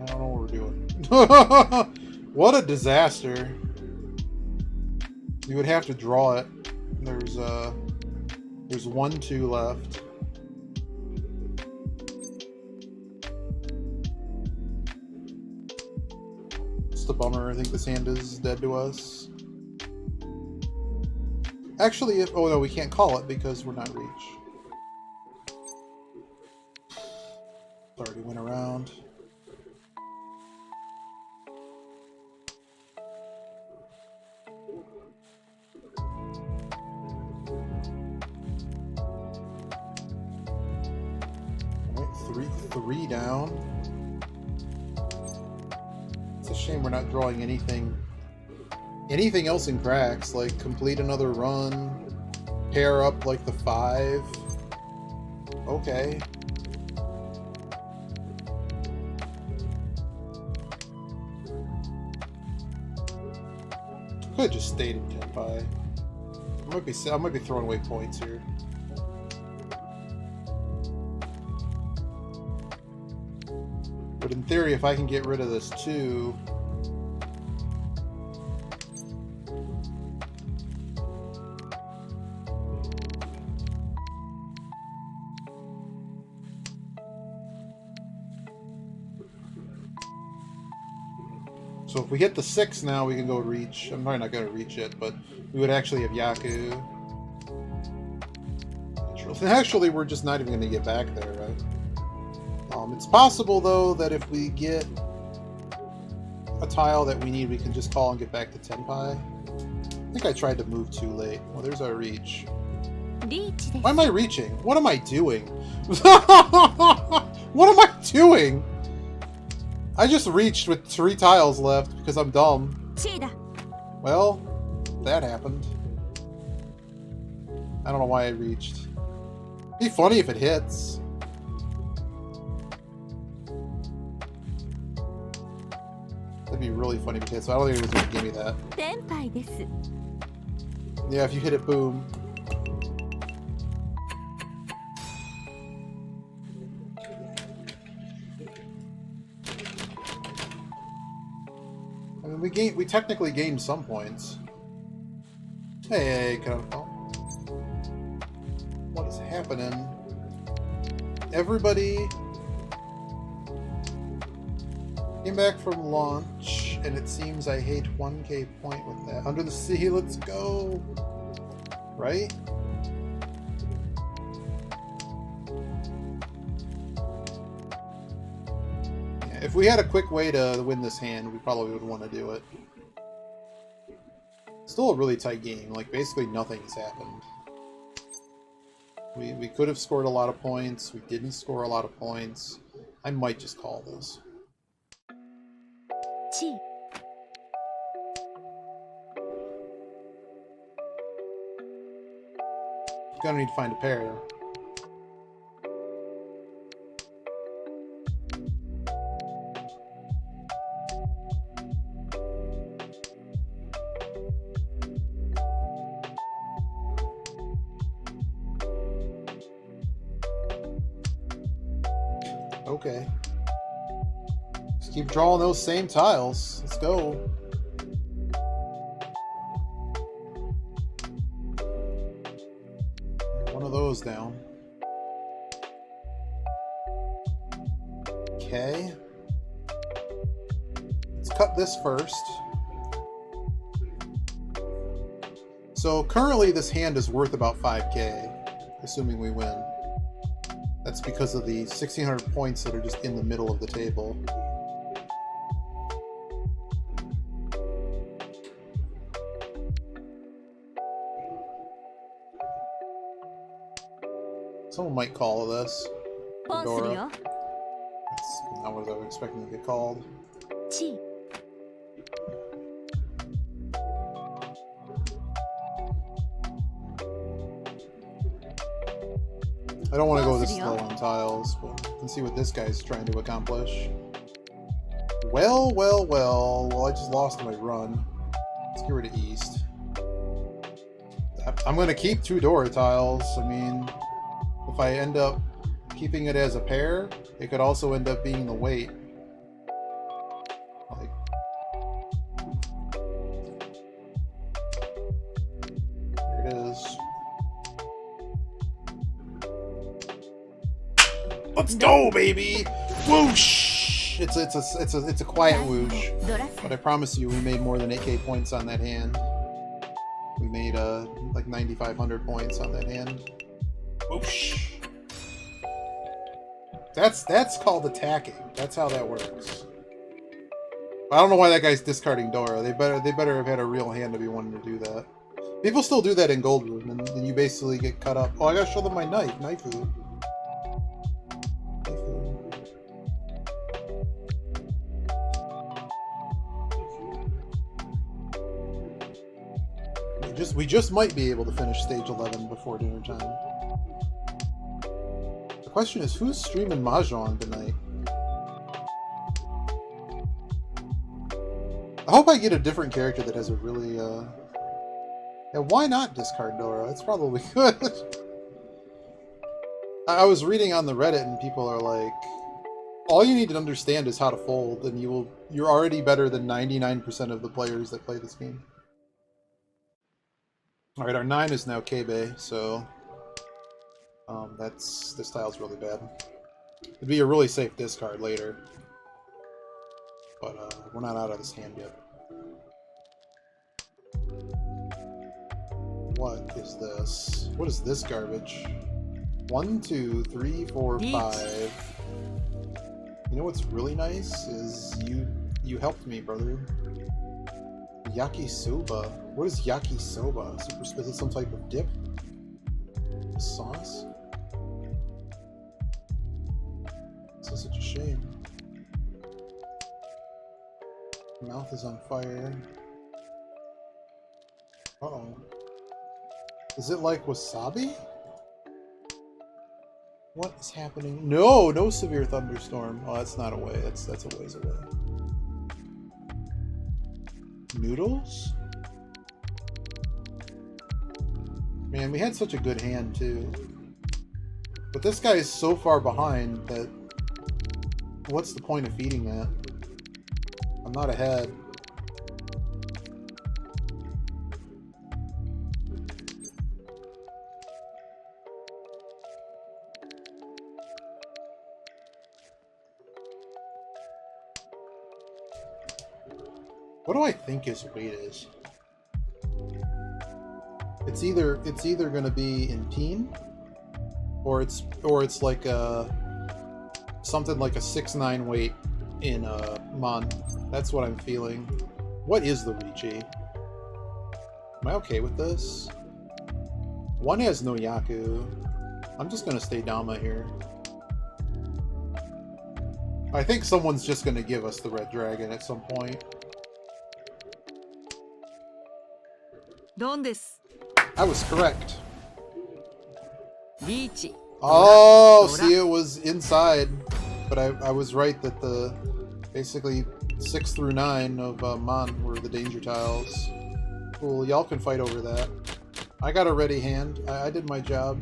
I don't know what we're doing. What a disaster. You would have to draw it. There's 1-2 left. Just a bummer. I think this hand is dead to us. Actually, if... Oh no, we can't call it because we're not reach. Already went around. Three down. It's a shame we're not drawing anything else in cracks, like complete another run, pair up like the 5. Okay. Could have just stayed in Tenpai. I might be throwing away points here. But in theory, if I can get rid of this 2... So if we hit the 6 now, we can go reach. I'm probably not going to reach it, but we would actually have Yaku. Actually, we're just not even going to get back there, right? It's possible, though, that if we get a tile that we need, we can just call and get back to Tenpai. I think I tried to move too late. Well, there's our reach. Why am I reaching? What am I doing? What am I doing? I just reached with 3 tiles left because I'm dumb. Well, that happened. I don't know why I reached. It'd be funny if it hits. That'd be really funny if it hits, so I don't think it was going to give me that. Yeah, if you hit it, boom. I mean, we technically gained some points. Hey, kind of. What is happening? Everybody came back from launch, and it seems I hate 1k point with that. Under the sea, let's go! Right? Yeah, if we had a quick way to win this hand, we probably would want to do it. Still a really tight game. Like, basically nothing has happened. We could have scored a lot of points. We didn't score a lot of points. I might just call this. Gonna need to find a pair. Okay. Just keep drawing those same tiles. Let's go. One of those down. Okay. Let's cut this first. So currently this hand is worth about 5k, assuming we win. That's because of the 1600 points that are just in the middle of the table. Someone might call this. Dora. That's not what I was expecting to get called. I don't want to go this slow on tiles, but you can see what this guy's trying to accomplish. Well, well, well. Well, I just lost my run. Let's get rid of east. I'm going to keep 2 Dora tiles. I mean, if I end up keeping it as a pair, it could also end up being the weight. Like, there it is. Let's go, baby! Whoosh! It's a quiet whoosh, but I promise you, we made more than 8k points on that hand. We made like 9,500 points on that hand. Whoosh! That's called attacking. That's how that works. I don't know why that guy's discarding Dora. They better have had a real hand to be wanting to do that. People still do that in Gold Room, and then you basically get cut up. Oh, I gotta show them my knife. Knifey. We just might be able to finish stage 11 before dinner time. The question is, who's streaming Mahjong tonight? I hope I get a different character that has a really, Yeah, why not discard Dora? It's probably good. I was reading on the Reddit and people are like, all you need to understand is how to fold, and you're already better than 99% of the players that play this game. Alright, our 9 is now Kebe, so this tile's really bad. It'd be a really safe discard later. But we're not out of this hand yet. What is this? What is this garbage? 1, 2, 3, 4, 5. You know what's really nice is you helped me, brother. Yakisoba. What is yakisoba? Is it some type of dip? A sauce? This is such a shame. Mouth is on fire. Uh-oh. Is it like wasabi? What is happening? No! No severe thunderstorm. Oh, that's not a way. That's a ways away. Noodles? Man, we had such a good hand, too. But this guy is so far behind that... What's the point of feeding that? I'm not ahead. What do I think his weight is? It's either gonna be in teen, or it's like something like a 6'9" weight in Mon. That's what I'm feeling. What is the Riichi? Am I okay with this? One has no Yaku. I'm just gonna stay Dama here. I think someone's just gonna give us the Red Dragon at some point. I was correct. Oh, see, it was inside, but I was right that the basically 6 through 9 of Mon were the danger tiles. Cool, y'all can fight over that. I got a ready hand. I did my job.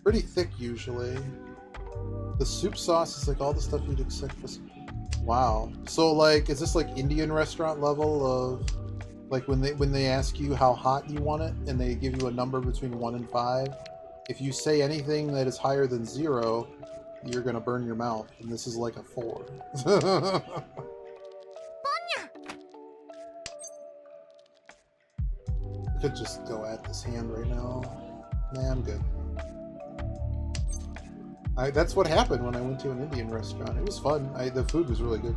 Pretty thick usually. The soup sauce is like all the stuff you'd expect. Wow. So like, is this like Indian restaurant level of? Like when they ask you how hot you want it, and they give you a number between 1 and 5, if you say anything that is higher than 0, you're gonna burn your mouth, and this is like a 4. I could just go at this hand right now. Nah, I'm good. That's what happened when I went to an Indian restaurant. It was fun. The food was really good.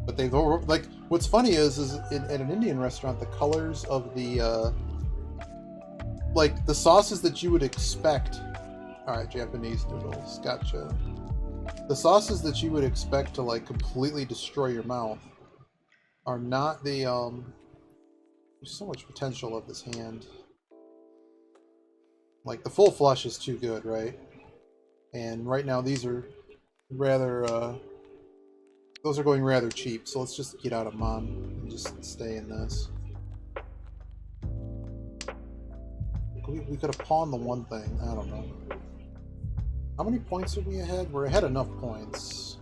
But they've like, what's funny is at an Indian restaurant, the colors of the like the sauces that you would expect. All right, Japanese noodles, gotcha. The sauces that you would expect to like completely destroy your mouth are not the There's so much potential of this hand. Like, the full flush is too good, right? And right now these are rather, those are going rather cheap, so let's just get out of Mon and just stay in this. We could have pawned the one thing. I don't know. How many points are we ahead? We're ahead enough points.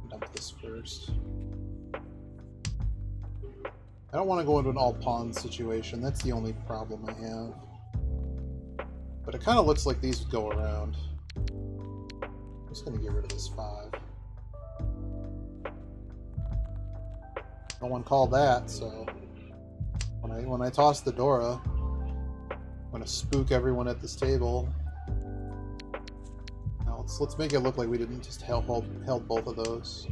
Dump this first. I don't want to go into an all-pawn situation. That's the only problem I have. But it kind of looks like these would go around. I'm just going to get rid of this 5. No one called that, so when I toss the Dora, I'm going to spook everyone at this table. Now let's make it look like we didn't just held both of those.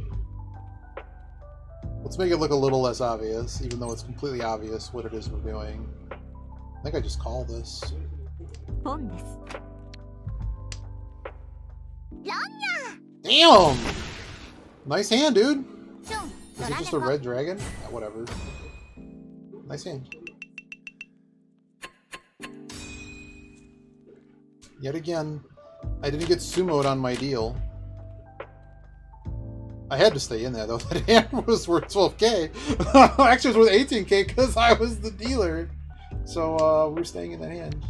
Let's make it look a little less obvious, even though it's completely obvious what it is we're doing. I think I just call this. Damn! Nice hand, dude! Is it just a red dragon? Yeah, whatever. Nice hand. Yet again, I didn't get sumoed on my deal. I had to stay in there, though. That hand was worth 12k. Actually, it was worth 18k because I was the dealer. So, we're staying in that hand.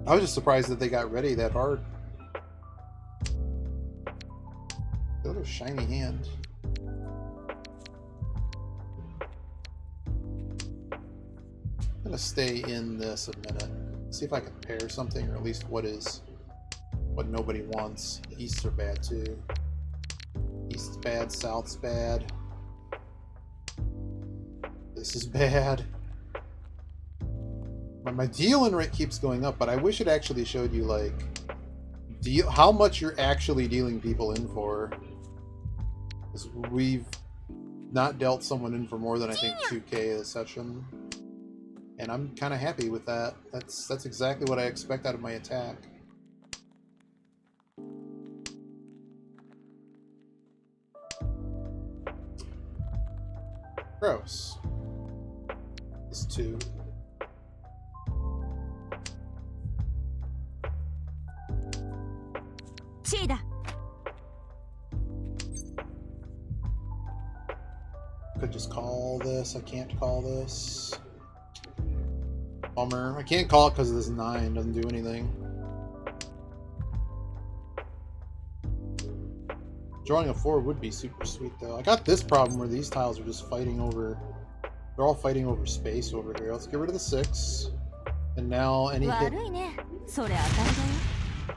I was just surprised that they got ready that hard. The other shiny hand. I'm gonna stay in this a minute. See if I can pair something, or at least what nobody wants. Easts are bad too. East's bad, South's bad. This is bad. My dealing rate keeps going up, but I wish it actually showed you, like, how much you're actually dealing people in for. Because we've not dealt someone in for more than, I think, 2k a session. And I'm kind of happy with that. That's exactly what I expect out of my attack. Gross. This 2. Could just call this. I can't call this. Bummer. I can't call it because this 9 doesn't do anything. Drawing a 4 would be super sweet, though. I got this problem where these tiles are just fighting over... They're all fighting over space over here. Let's get rid of the 6. And now any hit...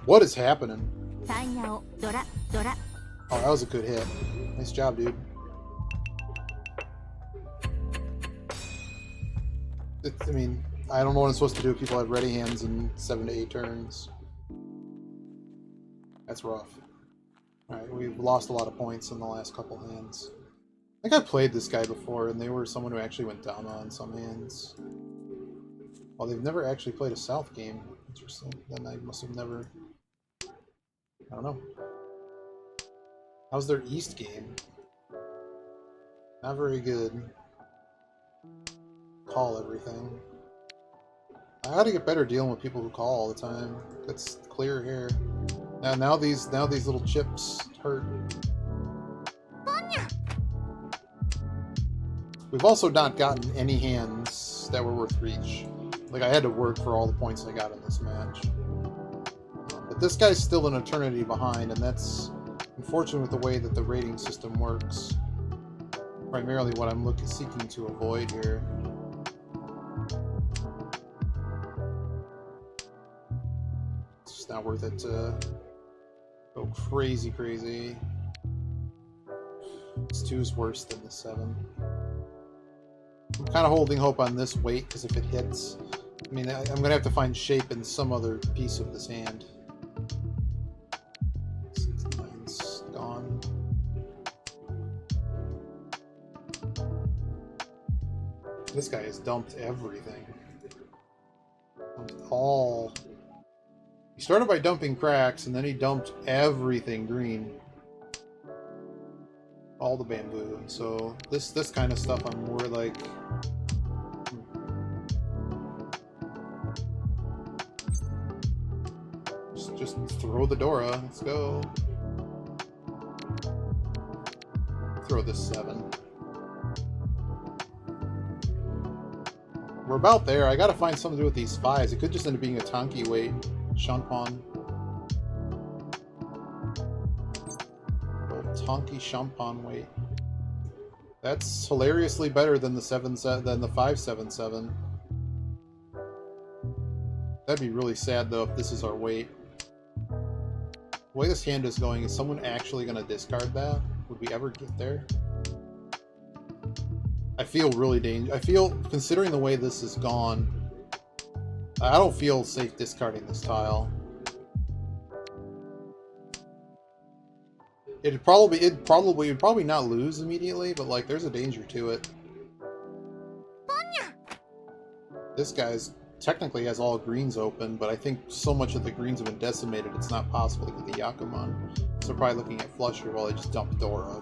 What is happening? Oh, that was a good hit. Nice job, dude. I mean, I don't know what I'm supposed to do if people have ready hands in 7 to 8 turns. That's rough. Alright, we've lost a lot of points in the last couple hands. I think I played this guy before, and they were someone who actually went down on some hands. Well, they've never actually played a South game. Interesting. Then I must have never... I don't know. How's their East game? Not very good. Call everything. I gotta get better dealing with people who call all the time. That's clear here. Now these little chips hurt. We've also not gotten any hands that were worth reach. Like, I had to work for all the points I got in this match. But this guy's still an eternity behind, and that's unfortunate with the way that the rating system works. Primarily what I'm seeking to avoid here. It's just not worth it to go crazy. This 2 is worse than the 7. I'm kind of holding hope on this weight, because if it hits, I mean, I'm going to have to find shape in some other piece of this hand. 9's gone. This guy has dumped everything. Dumped all... He started by dumping cracks, and then he dumped everything green. All the bamboo. So this kind of stuff I'm more like... Just throw the Dora. Let's go. Throw this 7. We're about there. I gotta find something to do with these 5s. It could just end up being a Tonki weight. Shunt pawn. Tonki shunt pawn weight. That's hilariously better than the 5/7/7. That'd be really sad though if this is our weight. The way this hand is going, is someone actually going to discard that? Would we ever get there? I feel really dangerous. I feel, considering the way this has gone, I don't feel safe discarding this tile. It'd probably not lose immediately, but like there's a danger to it. This guy's technically has all greens open, but I think so much of the greens have been decimated it's not possible to get the Yakuman. So they're probably looking at flush here while they just dump Dora,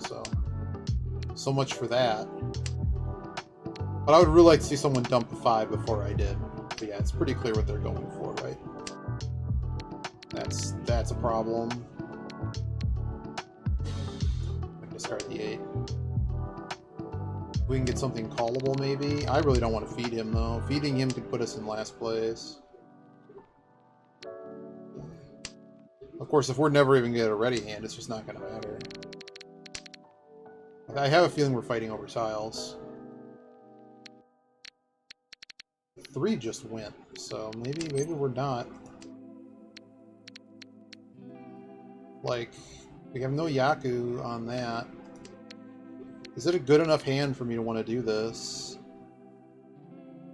so much for that. But I would really like to see someone dump a 5 before I did. But yeah, it's pretty clear what they're going for, right? That's a problem. Discard the 8. We can get something callable, maybe. I really don't want to feed him, though. Feeding him could put us in last place. Of course, if we're never even get a ready hand, it's just not going to matter. I have a feeling we're fighting over tiles. 3 just went, so maybe we're not. Like, we have no Yaku on that. Is it a good enough hand for me to want to do this?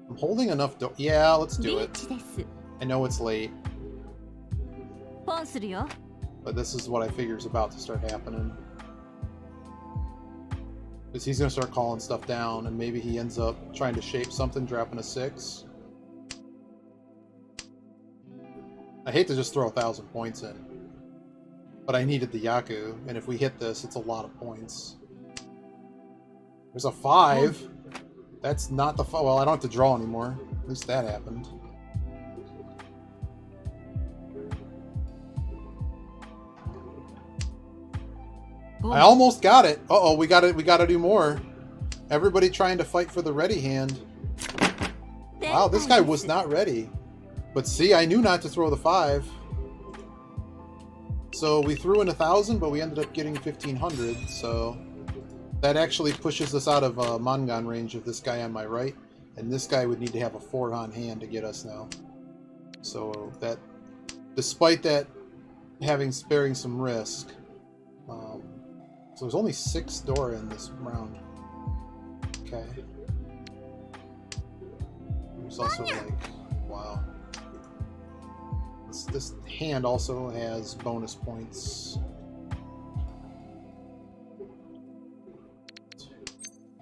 I'm holding enough yeah, let's do it. I know it's late. But this is what I figure is about to start happening. Because he's going to start calling stuff down, and maybe he ends up trying to shape something, dropping a 6. I hate to just throw 1,000 points in. But I needed the Yaku, and if we hit this, it's a lot of points. There's a 5. That's not the... Well, I don't have to draw anymore. At least that happened. I almost got it. Uh-oh, we gotta do more. Everybody trying to fight for the ready hand. Wow, this guy was not ready. But see, I knew not to throw the 5. So we threw in 1,000, but we ended up getting 1,500, so... That actually pushes us out of Mangan range of this guy on my right. And this guy would need to have a 4-on hand to get us now. So that... Despite that sparing some risk... so there's only 6 Dora in this round. Okay. There's also like... Wow. This hand also has bonus points.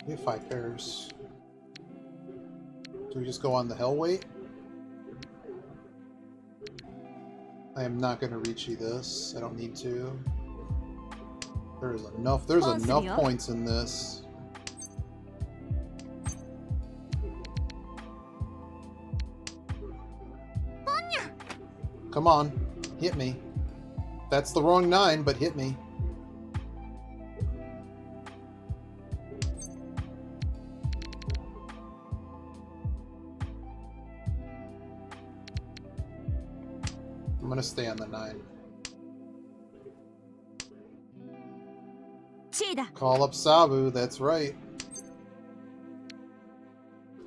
We have 5 pairs. Do we just go on the hell weight? I am not going to reach you this. I don't need to. There's enough points in this. Come on, hit me. That's the wrong 9, but hit me. I'm gonna stay on the 9. Call up Sabu, that's right.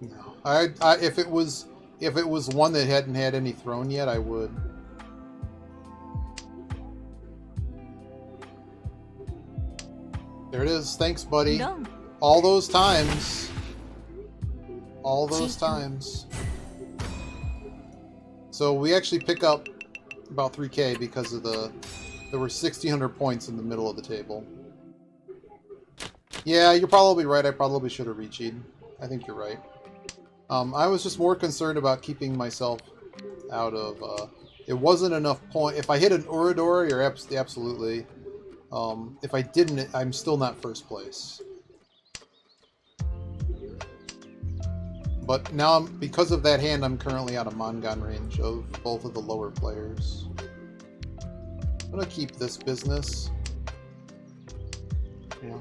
No. If it was one that hadn't had any thrown yet, I would. There it is. Thanks, buddy. All those times. All those times. So we actually pick up about 3K because of there were 1,600 points in the middle of the table. Yeah, you're probably right. I probably should have reached. I think you're right. I was just more concerned about keeping myself out of... it wasn't enough point. If I hit an Uradora, you're absolutely... if I didn't, I'm still not first place. But now, because of that hand, I'm currently out of Mangan range of both of the lower players. I'm gonna keep this business. Yeah.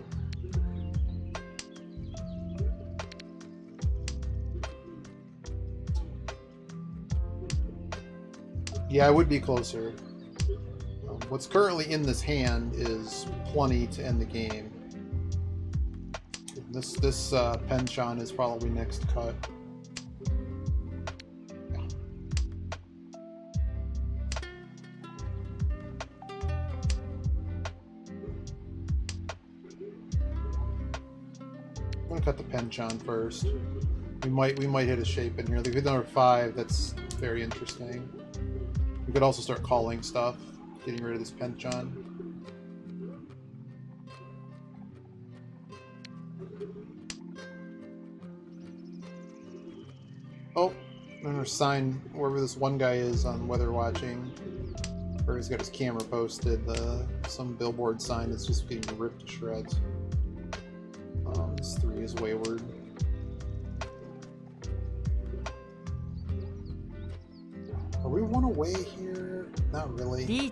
Yeah, I would be closer. What's currently in this hand is plenty to end the game. This penchant is probably next cut. Yeah. I'm gonna cut the penchant first. We might hit a shape in here. Like with number 5, that's very interesting. We could also start calling stuff, getting rid of this penchant. Oh, I'm gonna sign wherever this one guy is on weather watching. Or he's got his camera posted. Some billboard sign that's just getting ripped to shreds. This 3 is wayward. Are we one away here? Not really.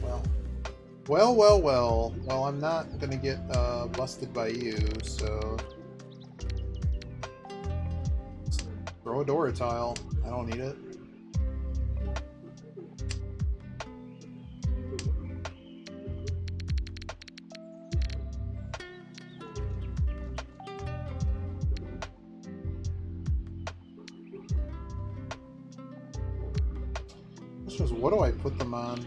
Well. Well, I'm not gonna get busted by you, so throw a Dora tile. I don't need it. What do I put them on?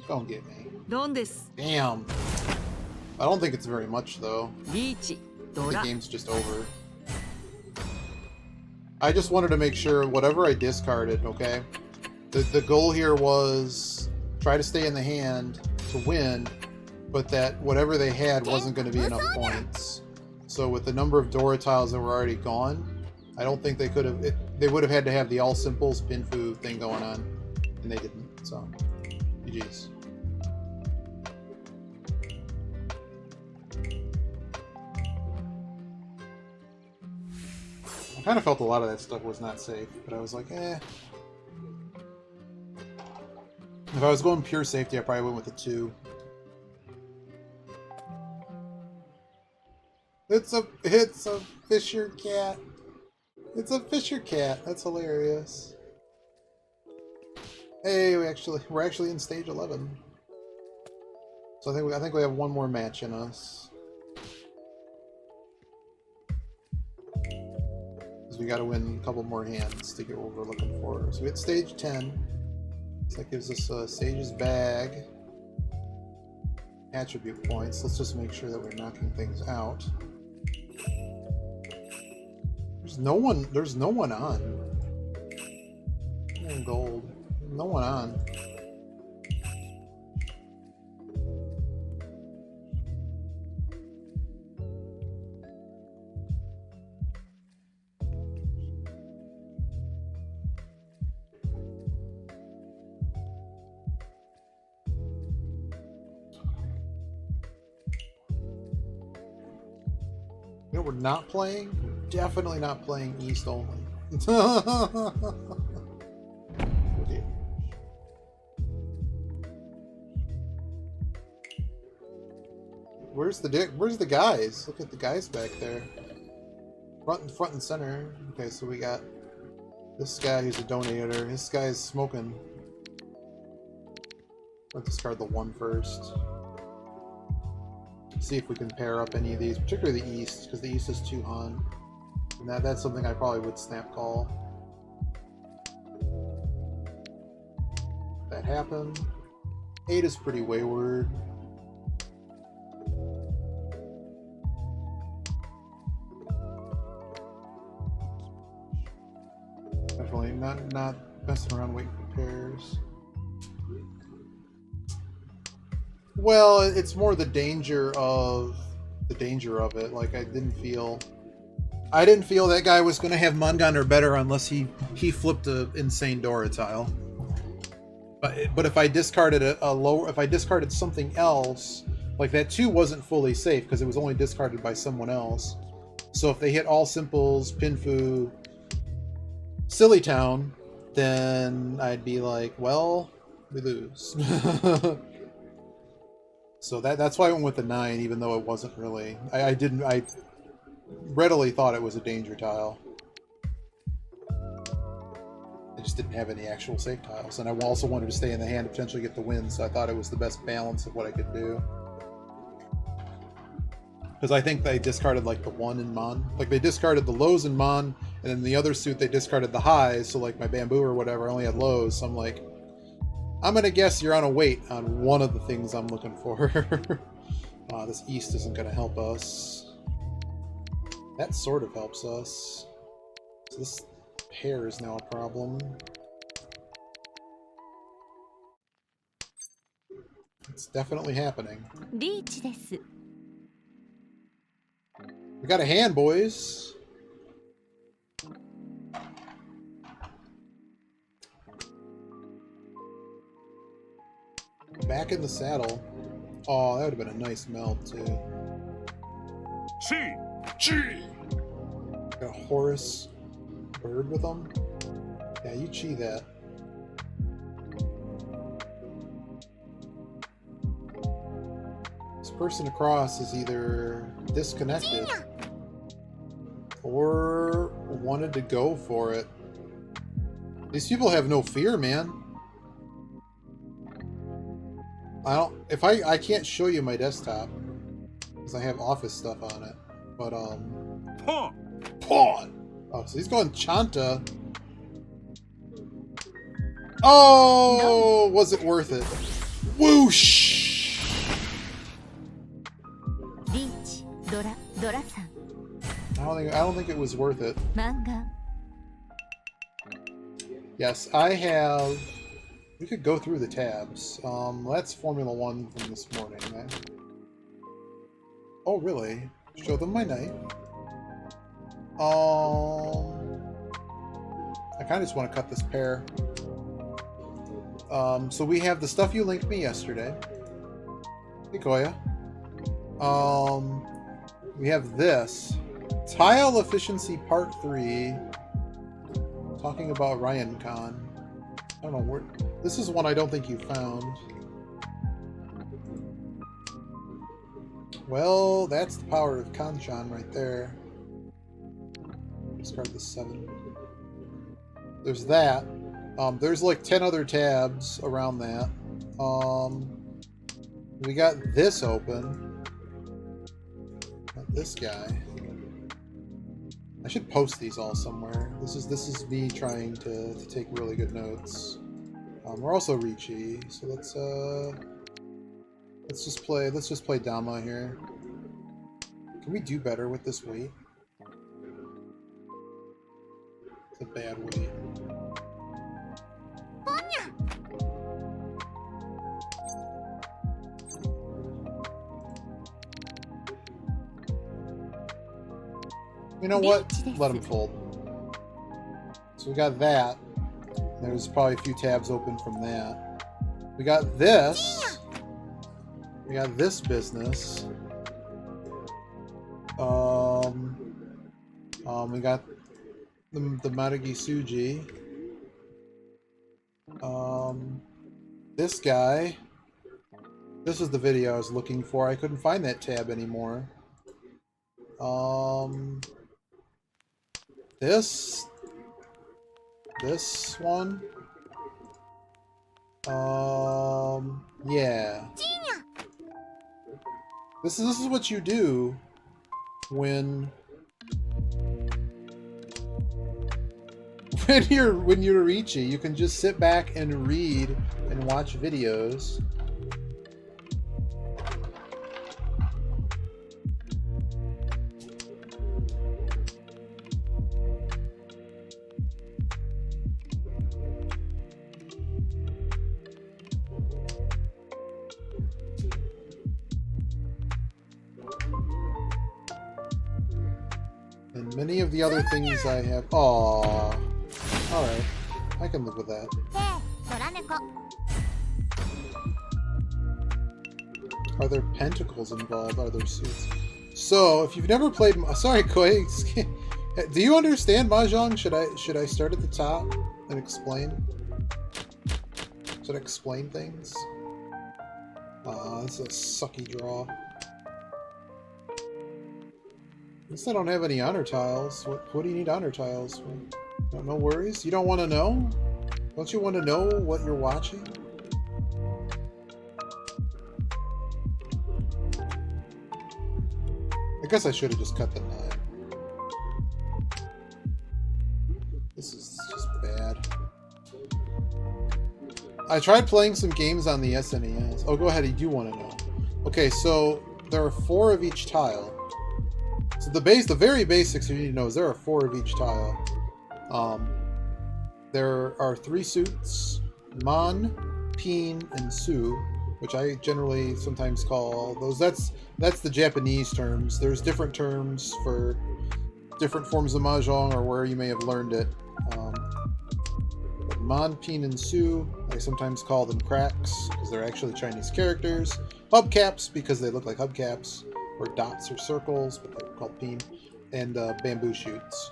Don't get me. Damn. I don't think it's very much though. The game's just over. I just wanted to make sure whatever I discarded, okay? The goal here was try to stay in the hand to win, but that whatever they had wasn't going to be enough points. So with the number of Dora tiles that were already gone, I don't think they could have... They would have had to have the all simples Pinfu thing going on, and they didn't, so GG's. I kind of felt a lot of that stuff was not safe, but I was like, eh. If I was going pure safety, I probably went with a 2. It's a Fisher cat. It's a Fisher cat. That's hilarious. Hey, we're actually in stage 11. So I think we have one more match in us. Because we got to win a couple more hands to get what we're looking for. So we hit stage 10. So that gives us Sage's bag. Attribute points. Let's just make sure that we're knocking things out. There's no one on. Gold. No one on. You know we're not playing? We're definitely not playing East only. Where's the guys? Look at the guys back there. Front and center. Okay, so we got this guy who's a donator. This guy's smoking. Let's discard the 1 first. See if we can pair up any of these, particularly the East, because the East is 2 Han. And that's something I probably would snap call. That happened. 8 is pretty wayward. Definitely not messing around waiting for pairs. Well, it's more the danger of it. Like I didn't feel that guy was going to have Mungan or better unless he flipped an insane Dora tile. But if I discarded if I discarded something else, like that 2 wasn't fully safe because it was only discarded by someone else. So if they hit all simples, Pinfu, Silly Town, then I'd be like, well, we lose. So that's why I went with the 9, even though it wasn't really. I readily thought it was a danger tile. I just didn't have any actual safe tiles, and I also wanted to stay in the hand to potentially get the win, so I thought it was the best balance of what I could do. Because I think they discarded like the 1 in Mon. Like they discarded the lows in Mon, and in the other suit they discarded the highs, so like my bamboo or whatever, I only had lows, so I'm like, I'm gonna guess you're on a wait on one of the things I'm looking for. This east isn't gonna help us. That sort of helps us. So this pair is now a problem. It's definitely happening. We got a hand, boys. Back in the saddle. Oh, that would have been a nice meld, too. Chi! Got a Horus bird with them. Yeah, you chi that. This person across is either disconnected or wanted to go for it. These people have no fear, man. I can't show you my desktop because I have office stuff on it. But pawn. Oh, so he's going Chanta. Oh, was it worth it? Whoosh. I don't think it was worth it. Yes, I have. We could go through the tabs. That's Formula 1 from this morning. Oh, really? Show them my night. I kind of just want to cut this pair. So we have the stuff you linked me yesterday. Hey, Koya. We have this. Tile Efficiency Part 3. Talking about Ryan Khan. I don't know where... This is one I don't think you found. Well, that's the power of Kanchan right there. Discard the 7. There's that. There's like 10 other tabs around that. We got this open. Not this guy. I should post these all somewhere. This is me trying to take really good notes. We're also Ricci, so let's just play Dama here. Can we do better with this weight? It's a bad weight. You know what? Let him fold. So we got that. There's probably a few tabs open from that. We got this. We got this business. We got the Maragi Suji. This guy. This is the video I was looking for. I couldn't find that tab anymore. This one. Yeah. This is what you do when you're Ricci. You can just sit back and read and watch videos. And many of the other things I have... Aww. Alright. I can live with that. Are there pentacles involved? Are there suits? So, if you've never played, sorry, Koi, do you understand Mahjong? Should I start at the top and explain? Should I explain things? This is a sucky draw. At least I don't have any honor tiles. What do you need honor tiles for? No worries. You don't want to know? Don't you want to know what you're watching? I guess I should have just cut the 9. This is just bad. I tried playing some games on the SNES. Oh, go ahead. You do want to know. Okay, so there are 4 of each tile. So the very basics you need to know is there are 4 of each tile. There are 3 suits: Mon, Pin, and Su, which I generally sometimes call those. That's the Japanese terms. There's different terms for different forms of Mahjong or where you may have learned it. Mon, Pin, and Su, I sometimes call them cracks because they're actually Chinese characters. Hubcaps because they look like hubcaps, or dots or circles, but they're called Pin, and bamboo shoots.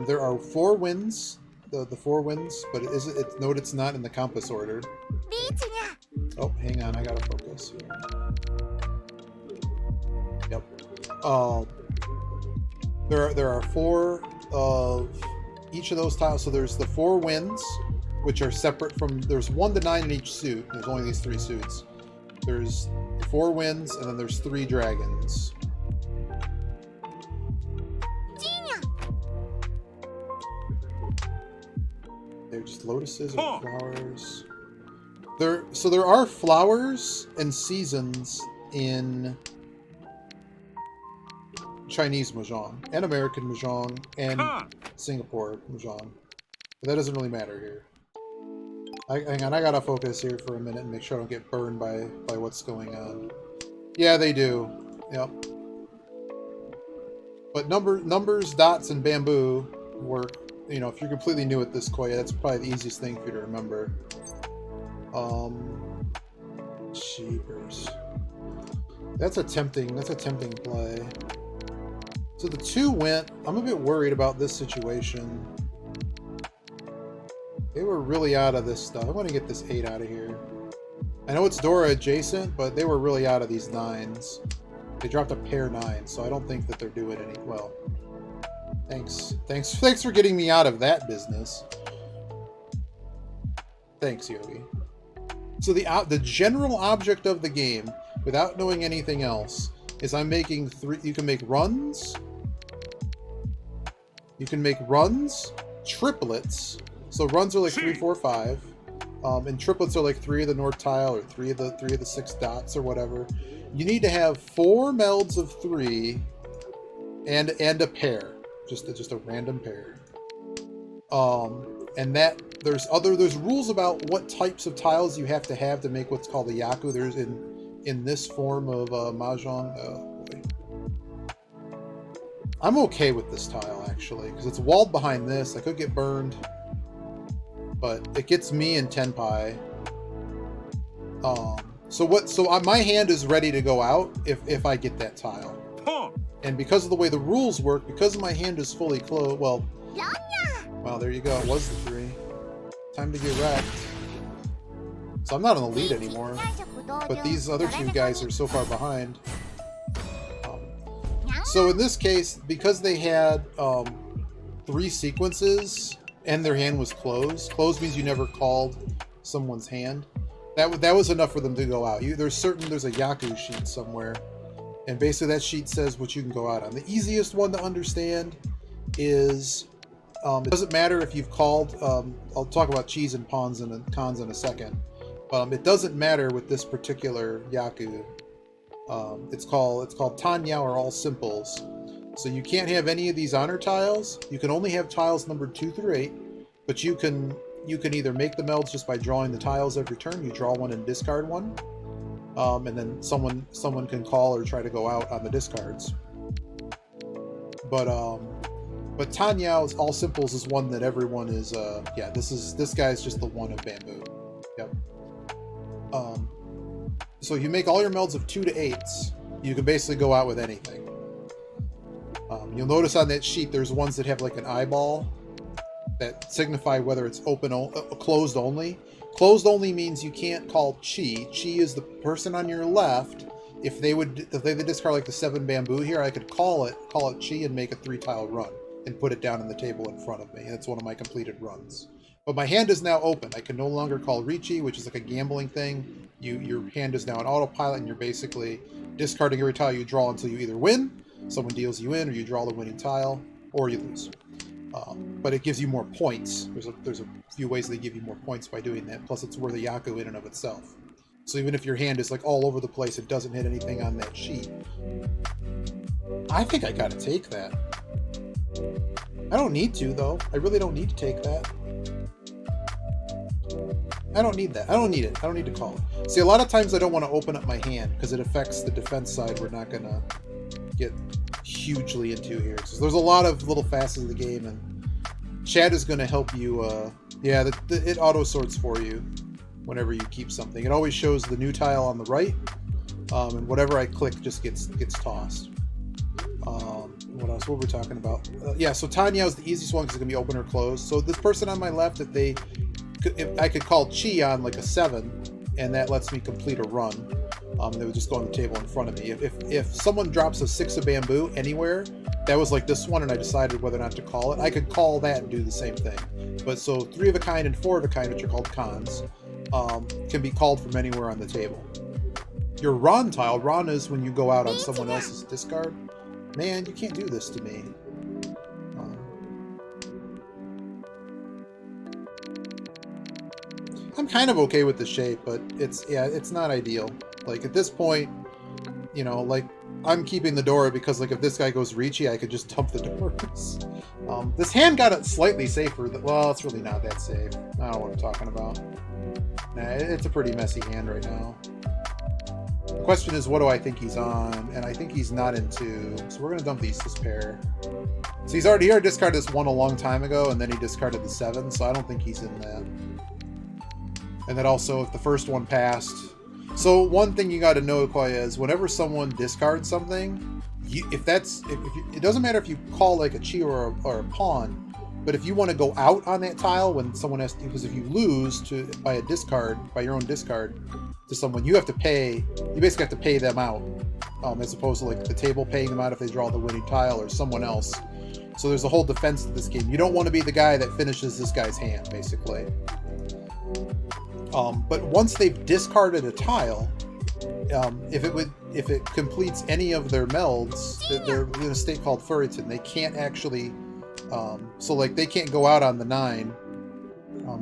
There are 4 winds, the 4 winds, but note it's not in the compass order. Oh, hang on, I gotta focus here. Yep. There are 4 of each of those tiles. So there's the 4 winds, which are separate from. There's 1 to 9 in each suit. There's only these 3 suits. There's 4 winds, and then there's 3 dragons. They're just lotuses or flowers. So there are flowers and seasons in Chinese Mahjong, and American Mahjong, and Singapore Mahjong. But that doesn't really matter here. Hang on, I gotta focus here for a minute and make sure I don't get burned by what's going on. Yeah, they do. Yep. But numbers, dots, and bamboo work. You know, if you're completely new at this, Koya, that's probably the easiest thing for you to remember. Cheapers. That's a tempting play. So the 2 went. I'm a bit worried about this situation. They were really out of this stuff. I want to get this 8 out of here. I know it's Dora adjacent, but they were really out of these 9s. They dropped a pair 9, so I don't think that they're doing any well. Thanks for getting me out of that business. Thanks, Yogi. So the general object of the game, without knowing anything else, is I'm making 3. You can make runs. You can make runs, triplets. So runs are like 3, 4, 5, and triplets are like 3 of the north tile or 3 of the 6 dots or whatever. You need to have 4 melds of 3, and a pair, just a random pair. And that there's rules about what types of tiles you have to make what's called a yaku. There's in this form of Mahjong. I'm okay with this tile actually because it's walled behind this. I could get burned, but it gets me in Tenpai. So my hand is ready to go out if I get that tile. And because of the way the rules work, because my hand is fully closed, well, there you go. It was the 3. Time to get wrecked. So I'm not on the lead anymore, but these other 2 guys are so far behind. So in this case, because they had 3 sequences and their hand was closed. Closed means you never called someone's hand. That was enough for them to go out. There's a Yaku sheet somewhere, and basically that sheet says what you can go out on. The easiest one to understand is it doesn't matter if you've called. I'll talk about cheese and pawns and cons in a second. It doesn't matter with this particular Yaku. It's called Tanya or all simples. So you can't have any of these honor tiles. You can only have tiles numbered 2 through 8, but you can either make the melds just by drawing the tiles every turn. You draw one and discard one, and then someone can call or try to go out on the discards. But Tanyao's all simples is one that everyone is. This guy's just the one of bamboo. Yep. So you make all your melds of 2 to 8s. You can basically go out with anything. You'll notice on that sheet there's ones that have like an eyeball that signify whether it's closed only. Closed only means you can't call chi. Chi is the person on your left. If they discard like the 7 bamboo here, I could call it chi and make a 3-tile run and put it down on the table in front of me. That's one of my completed runs. But my hand is now open. I can no longer call Richi, which is like a gambling thing. Your hand is now on autopilot, and you're basically discarding every tile you draw until you either win, someone deals you in, or you draw the winning tile, or you lose. But it gives you more points. There's a few ways they give you more points by doing that. Plus, it's worth a Yaku in and of itself. So even if your hand is like all over the place, it doesn't hit anything on that sheet. I think I gotta take that. I don't need to, though. I really don't need to take that. I don't need that. I don't need it. I don't need to call it. See, a lot of times I don't want to open up my hand because it affects the defense side we're not going to get hugely into here. So there's a lot of little facets of the game, and chat is going to help you. It auto-sorts for you whenever you keep something. It always shows the new tile on the right, and whatever I click just gets tossed. What else? What were we talking about? So Tanya is the easiest one because it's going to be open or closed. So this person on my left, if I could call Chi on like a 7, and that lets me complete a run. They would just go on the table in front of me. If someone drops a 6 of bamboo anywhere, that was like this one, and I decided whether or not to call it, I could call that and do the same thing. But so 3 of a kind and 4 of a kind, which are called cons, can be called from anywhere on the table. Your Ron tile, Ron is when you go out on someone else's discard. Man, you can't do this to me. I'm kind of okay with the shape, but it's not ideal. Like at this point, like I'm keeping the door because like if this guy goes Richi, I could just dump the doors. This hand got it slightly safer. Well, it's really not that safe. I don't know what I'm talking about. Nah, it's a pretty messy hand right now. The question is, what do I think he's on? And I think he's not in 2, so we're gonna dump this pair. So he already discarded this 1 a long time ago, and then he discarded the 7, so I don't think he's in that. And then also, if the first one passed... So one thing you got to know, Koya, is whenever someone discards something, it doesn't matter if you call like a chi or a pawn, but if you want to go out on that tile when someone has to, because if you lose by your own discard to someone, you basically have to pay them out, as opposed to like the table paying them out if they draw the winning tile or someone else. So there's a whole defense to this game. You don't want to be the guy that finishes this guy's hand, basically. But once they've discarded a tile, if it completes any of their melds, they're in a state called Furiton. They can't actually, so like they can't go out on the 9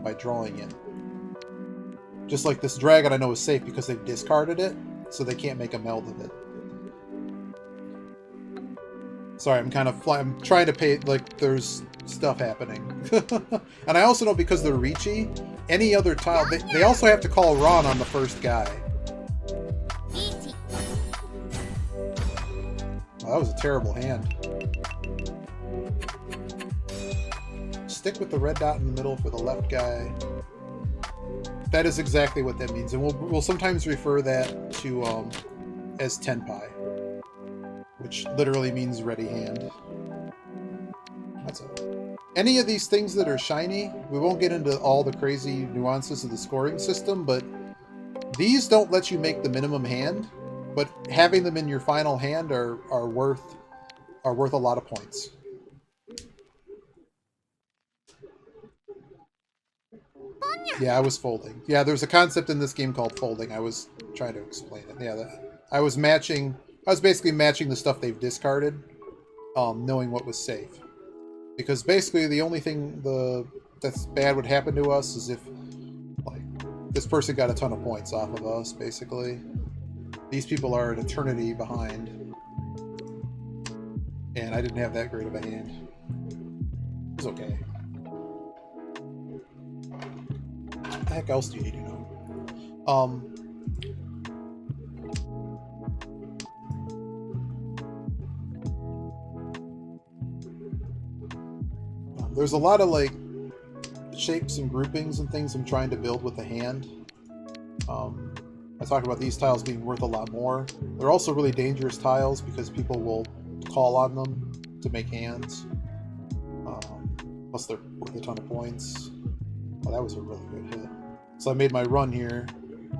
by drawing it. Just like this dragon, I know is safe because they've discarded it, so they can't make a meld of it. Sorry, I'm trying to pay, like, there's stuff happening. And I also know because they're Richi, any other tile, they also have to call Ron on the first guy. Well, that was a terrible hand. Stick with the red dot in the middle for the left guy. That is exactly what that means, and we'll sometimes refer that to as tenpai, which literally means ready hand. That's it. Any of these things that are shiny, we won't get into all the crazy nuances of the scoring system, but these don't let you make the minimum hand, but having them in your final hand are worth a lot of points. Yeah, I was folding. Yeah, there's a concept in this game called folding. I was trying to explain it. Yeah, I was basically matching the stuff they've discarded, knowing what was safe. Because basically the only thing that's bad would happen to us is if like this person got a ton of points off of us, basically. These people are an eternity behind. And I didn't have that great of a hand. It was okay. What the heck else do you need to know? There's a lot of like shapes and groupings and things I'm trying to build with the hand. I talked about these tiles being worth a lot more. They're also really dangerous tiles because people will call on them. to make hands. Plus they're worth a ton of points. Oh, that was a really good hit. So I made my run here.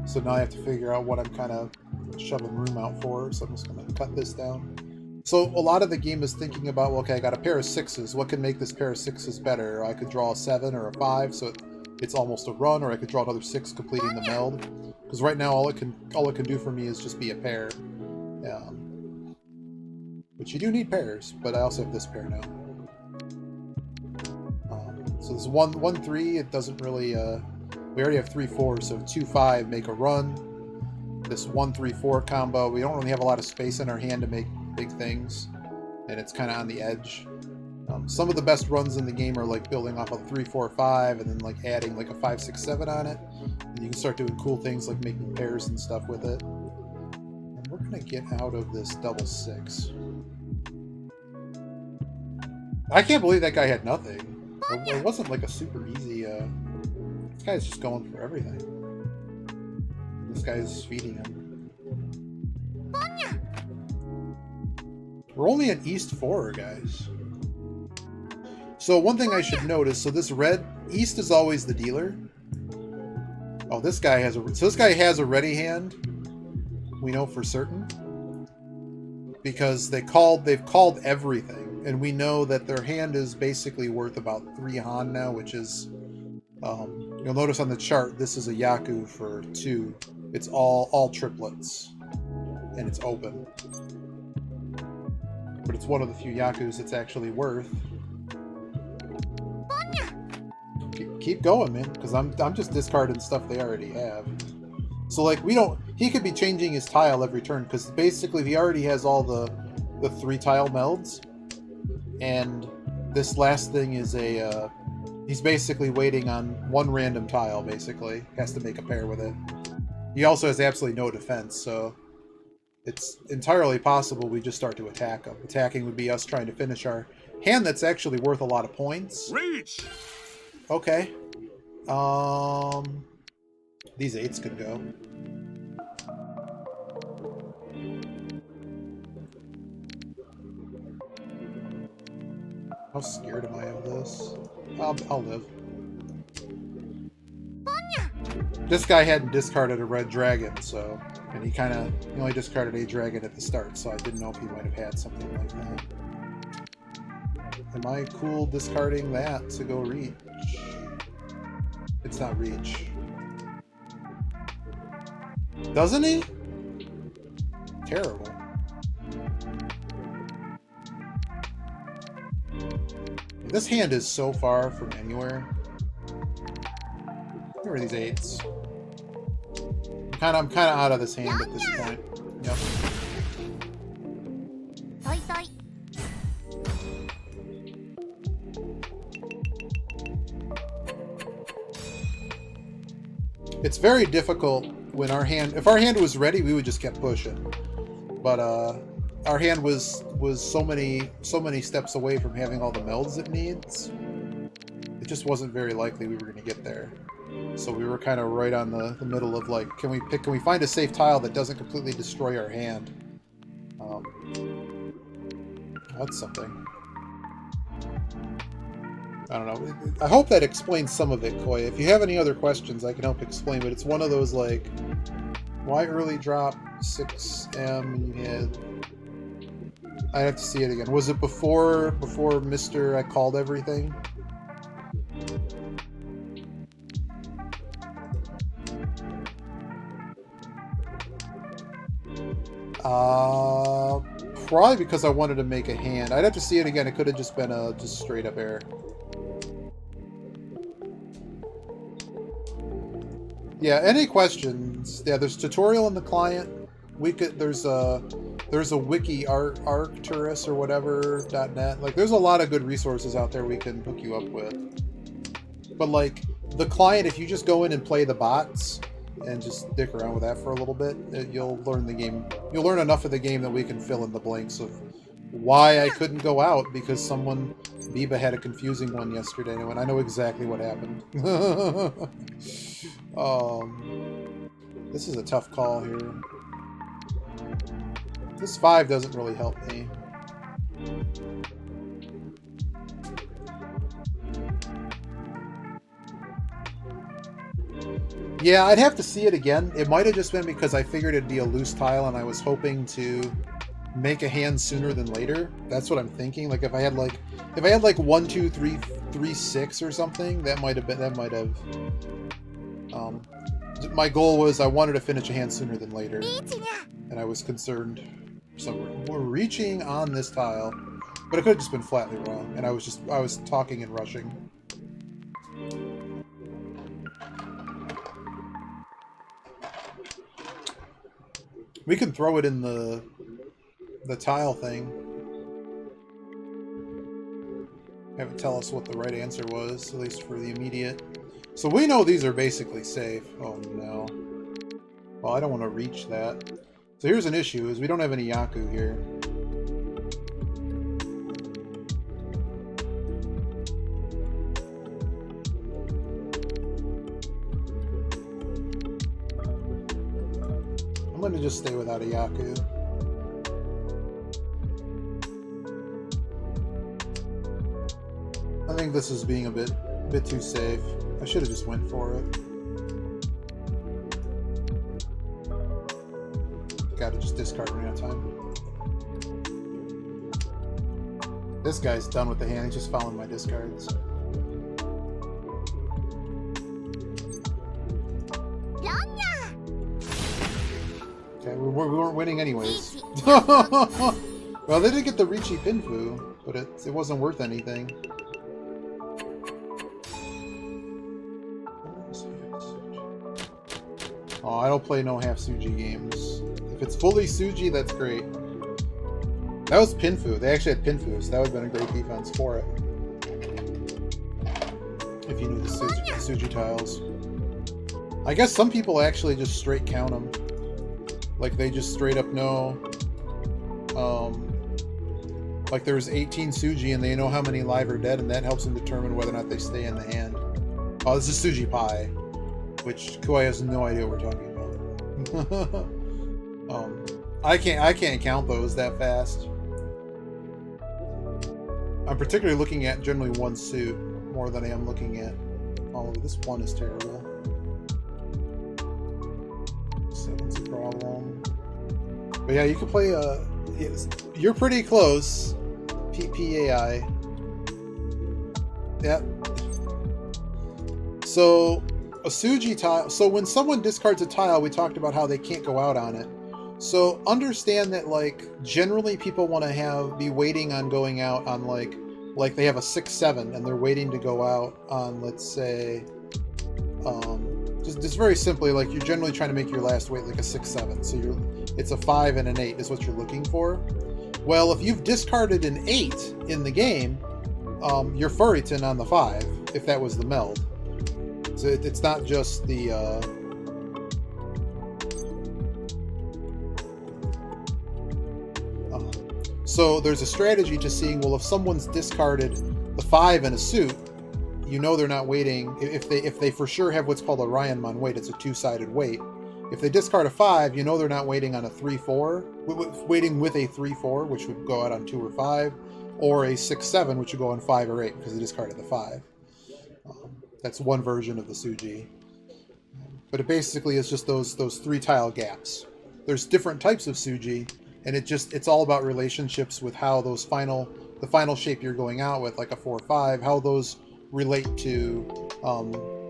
So now I have to figure out what I'm kind of shoving room out for. So I'm just going to cut this down. So a lot of the game is thinking about, well, okay, I got a pair of 6s. What can make this pair of 6s better? I could draw a 7 or a 5, so it's almost a run, or I could draw another 6 completing the meld. Because right now all it can do for me is just be a pair. Which you do need pairs, but I also have this pair now. So this 1-3, it doesn't really. We already have 3-4, so 2-5 make a run. This 1-3-4 combo, we don't really have a lot of space in our hand to make big things, and it's kind of on the edge. Some of the best runs in the game are like building off of 3-4-5 and then like adding like a 5-6-7 on it, and you can start doing cool things like making pairs and stuff with it. And we're gonna get out of this double 6. I can't believe that guy had nothing. It wasn't like a super easy. This guy's just going for everything. This guy's feeding him. We're only at East 4, guys. So one thing I should notice, so this red, East is always the dealer. Oh, this guy has a, so this guy has a ready hand. We know for certain. Because they've called everything. And we know that their hand is basically worth about 3 Han now, which is, you'll notice on the chart, this is a Yaku for 2. It's all triplets. And it's open. But it's one of the few Yakus it's actually worth. Keep going, man, because I'm just discarding stuff they already have. So like he could be changing his tile every turn, because basically he already has all the 3 tile melds, and this last thing is a he's basically waiting on 1 random tile. Basically has to make a pair with it. He also has absolutely no defense, so it's entirely possible we just start to attack him. Attacking would be us trying to finish our hand that's actually worth a lot of points. Reach! Okay. These 8s could go. How scared am I of this? I'll live. This guy hadn't discarded a red dragon, so... And he only discarded a dragon at the start, so I didn't know if he might have had something like that. Am I cool discarding that to go reach? It's not reach. Doesn't he? Terrible. This hand is so far from anywhere. Where are these 8s? I'm kind of out of this hand at this point. Yep. It's very difficult when if our hand was ready, we would just kept pushing. But our hand was so many steps away from having all the melds it needs. It just wasn't very likely we were going to get there. So we were kind of right on the middle of like, can we find a safe tile that doesn't completely destroy our hand? That's something. I don't know. I hope that explains some of it, Koi. If you have any other questions, I can help explain. But it's one of those like, why early drop 6M? You had. I'd have to see it again. Was it before Mr. I called everything? Probably because I wanted to make a hand. I'd have to see it again. It could have just been a straight up error. Yeah, any questions? Yeah, there's tutorial in the client. There's a wiki Arcturus or whatever .net. Like there's a lot of good resources out there we can hook you up with. But like the client, if you just go in and play the bots and just stick around with that for a little bit, you'll learn the game. You'll learn enough of the game that we can fill in the blanks of why I couldn't go out because Biba had a confusing one yesterday, and I know exactly what happened. This is a tough call here. This 5 doesn't really help me. Yeah, I'd have to see it again. It might have just been because I figured it'd be a loose tile and I was hoping to make a hand sooner than later. That's what I'm thinking. Like if I had like 1, 2, 3, 3, 6 or something, that might have my goal was I wanted to finish a hand sooner than later. And I was concerned. So we're reaching on this tile. But it could have just been flatly wrong, and I was talking and rushing. We can throw it in the tile thing. Have it tell us what the right answer was, at least for the immediate. So we know these are basically safe. Oh no. Well, I don't want to reach that. So here's an issue, is we don't have any Yaku here. I'm going to just stay without a Yaku. I think this is being a bit too safe. I should have just went for it. Gotta just discard when out of time. This guy's done with the hand. He's just following my discards. Okay, we weren't winning anyways. Well, they did get the Richi Pinfu, but it wasn't worth anything. Oh, I don't play no half Suji games. If it's fully Suji, that's great. That was Pinfu. They actually had Pinfu, so that would have been a great defense for it. If you knew the Suji tiles. I guess some people actually just straight count them. Like they just straight up know. Like there's 18 Suji and they know how many live or dead, and that helps them determine whether or not they stay in the hand. Oh, this is Suji Pi, which Koi has no idea what we're talking about. I can't count those that fast. I'm particularly looking at generally one suit more than I am looking at all of it. This one is terrible. So that's a problem. But yeah, you can play you're pretty close. PPAI. Yep. So a Suji tile. So when someone discards a tile, we talked about how they can't go out on it. So understand that, like, generally people want to be waiting on going out on like they have a 6-7 and they're waiting to go out on, let's say, just very simply, like you're generally trying to make your last weight like a 6-7. So it's a 5 and an 8 is what you're looking for. Well, if you've discarded an 8 in the game, you're Furryton on the 5 if that was the meld. So it's not just the so there's a strategy to seeing, well, if someone's discarded the 5 in a suit, you know they're not waiting. If they for sure have what's called a Ryanmon weight, it's a two-sided weight. If they discard a 5, you know they're not waiting on a 3-4, waiting with a 3-4, which would go out on 2 or 5, or a 6-7, which would go on 5 or 8 because they discarded the 5. That's one version of the Suji. But it basically is just those 3 tile gaps. There's different types of Suji, and it's all about relationships with how the final shape you're going out with, like a 4-5, how those relate to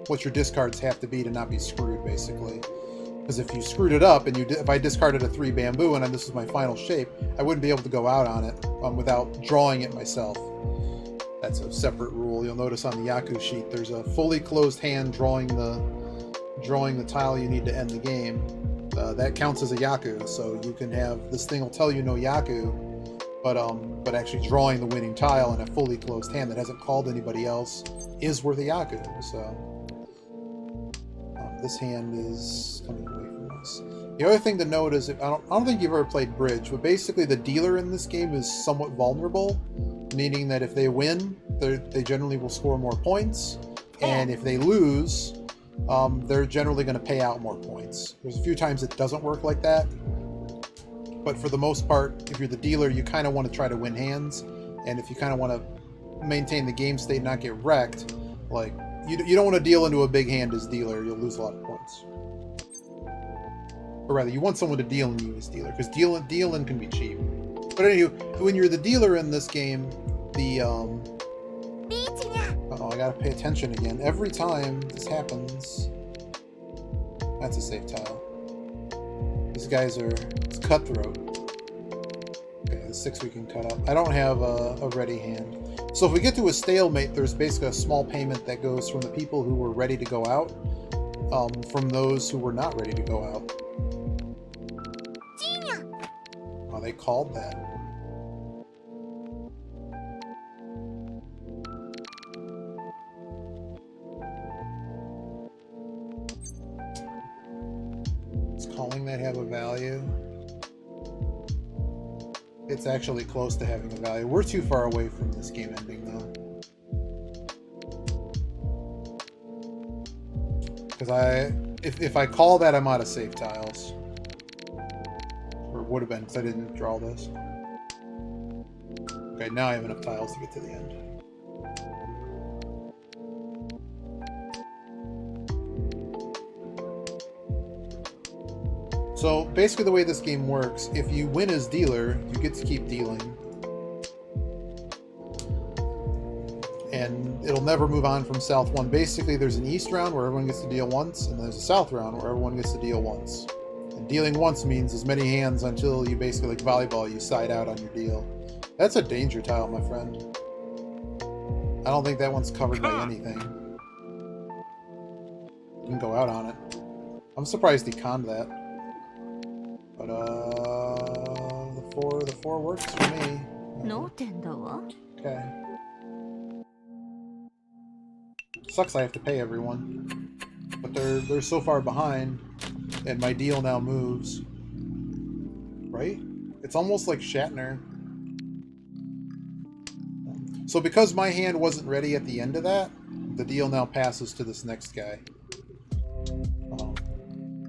what your discards have to be to not be screwed, basically. Because if you screwed it up, and if I discarded a 3 bamboo and this is my final shape, I wouldn't be able to go out on it without drawing it myself. That's a separate rule. You'll notice on the Yaku sheet, there's a fully closed hand drawing the tile you need to end the game. That counts as a Yaku, so you can have this thing will tell you no Yaku, but actually drawing the winning tile in a fully closed hand that hasn't called anybody else is worth a Yaku. So this hand is coming away from us. The other thing to note is, I don't think you've ever played Bridge, but basically the dealer in this game is somewhat vulnerable, meaning that if they win, they generally will score more points, and if they lose, they're generally going to pay out more points. There's a few times it doesn't work like that, but for the most part, if you're the dealer, you kind of want to try to win hands, and if you kind of want to maintain the game state and not get wrecked, like you don't want to deal into a big hand as dealer. You'll lose a lot of points. Or rather, you want someone to deal in you as dealer, because dealing can be cheap. But anyway, when you're the dealer in this game, the uh-oh, I gotta pay attention again. Every time this happens... That's a safe tile. These guys are... It's cutthroat. Okay, the 6 we can cut up. I don't have a ready hand. So if we get to a stalemate, there's basically a small payment that goes from the people who were ready to go out, from those who were not ready to go out. Oh, they called that. Does calling that have a value? It's actually close to having a value. We're too far away from this game ending, though. Because if I call that, I'm out of safe tiles. Or would have been, because I didn't draw this. Okay, now I have enough tiles to get to the end. So basically the way this game works, if you win as dealer, you get to keep dealing. And it'll never move on from South 1. Basically there's an East round where everyone gets to deal once, and there's a South round where everyone gets to deal once. And dealing once means as many hands until you basically, like volleyball, you side out on your deal. That's a danger tile, my friend. I don't think that one's covered by anything. You can go out on it. I'm surprised he conned that. But the four works for me. Okay. Sucks I have to pay everyone. But they're so far behind, and my deal now moves. Right? It's almost like Shatner. So because my hand wasn't ready at the end of that, the deal now passes to this next guy.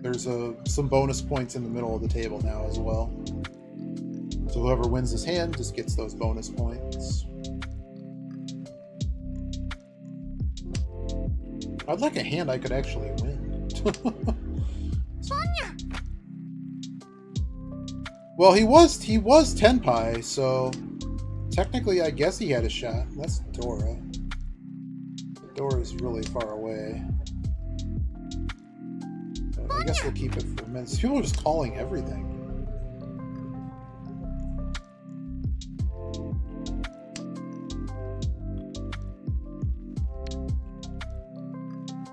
There's some bonus points in the middle of the table now as well. So whoever wins this hand just gets those bonus points. I'd like a hand I could actually win. Well, he was Tenpai, so technically I guess he had a shot. That's Dora. Dora's really far away. I guess we'll keep it for minutes. People are just calling everything.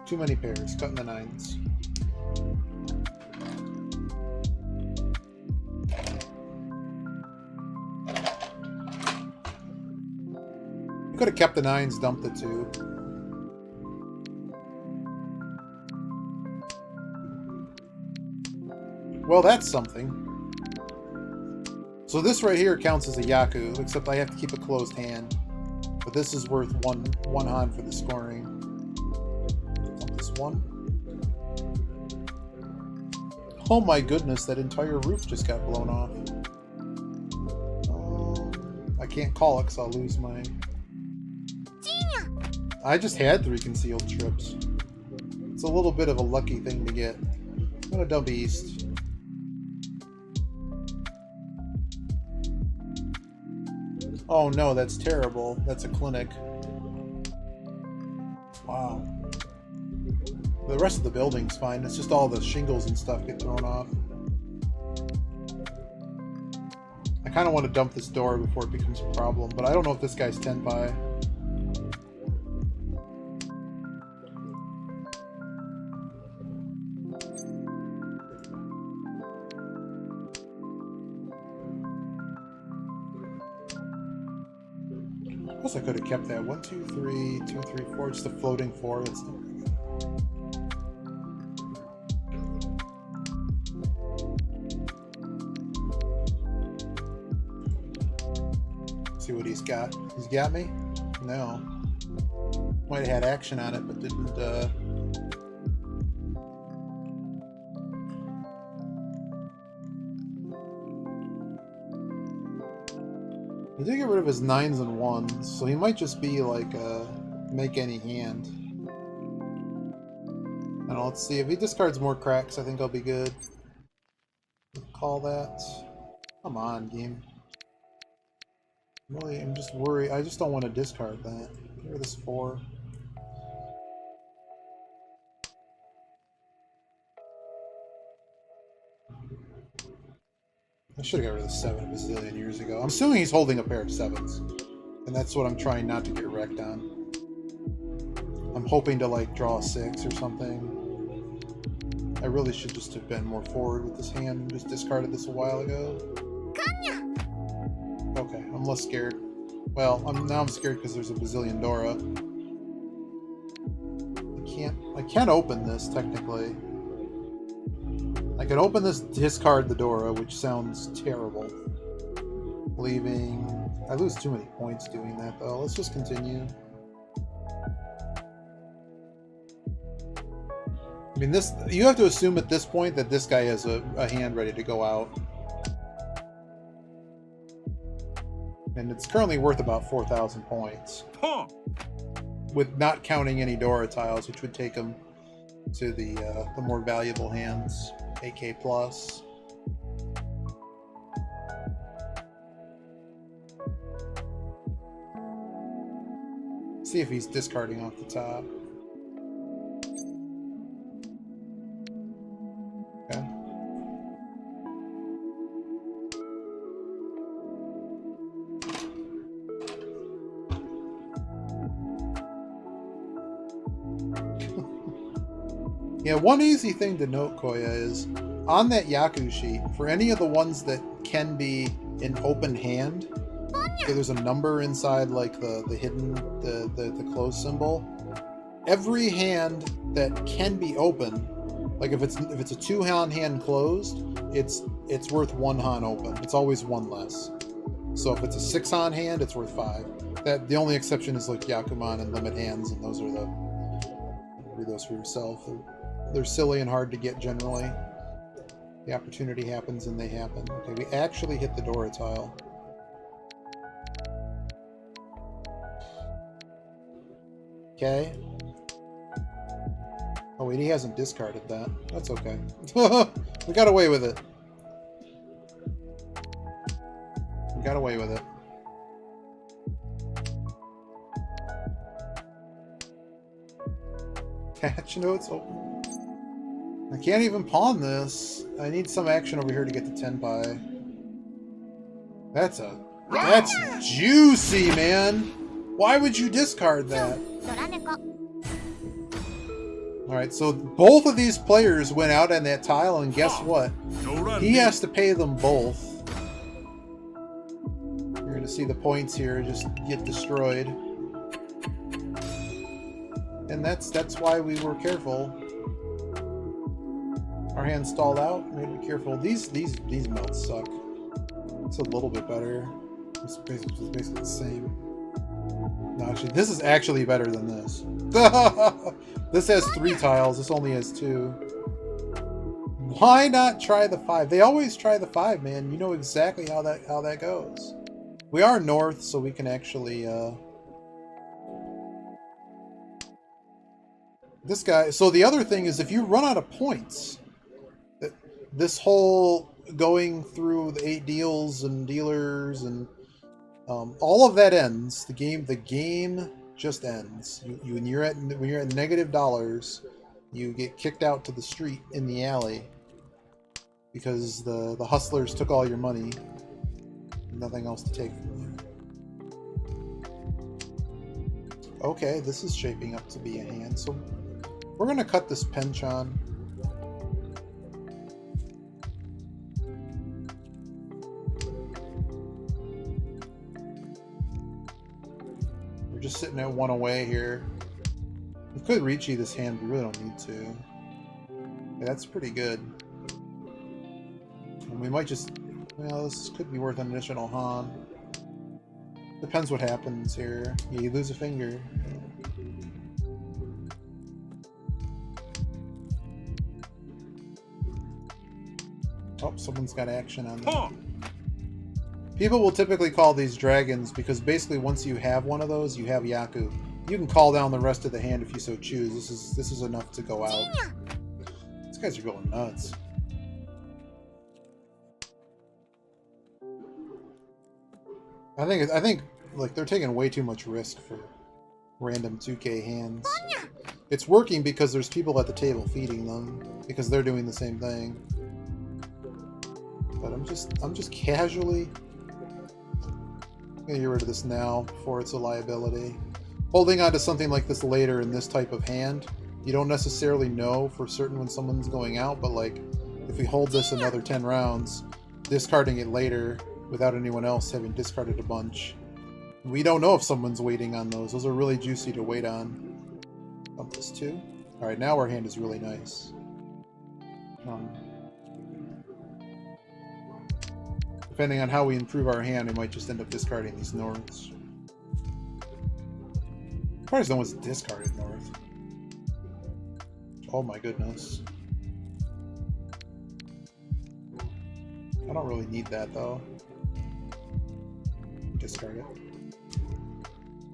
Too many pairs. Cutting the 9s. You could have kept the 9s, dumped the 2. Well, that's something. So this right here counts as a Yaku, except I have to keep a closed hand. But this is worth one Han for the scoring. This one. Oh my goodness, that entire roof just got blown off. I can't call it because I'll lose my... I just had 3 concealed trips. It's a little bit of a lucky thing to get. I'm gonna dump east. Oh no, that's terrible. That's a clinic. Wow. The rest of the building's fine. It's just all the shingles and stuff get thrown off. I kind of want to dump this door before it becomes a problem, but I don't know if this guy's Tenpai. I guess I could have kept that. 1, 2, 3, 2, 3, 4. Just a floating 4. That's not very good. See what he's got. He's got me? No. Might have had action on it, but didn't, He did get rid of his 9s and 1s, so he might just be like make any hand. Now let's see if he discards more cracks. I think I'll be good. Call that. Come on, game. Really, I'm just worried. I just don't want to discard that. Get rid of this 4. I should have got rid of the 7 a bazillion years ago. I'm assuming he's holding a pair of 7s. And that's what I'm trying not to get wrecked on. I'm hoping to, like, draw a 6 or something. I really should just have been more forward with this hand and just discarded this a while ago. Okay, I'm less scared. Well, now I'm scared because there's a bazillion Dora. I can't open this, technically. I can open this, discard the Dora, which sounds terrible. Leaving... I lose too many points doing that, though. Let's just continue. I mean, this... You have to assume at this point that this guy has a hand ready to go out. And it's currently worth about 4,000 points. Huh. With not counting any Dora tiles, which would take him to the more valuable hands. AK+. See if he's discarding off the top. Okay. Yeah, one easy thing to note, Koya, is on that Yaku sheet, for any of the ones that can be an open hand, okay, there's a number inside, like the hidden, the closed symbol. Every hand that can be open, like if it's a 2-han hand closed, it's worth 1 han open. It's always 1 less. So if it's a 6-han hand, it's worth 5. The only exception is like Yakuman and limit hands, and those are read those for yourself. They're silly and hard to get generally. The opportunity happens and they happen. Okay, we actually hit the Dora tile. Okay. Oh wait, he hasn't discarded that. That's okay. We got away with it. We got away with it. Patch notes open. I can't even pawn this. I need some action over here to get the Tenpai. That's juicy, man. Why would you discard that? Alright, so both of these players went out on that tile, and guess what? He has to pay them both. You're going to see the points here just get destroyed. And that's why we were careful. Our hand stalled out. We had to be careful. These melts suck. It's a little bit better. It's basically the same. No, actually, this is actually better than this. This has 3 tiles. This only has 2. Why not try the 5? They always try the 5, man. You know exactly how that goes. We are north, so we can actually. This guy. So the other thing is, if you run out of points, this whole going through the 8 deals and dealers and all of that ends. The game just ends. When you're at negative dollars, you get kicked out to the street in the alley because the hustlers took all your money. Nothing else to take from you. Okay, this is shaping up to be a hand. So we're gonna cut this penchant. Just sitting at 1 away here. We could reach this hand, but we really don't need to. Yeah, that's pretty good. And we might just... Well, this could be worth an additional Han. Depends what happens here. Yeah, you lose a finger. Oh, someone's got action on that. People will typically call these dragons because basically once you have one of those, you have Yaku. You can call down the rest of the hand if you so choose. This is enough to go out. guys are going nuts. I think like they're taking way too much risk for random 2K hands. It's working because there's people at the table feeding them because they're doing the same thing. But I'm just casually gonna get rid of this now before it's a liability. Holding on to something like this later in this type of hand, you don't necessarily know for certain when someone's going out, but like if we hold this another 10 rounds, discarding it later without anyone else having discarded a bunch, we don't know if someone's waiting on those. Those are really juicy to wait on. Bump this too. Alright, now our hand is really nice. Depending on how we improve our hand, we might just end up discarding these norths. Surprised no one's discarded north. Oh my goodness. I don't really need that though. Discard it.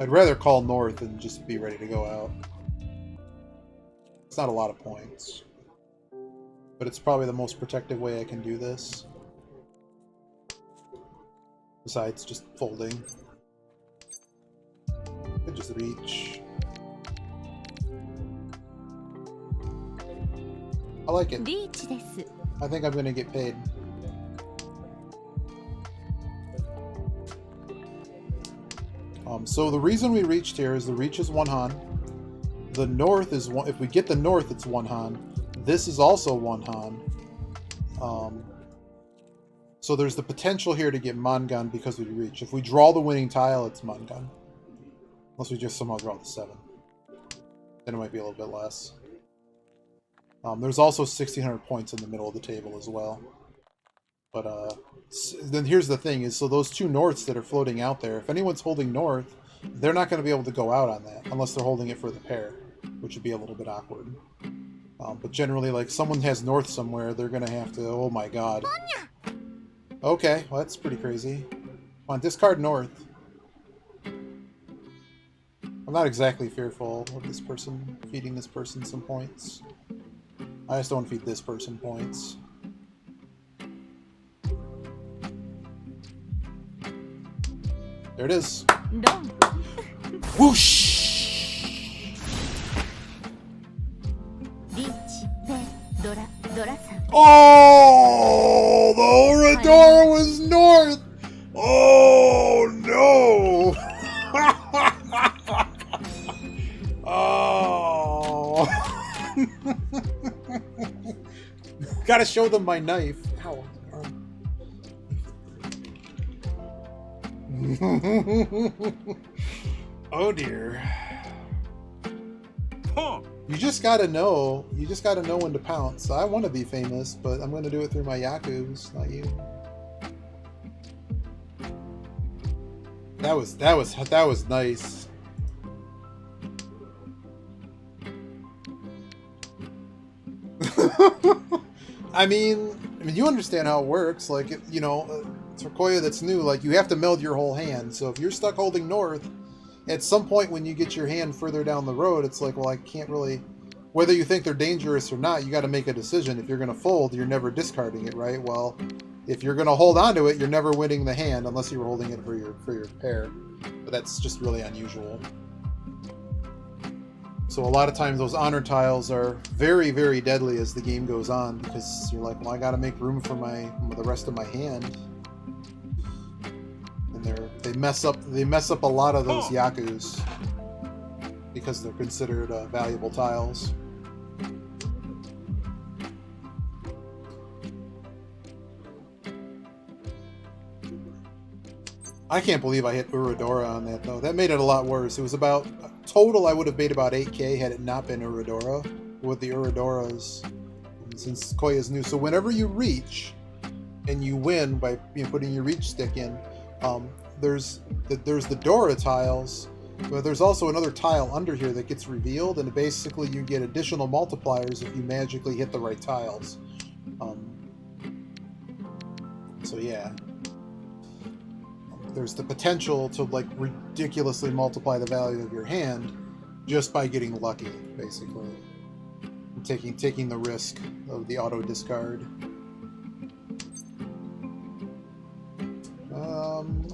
I'd rather call north and just be ready to go out. It's not a lot of points. But it's probably the most protective way I can do this. Besides just folding. Could just reach. I like it. I think I'm gonna get paid. So the reason we reached here is the reach is 1 Han. The north is one. If we get the north, it's 1 Han. This is also 1 Han. So there's the potential here to get Mangan because we reach. If we draw the winning tile, it's Mangan. Unless we just somehow draw the 7. Then it might be a little bit less. There's also 1,600 points in the middle of the table as well. But then here's the thing, is so those 2 norths that are floating out there, if anyone's holding north, they're not going to be able to go out on that unless they're holding it for the pair, which would be a little bit awkward. But generally, like, someone has north somewhere, they're going to have to, oh my god. Okay, well that's pretty crazy. Come on, discard north. I'm not exactly fearful of this person feeding this person some points. I just don't feed this person points. There it is. Whoosh! Oh, the Oradora was north! Oh, no! Oh! Gotta show them my knife. Ow. Oh dear. You just gotta know. You just gotta know when to pounce. I want to be famous, but I'm gonna do it through my Yakus, not you. That was nice. I mean, you understand how it works. Like, you know, for Koya that's new, like, you have to meld your whole hand. So if you're stuck holding north, at some point when you get your hand further down the road, it's like, well, I can't really... Whether you think they're dangerous or not, you got to make a decision. If you're going to fold, you're never discarding it, right? Well, if you're going to hold on to it, you're never winning the hand unless you were holding it for your pair. But that's just really unusual. So a lot of times those honor tiles are very, very deadly as the game goes on, because you're like, well, I got to make room for the rest of my hand. And they mess up a lot of those Yakus because they're considered valuable tiles. I can't believe I hit Uradora on that, though. That made it a lot worse. It was about... Total, I would have made about 8k had it not been Uradora. With the Uradoras, since Koya's new. So whenever you reach, and you win by putting your reach stick in, there's the Dora tiles, but there's also another tile under here that gets revealed, and basically you get additional multipliers if you magically hit the right tiles. So yeah. There's the potential to, like, ridiculously multiply the value of your hand just by getting lucky, basically. taking the risk of the auto discard.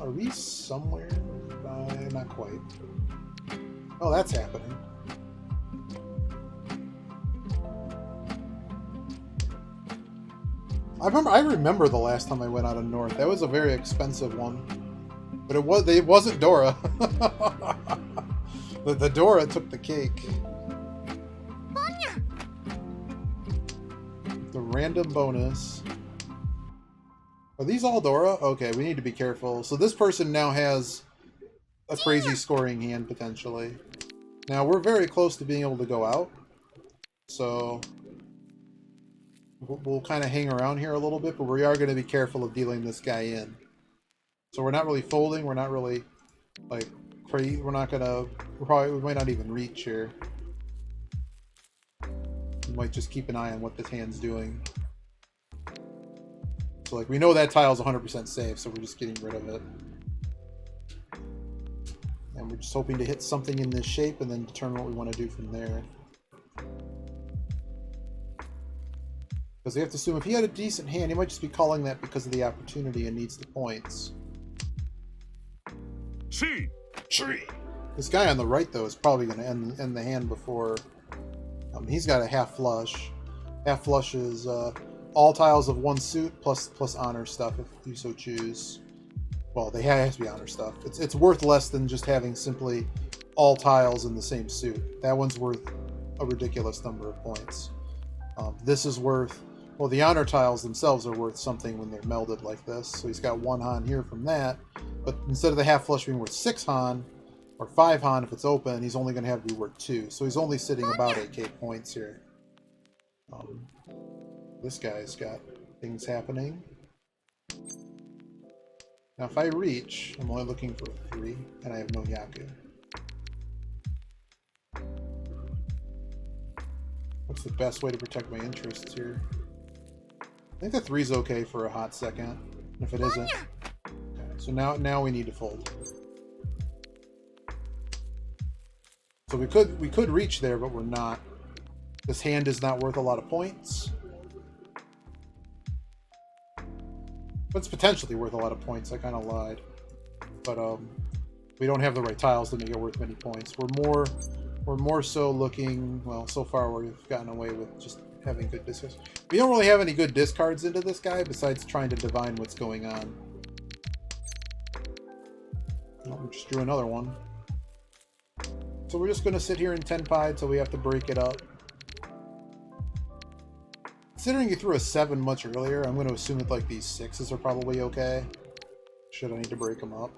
Are we somewhere? Not quite. Oh, that's happening. I remember the last time I went out of North. That was a very expensive one, but it wasn't Dora. the Dora took the cake. The random bonus. Are these all Dora? Okay, we need to be careful. So this person now has a crazy scoring hand, potentially. Now, we're very close to being able to go out. So we'll kind of hang around here a little bit, but we are going to be careful of dealing this guy in. So we're not really folding. We're not really, like, crazy. We're not going to... We might not even reach here. We might just keep an eye on what this hand's doing. So, like, we know that tile's 100% safe, so we're just getting rid of it. And we're just hoping to hit something in this shape and then determine what we want to do from there. Because we have to assume if he had a decent hand, he might just be calling that because of the opportunity and needs the points. Tree. This guy on the right, though, is probably going to end the hand before... he's got a half flush. Half flush is all tiles of one suit plus honor stuff if you so choose. Well, they have to be honor stuff. It's worth less than just having simply all tiles in the same suit. That one's worth a ridiculous number of points. This is worth... Well, the honor tiles themselves are worth something when they're melded like this. So he's got 1 Han here from that. But instead of the half flush being worth 6 Han, or 5 Han if it's open, he's only going to have to be worth 2. So he's only sitting about 8k points here. This guy's got things happening. Now if I reach, I'm only looking for 3, and I have no Yaku. What's the best way to protect my interests here? I think the 3's okay for a hot second. If it isn't... Okay, so now we need to fold. So we could reach there, but we're not. This hand is not worth a lot of points. But it's potentially worth a lot of points. I kind of lied. But we don't have the right tiles to make it worth many points. We're more so looking... Well, so far we've gotten away with just having good discards. We don't really have any good discards into this guy besides trying to divine what's going on. Oh, we just drew another one. So we're just going to sit here and Tenpai until we have to break it up. Considering you threw a 7 much earlier, I'm going to assume that like these 6s are probably okay. Should I need to break them up?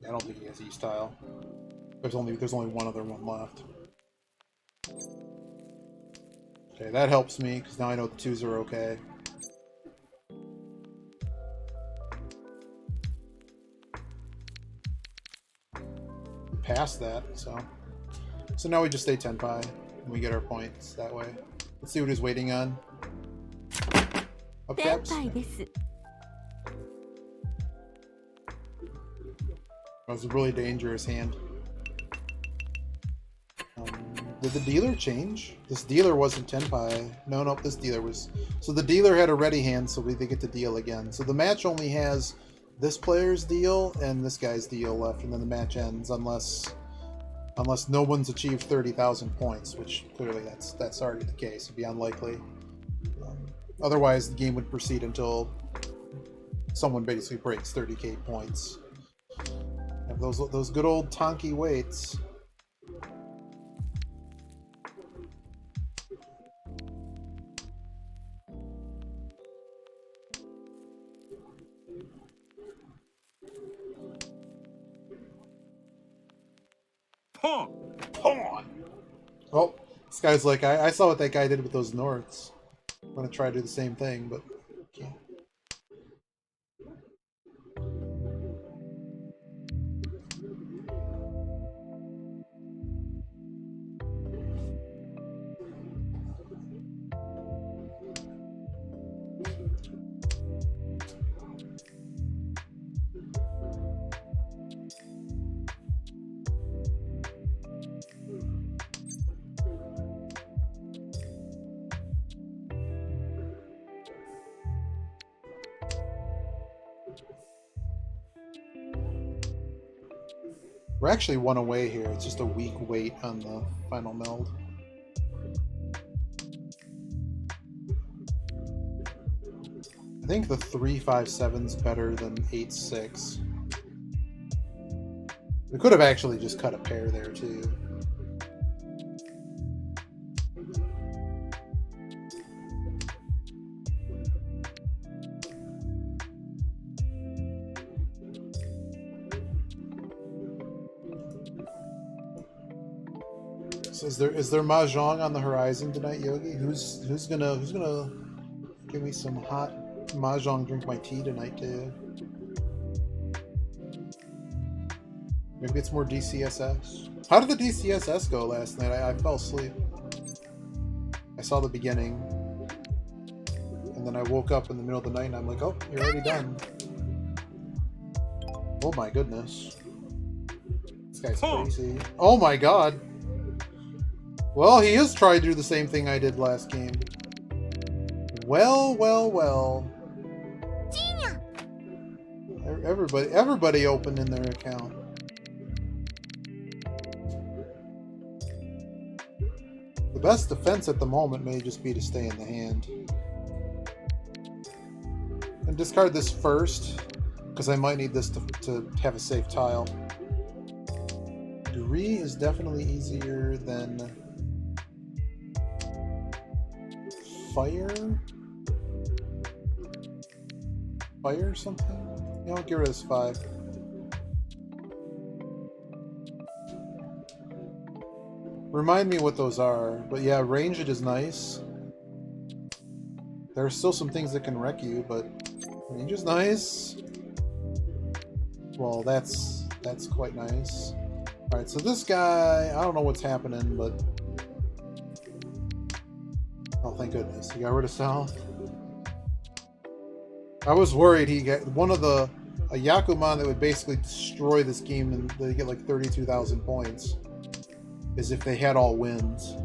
Yeah, I don't think he has East tile. There's only one other one left. Okay, that helps me because now I know the 2s are okay. Past that, so now we just stay Tenpai and we get our points that way. Let's see what he's waiting on. Up caps. That was a really dangerous hand. Did the dealer change? This dealer wasn't Tenpai. No, this dealer was. So the dealer had a ready hand, so they get to deal again. So the match only has this player's deal and this guy's deal left, and then the match ends unless no one's achieved 30,000 points, which clearly that's already the case. It'd be unlikely. Otherwise, the game would proceed until someone basically breaks 30k points. Have those good old Tonki waits. Pawn. Oh, this guy's like, I saw what that guy did with those Norths. I'm gonna try to do the same thing, but can't. We're actually one away here. It's just a weak wait on the final meld. I think the 3-5-7's better than 8-6. We could have actually just cut a pair there too. So is there Mahjong on the horizon tonight, Yogi? Who's gonna give me some hot Mahjong, drink my tea tonight too? Maybe it's more DCSS. How did the DCSS go last night? I fell asleep. I saw the beginning, and then I woke up in the middle of the night and I'm like, oh, you're already done. Oh my goodness. This guy's crazy. Oh my god. Well, he is trying to do the same thing I did last game. Well, well, well. Everybody opened in their account. The best defense at the moment may just be to stay in the hand. And discard this first, because I might need this to have a safe tile. Duri is definitely easier than fire? Fire something? You know, get rid of this 5. Remind me what those are. But yeah, ranged is nice. There are still some things that can wreck you, but range is nice. Well, that's quite nice. Alright, so this guy, I don't know what's happening, but... Oh, thank goodness. He got rid of Sal. I was worried he got one of a Yakuman that would basically destroy this game and they get like 32,000 points. Is if they had all wins.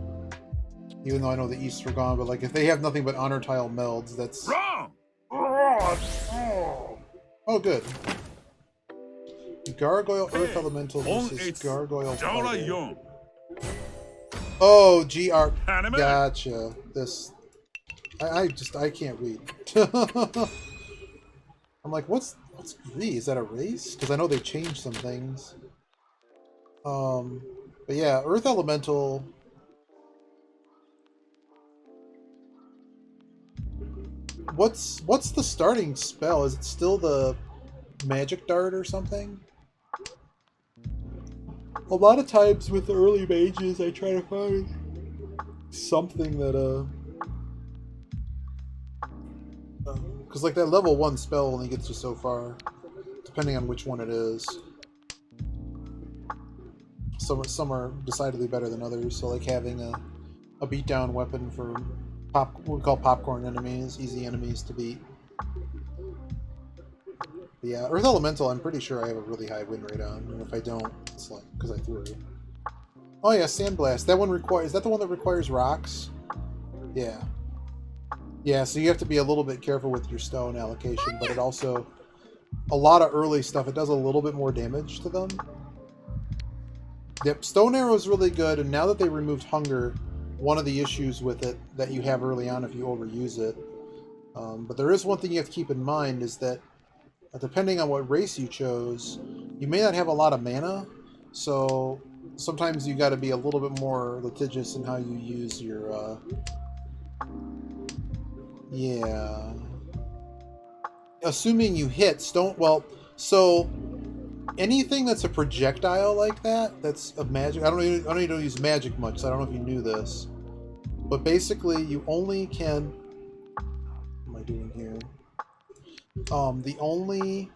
Even though I know the Easts were gone, but like if they have nothing but honor tile melds, that's... Wrong! Oh, good. Gargoyle Earth Elemental versus Gargoyle Fighter. Oh, GR. Gotcha. This... I can't read. I'm like, what's Gree? Is that a race? Because I know they changed some things. But yeah, Earth Elemental. What's the starting spell? Is it still the Magic Dart or something? A lot of times with the early mages, I try to find something that because like that level 1 spell only gets you so far, depending on which one it is. Some are decidedly better than others, so like having a beatdown weapon for what we call popcorn enemies, easy enemies to beat. But yeah, Earth Elemental, I'm pretty sure I have a really high win rate on, and if I don't, it's like because I threw it. Oh yeah, Sandblast. That one requires. Is that the one that requires rocks? Yeah. Yeah, so you have to be a little bit careful with your stone allocation, but it also a lot of early stuff. It does a little bit more damage to them. Yep, Stone Arrow is really good, and now that they removed Hunger, one of the issues with it that you have early on if you overuse it. But there is one thing you have to keep in mind is that depending on what race you chose, you may not have a lot of mana, so sometimes you got to be a little bit more litigious in how you use your... Yeah. Assuming you hit Stone... Well, so... Anything that's a projectile like that, that's a magic... I don't even use magic much, so I don't know if you knew this. But basically, you only can... What am I doing here? The only...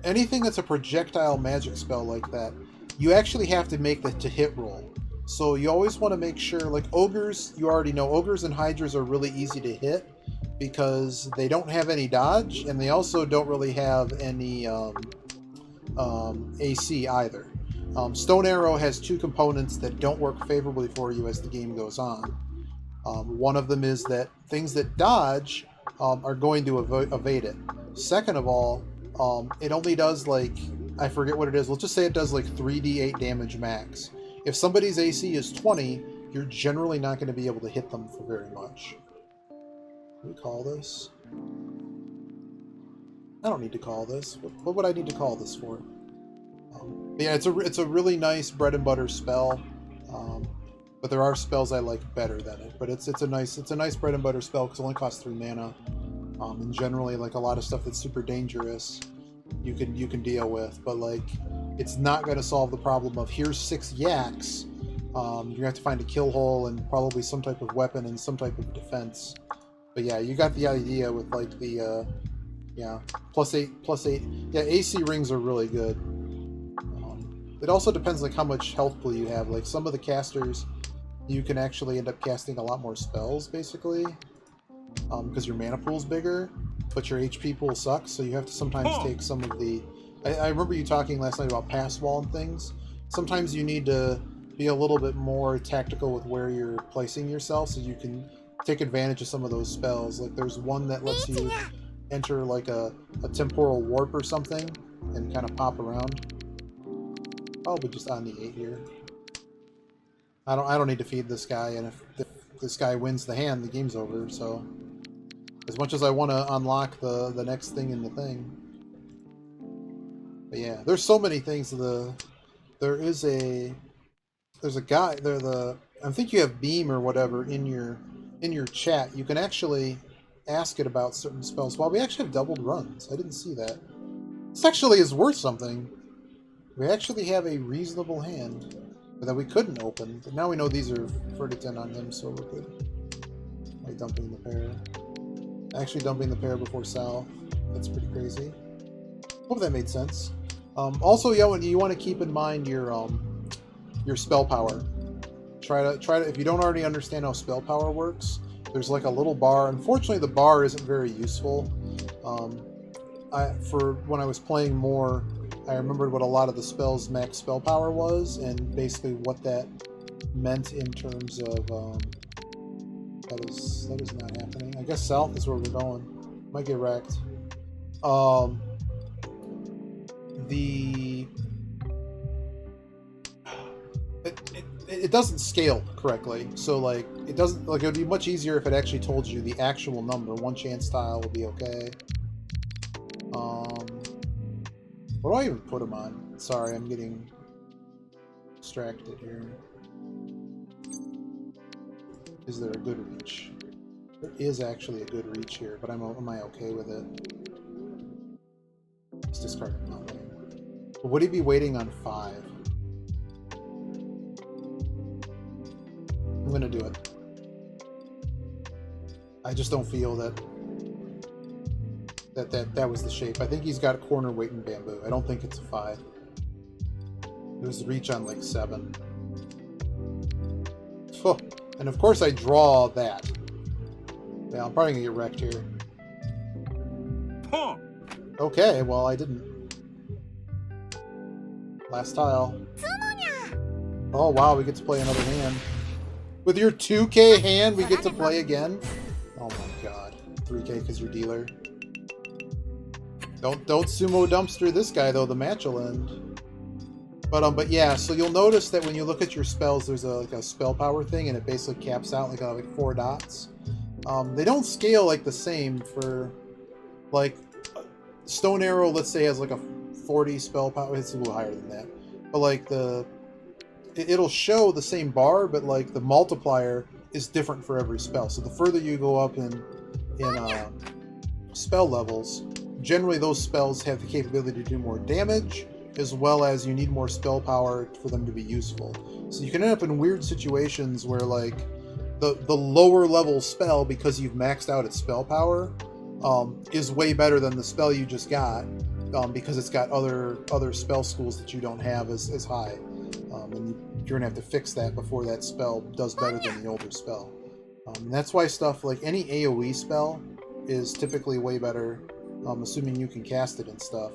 anything that's a projectile magic spell like that, you actually have to make the to-hit roll. So you always want to make sure... Like, Ogres, you already know, Ogres and Hydras are really easy to hit, because they don't have any dodge, and they also don't really have any AC either. Stone Arrow has 2 components that don't work favorably for you as the game goes on. One of them is that things that dodge are going to evade it. Second of all, it only does like I forget what it is. Let's just say it does like 3d8 damage max. If somebody's AC is 20, you're generally not going to be able to hit them for very much. What do we call this? I don't need to call this. What would I need to call this for? Yeah, it's a really nice bread and butter spell. But there are spells I like better than it. But it's a nice bread and butter spell because it only costs 3 mana. And generally, like a lot of stuff that's super dangerous, you can deal with. But like, it's not going to solve the problem of here's 6 yaks. You're gonna have to find a kill hole and probably some type of weapon and some type of defense. But yeah, you got the idea with like the yeah, +8. Yeah, AC rings are really good. It also depends like how much health pool you have. Like some of the casters, you can actually end up casting a lot more spells basically, because your mana pool's bigger, but your HP pool sucks. So you have to sometimes take some of the. I remember you talking last night about pass wall and things. Sometimes you need to be a little bit more tactical with where you're placing yourself, so you can take advantage of some of those spells. Like there's one that lets you enter like a temporal warp or something and kind of pop around. Probably just on the 8 here. I don't need to feed this guy, and if this guy wins the hand, the game's over. So as much as I want to unlock the next thing in the thing, but yeah, there's so many things. There's a guy there. I think you have Beam or whatever in your chat. You can actually ask it about certain spells. Well, we actually have doubled runs. I didn't see that. This actually is worth something. We actually have a reasonable hand that we couldn't open, but now we know these are 30-10 on him, so we're good. By dumping the pair. Actually dumping the pair before South. That's pretty crazy. Hope that made sense. Also, yeah, you want to keep in mind your spell power. Try to if you don't already understand how spell power works, there's like a little bar. Unfortunately, the bar isn't very useful. For when I was playing more, I remembered what a lot of the spells max spell power was, and basically what that meant in terms of that is not happening. I guess South is where we're going. Might get wrecked. It doesn't scale correctly, so like it doesn't like it would be much easier if it actually told you the actual number. One chance tile would be okay. What do I even put him on? Sorry, I'm getting distracted here. Is there a good reach? There is actually a good reach here, but am I okay with it? Let's discard nothing. But would he be waiting on 5? I'm gonna do it. I just don't feel that was the shape. I think he's got corner weight and bamboo. I don't think it's a 5. There's reach on like 7. Oh, and of course I draw that. Yeah, I'm probably gonna get wrecked here. Okay, well I didn't. Last tile. Oh wow, we get to play another hand. With your 2K hand, we get to play again? Oh my god. 3K because you're dealer. Don't sumo dumpster this guy though, the match will end. But yeah, so you'll notice that when you look at your spells, there's like a spell power thing, and it basically caps out like 4 dots. They don't scale like the same for like Stone Arrow, let's say, has like a 40 spell power. It's a little higher than that. But like it'll show the same bar, but like the multiplier is different for every spell. So the further you go up in spell levels, generally those spells have the capability to do more damage, as well as you need more spell power for them to be useful. So you can end up in weird situations where like the lower level spell, because you've maxed out its spell power, is way better than the spell you just got, because it's got other spell schools that you don't have as high. And you're gonna have to fix that before that spell does better than the older spell. And that's why stuff like any AoE spell is typically way better, assuming you can cast it and stuff,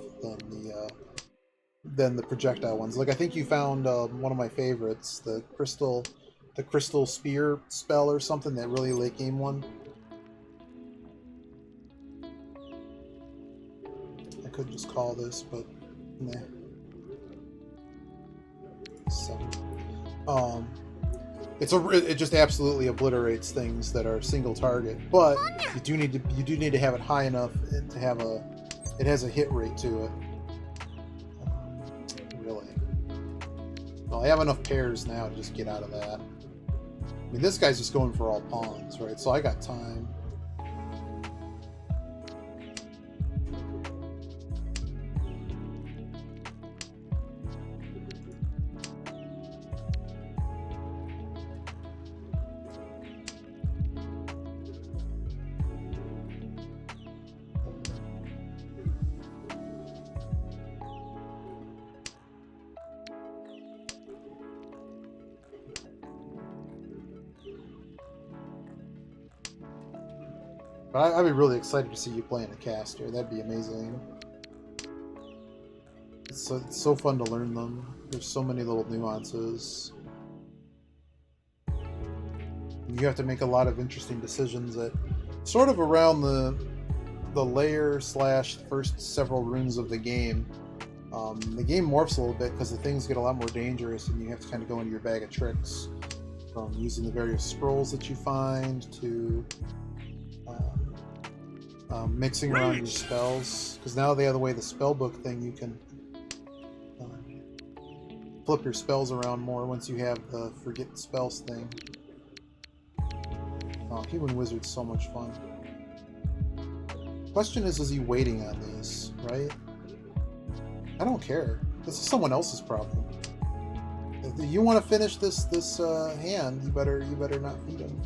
than the projectile ones. Like I think you found one of my favorites, the crystal spear spell or something, that really late game one. I could just call this, but nah. 7. It just absolutely obliterates things that are single target, but you do need to have it high enough to have it has a hit rate to it. Really. Well, I have enough pairs now to just get out of that. I mean, this guy's just going for all pawns, right? So I got time. But I'd be really excited to see you playing a caster. That'd be amazing. It's so fun to learn them. There's so many little nuances. You have to make a lot of interesting decisions that sort of around the layer / first several runes of the game. The game morphs a little bit because the things get a lot more dangerous and you have to kind of go into your bag of tricks, from using the various scrolls that you find to mixing around your spells, because now they have the way the spellbook thing, you can flip your spells around more once you have the forget spells thing. Oh, Human Wizard's so much fun. Question is he waiting on these, right? I don't care. This is someone else's problem. If you want to finish this hand, you better not feed him.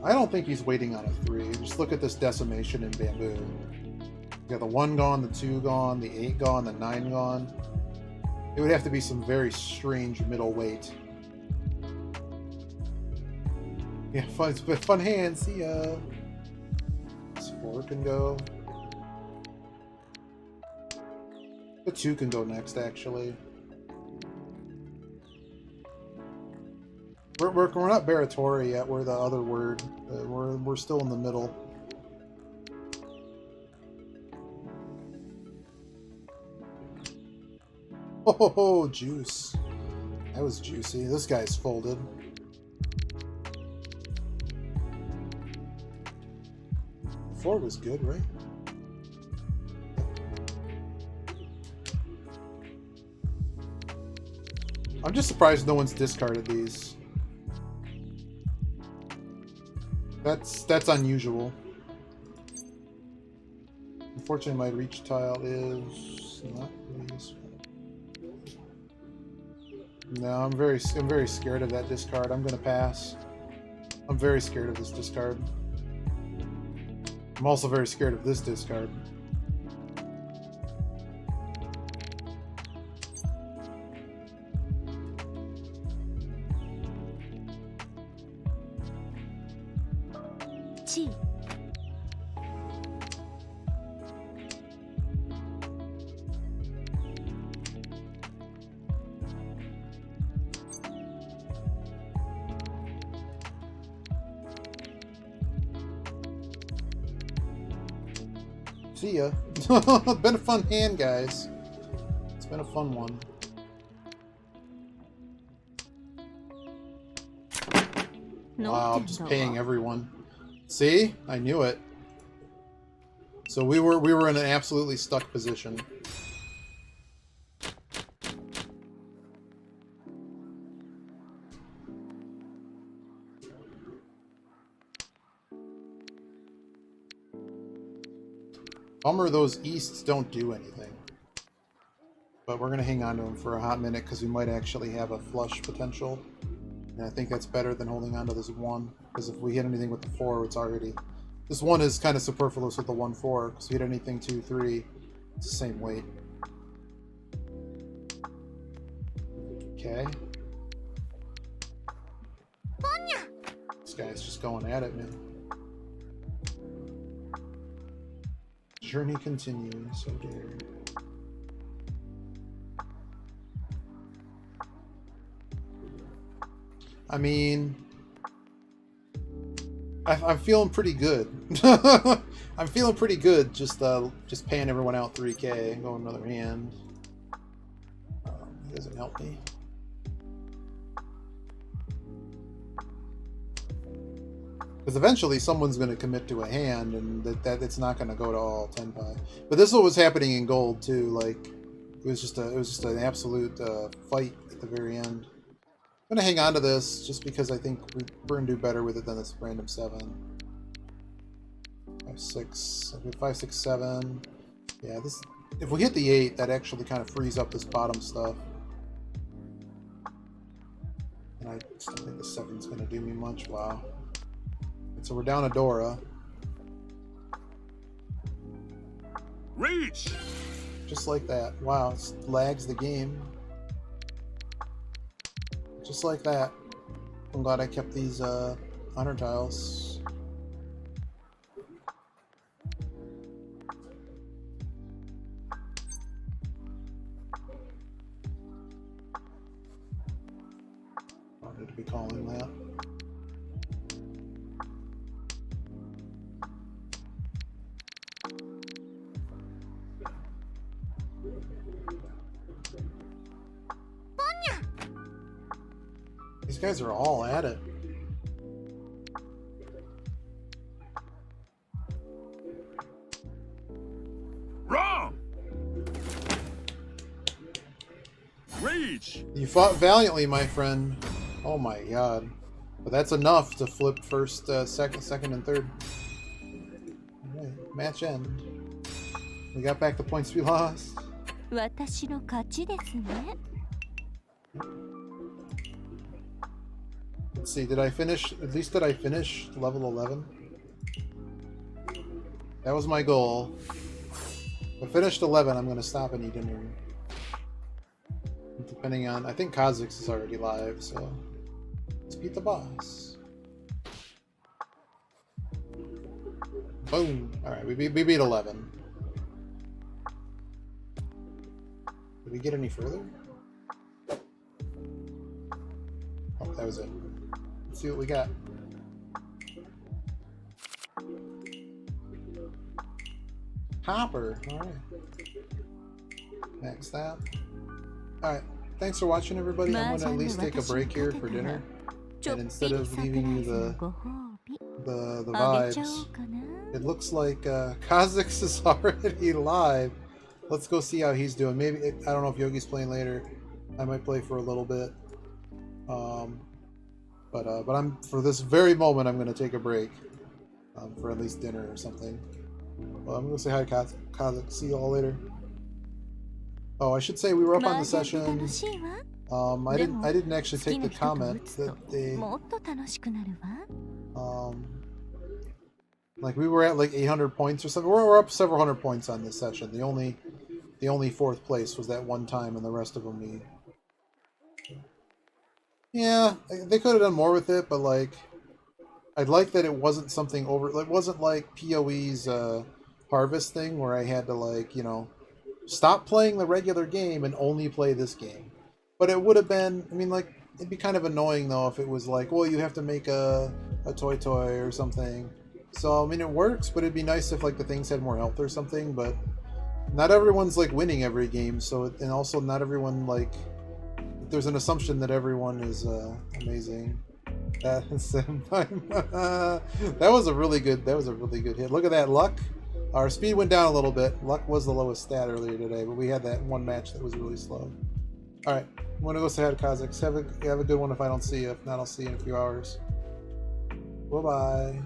I don't think he's waiting on a 3. Just look at this decimation in Bamboo. You got the 1 gone, the 2 gone, the 8 gone, the 9 gone. It would have to be some very strange middle weight. Yeah, fun hand. See ya. This 4 can go. The 2 can go next, actually. We're not Baratori yet. We're the other word. We're still in the middle. Oh, juice. That was juicy. This guy's folded. The 4 was good, right? I'm just surprised no one's discarded these. That's unusual. Unfortunately, my reach tile is not really useful. No, I'm very scared of that discard. I'm gonna pass. I'm very scared of this discard. I'm also very scared of this discard. Chi. See ya. Been a fun hand, guys. It's been a fun one. Wow, I'm just paying everyone. See? I knew it. So we were in an absolutely stuck position. Bummer those easts don't do anything. But we're going to hang on to them for a hot minute because we might actually have a flush potential. And I think that's better than holding on to this 1. Because if we hit anything with the 4, it's already... This 1 is kind of superfluous with the 1-4. Because if we hit anything 2-3, it's the same weight. Okay. This guy's just going at it, man. Journey continues, so dear. I mean, I'm feeling pretty good. I'm feeling pretty good. Just paying everyone out 3K and going another hand. It doesn't help me. Because eventually someone's going to commit to a hand, and that it's not going to go to all 10 pie. But this is what was happening in gold too. Like it was just an absolute fight at the very end. I'm going to hang on to this just because I think we're going to do better with it than this random 7. 5, 6, 5, 6, 7. Yeah, this. If we hit the 8, that actually kind of frees up this bottom stuff. And I just don't think the 7's going to do me much. Wow. So we're down a Dora. Reach! Just like that. Wow, it lags the game. Just like that. I'm glad I kept these honor tiles. I need to be calling that. These guys are all at it. Wrong! Reach! You fought valiantly, my friend. Oh my god. But that's enough to flip first, second, and third. Alright, match end. We got back the points we lost. 私の勝ちですね。 Let's see, did I finish, at least did I finish level 11? That was my goal. If I finished 11, I'm going to stop and eat dinner. Depending on, I think Kha'Zix is already live, so let's beat the boss. Boom! Alright, we beat 11. Did we get any further? Oh, that was it. Let's see what we got. Hopper. Alright. Max that. Alright. Thanks for watching, everybody. I'm going to at least take a break here for dinner. And instead of leaving you the vibes, it looks like Kha'Zix is already live. Let's go see how he's doing. Maybe, I don't know if Yogi's playing later. I might play for a little bit. But I'm, for this very moment, I'm going to take a break for at least dinner or something. Well, I'm going to say hi to Kha'Zix. See you all later. Oh, I should say we were up on the session. I didn't actually take the comment that they like we were at like 800 points or something. We're up several hundred points on this session. The only fourth place was that one time, and the rest of them we. Yeah, they could have done more with it, but like, I'd like that it wasn't something over. It wasn't like PoE's harvest thing where I had to like, you know, stop playing the regular game and only play this game. But it would have been. I mean, like, it'd be kind of annoying though if it was like, well, you have to make a toy or something. So I mean, it works, but it'd be nice if like the things had more health or something. But not everyone's like winning every game, so and also not everyone like. There's an assumption that everyone is amazing. That was a really good. That was a really good hit. Look at that luck. Our speed went down a little bit. Luck was the lowest stat earlier today, but we had that one match that was really slow. All right, I'm gonna go say hi to Kha'Zix. Have a good one. If I don't see you, if not, I'll see you in a few hours. Bye bye.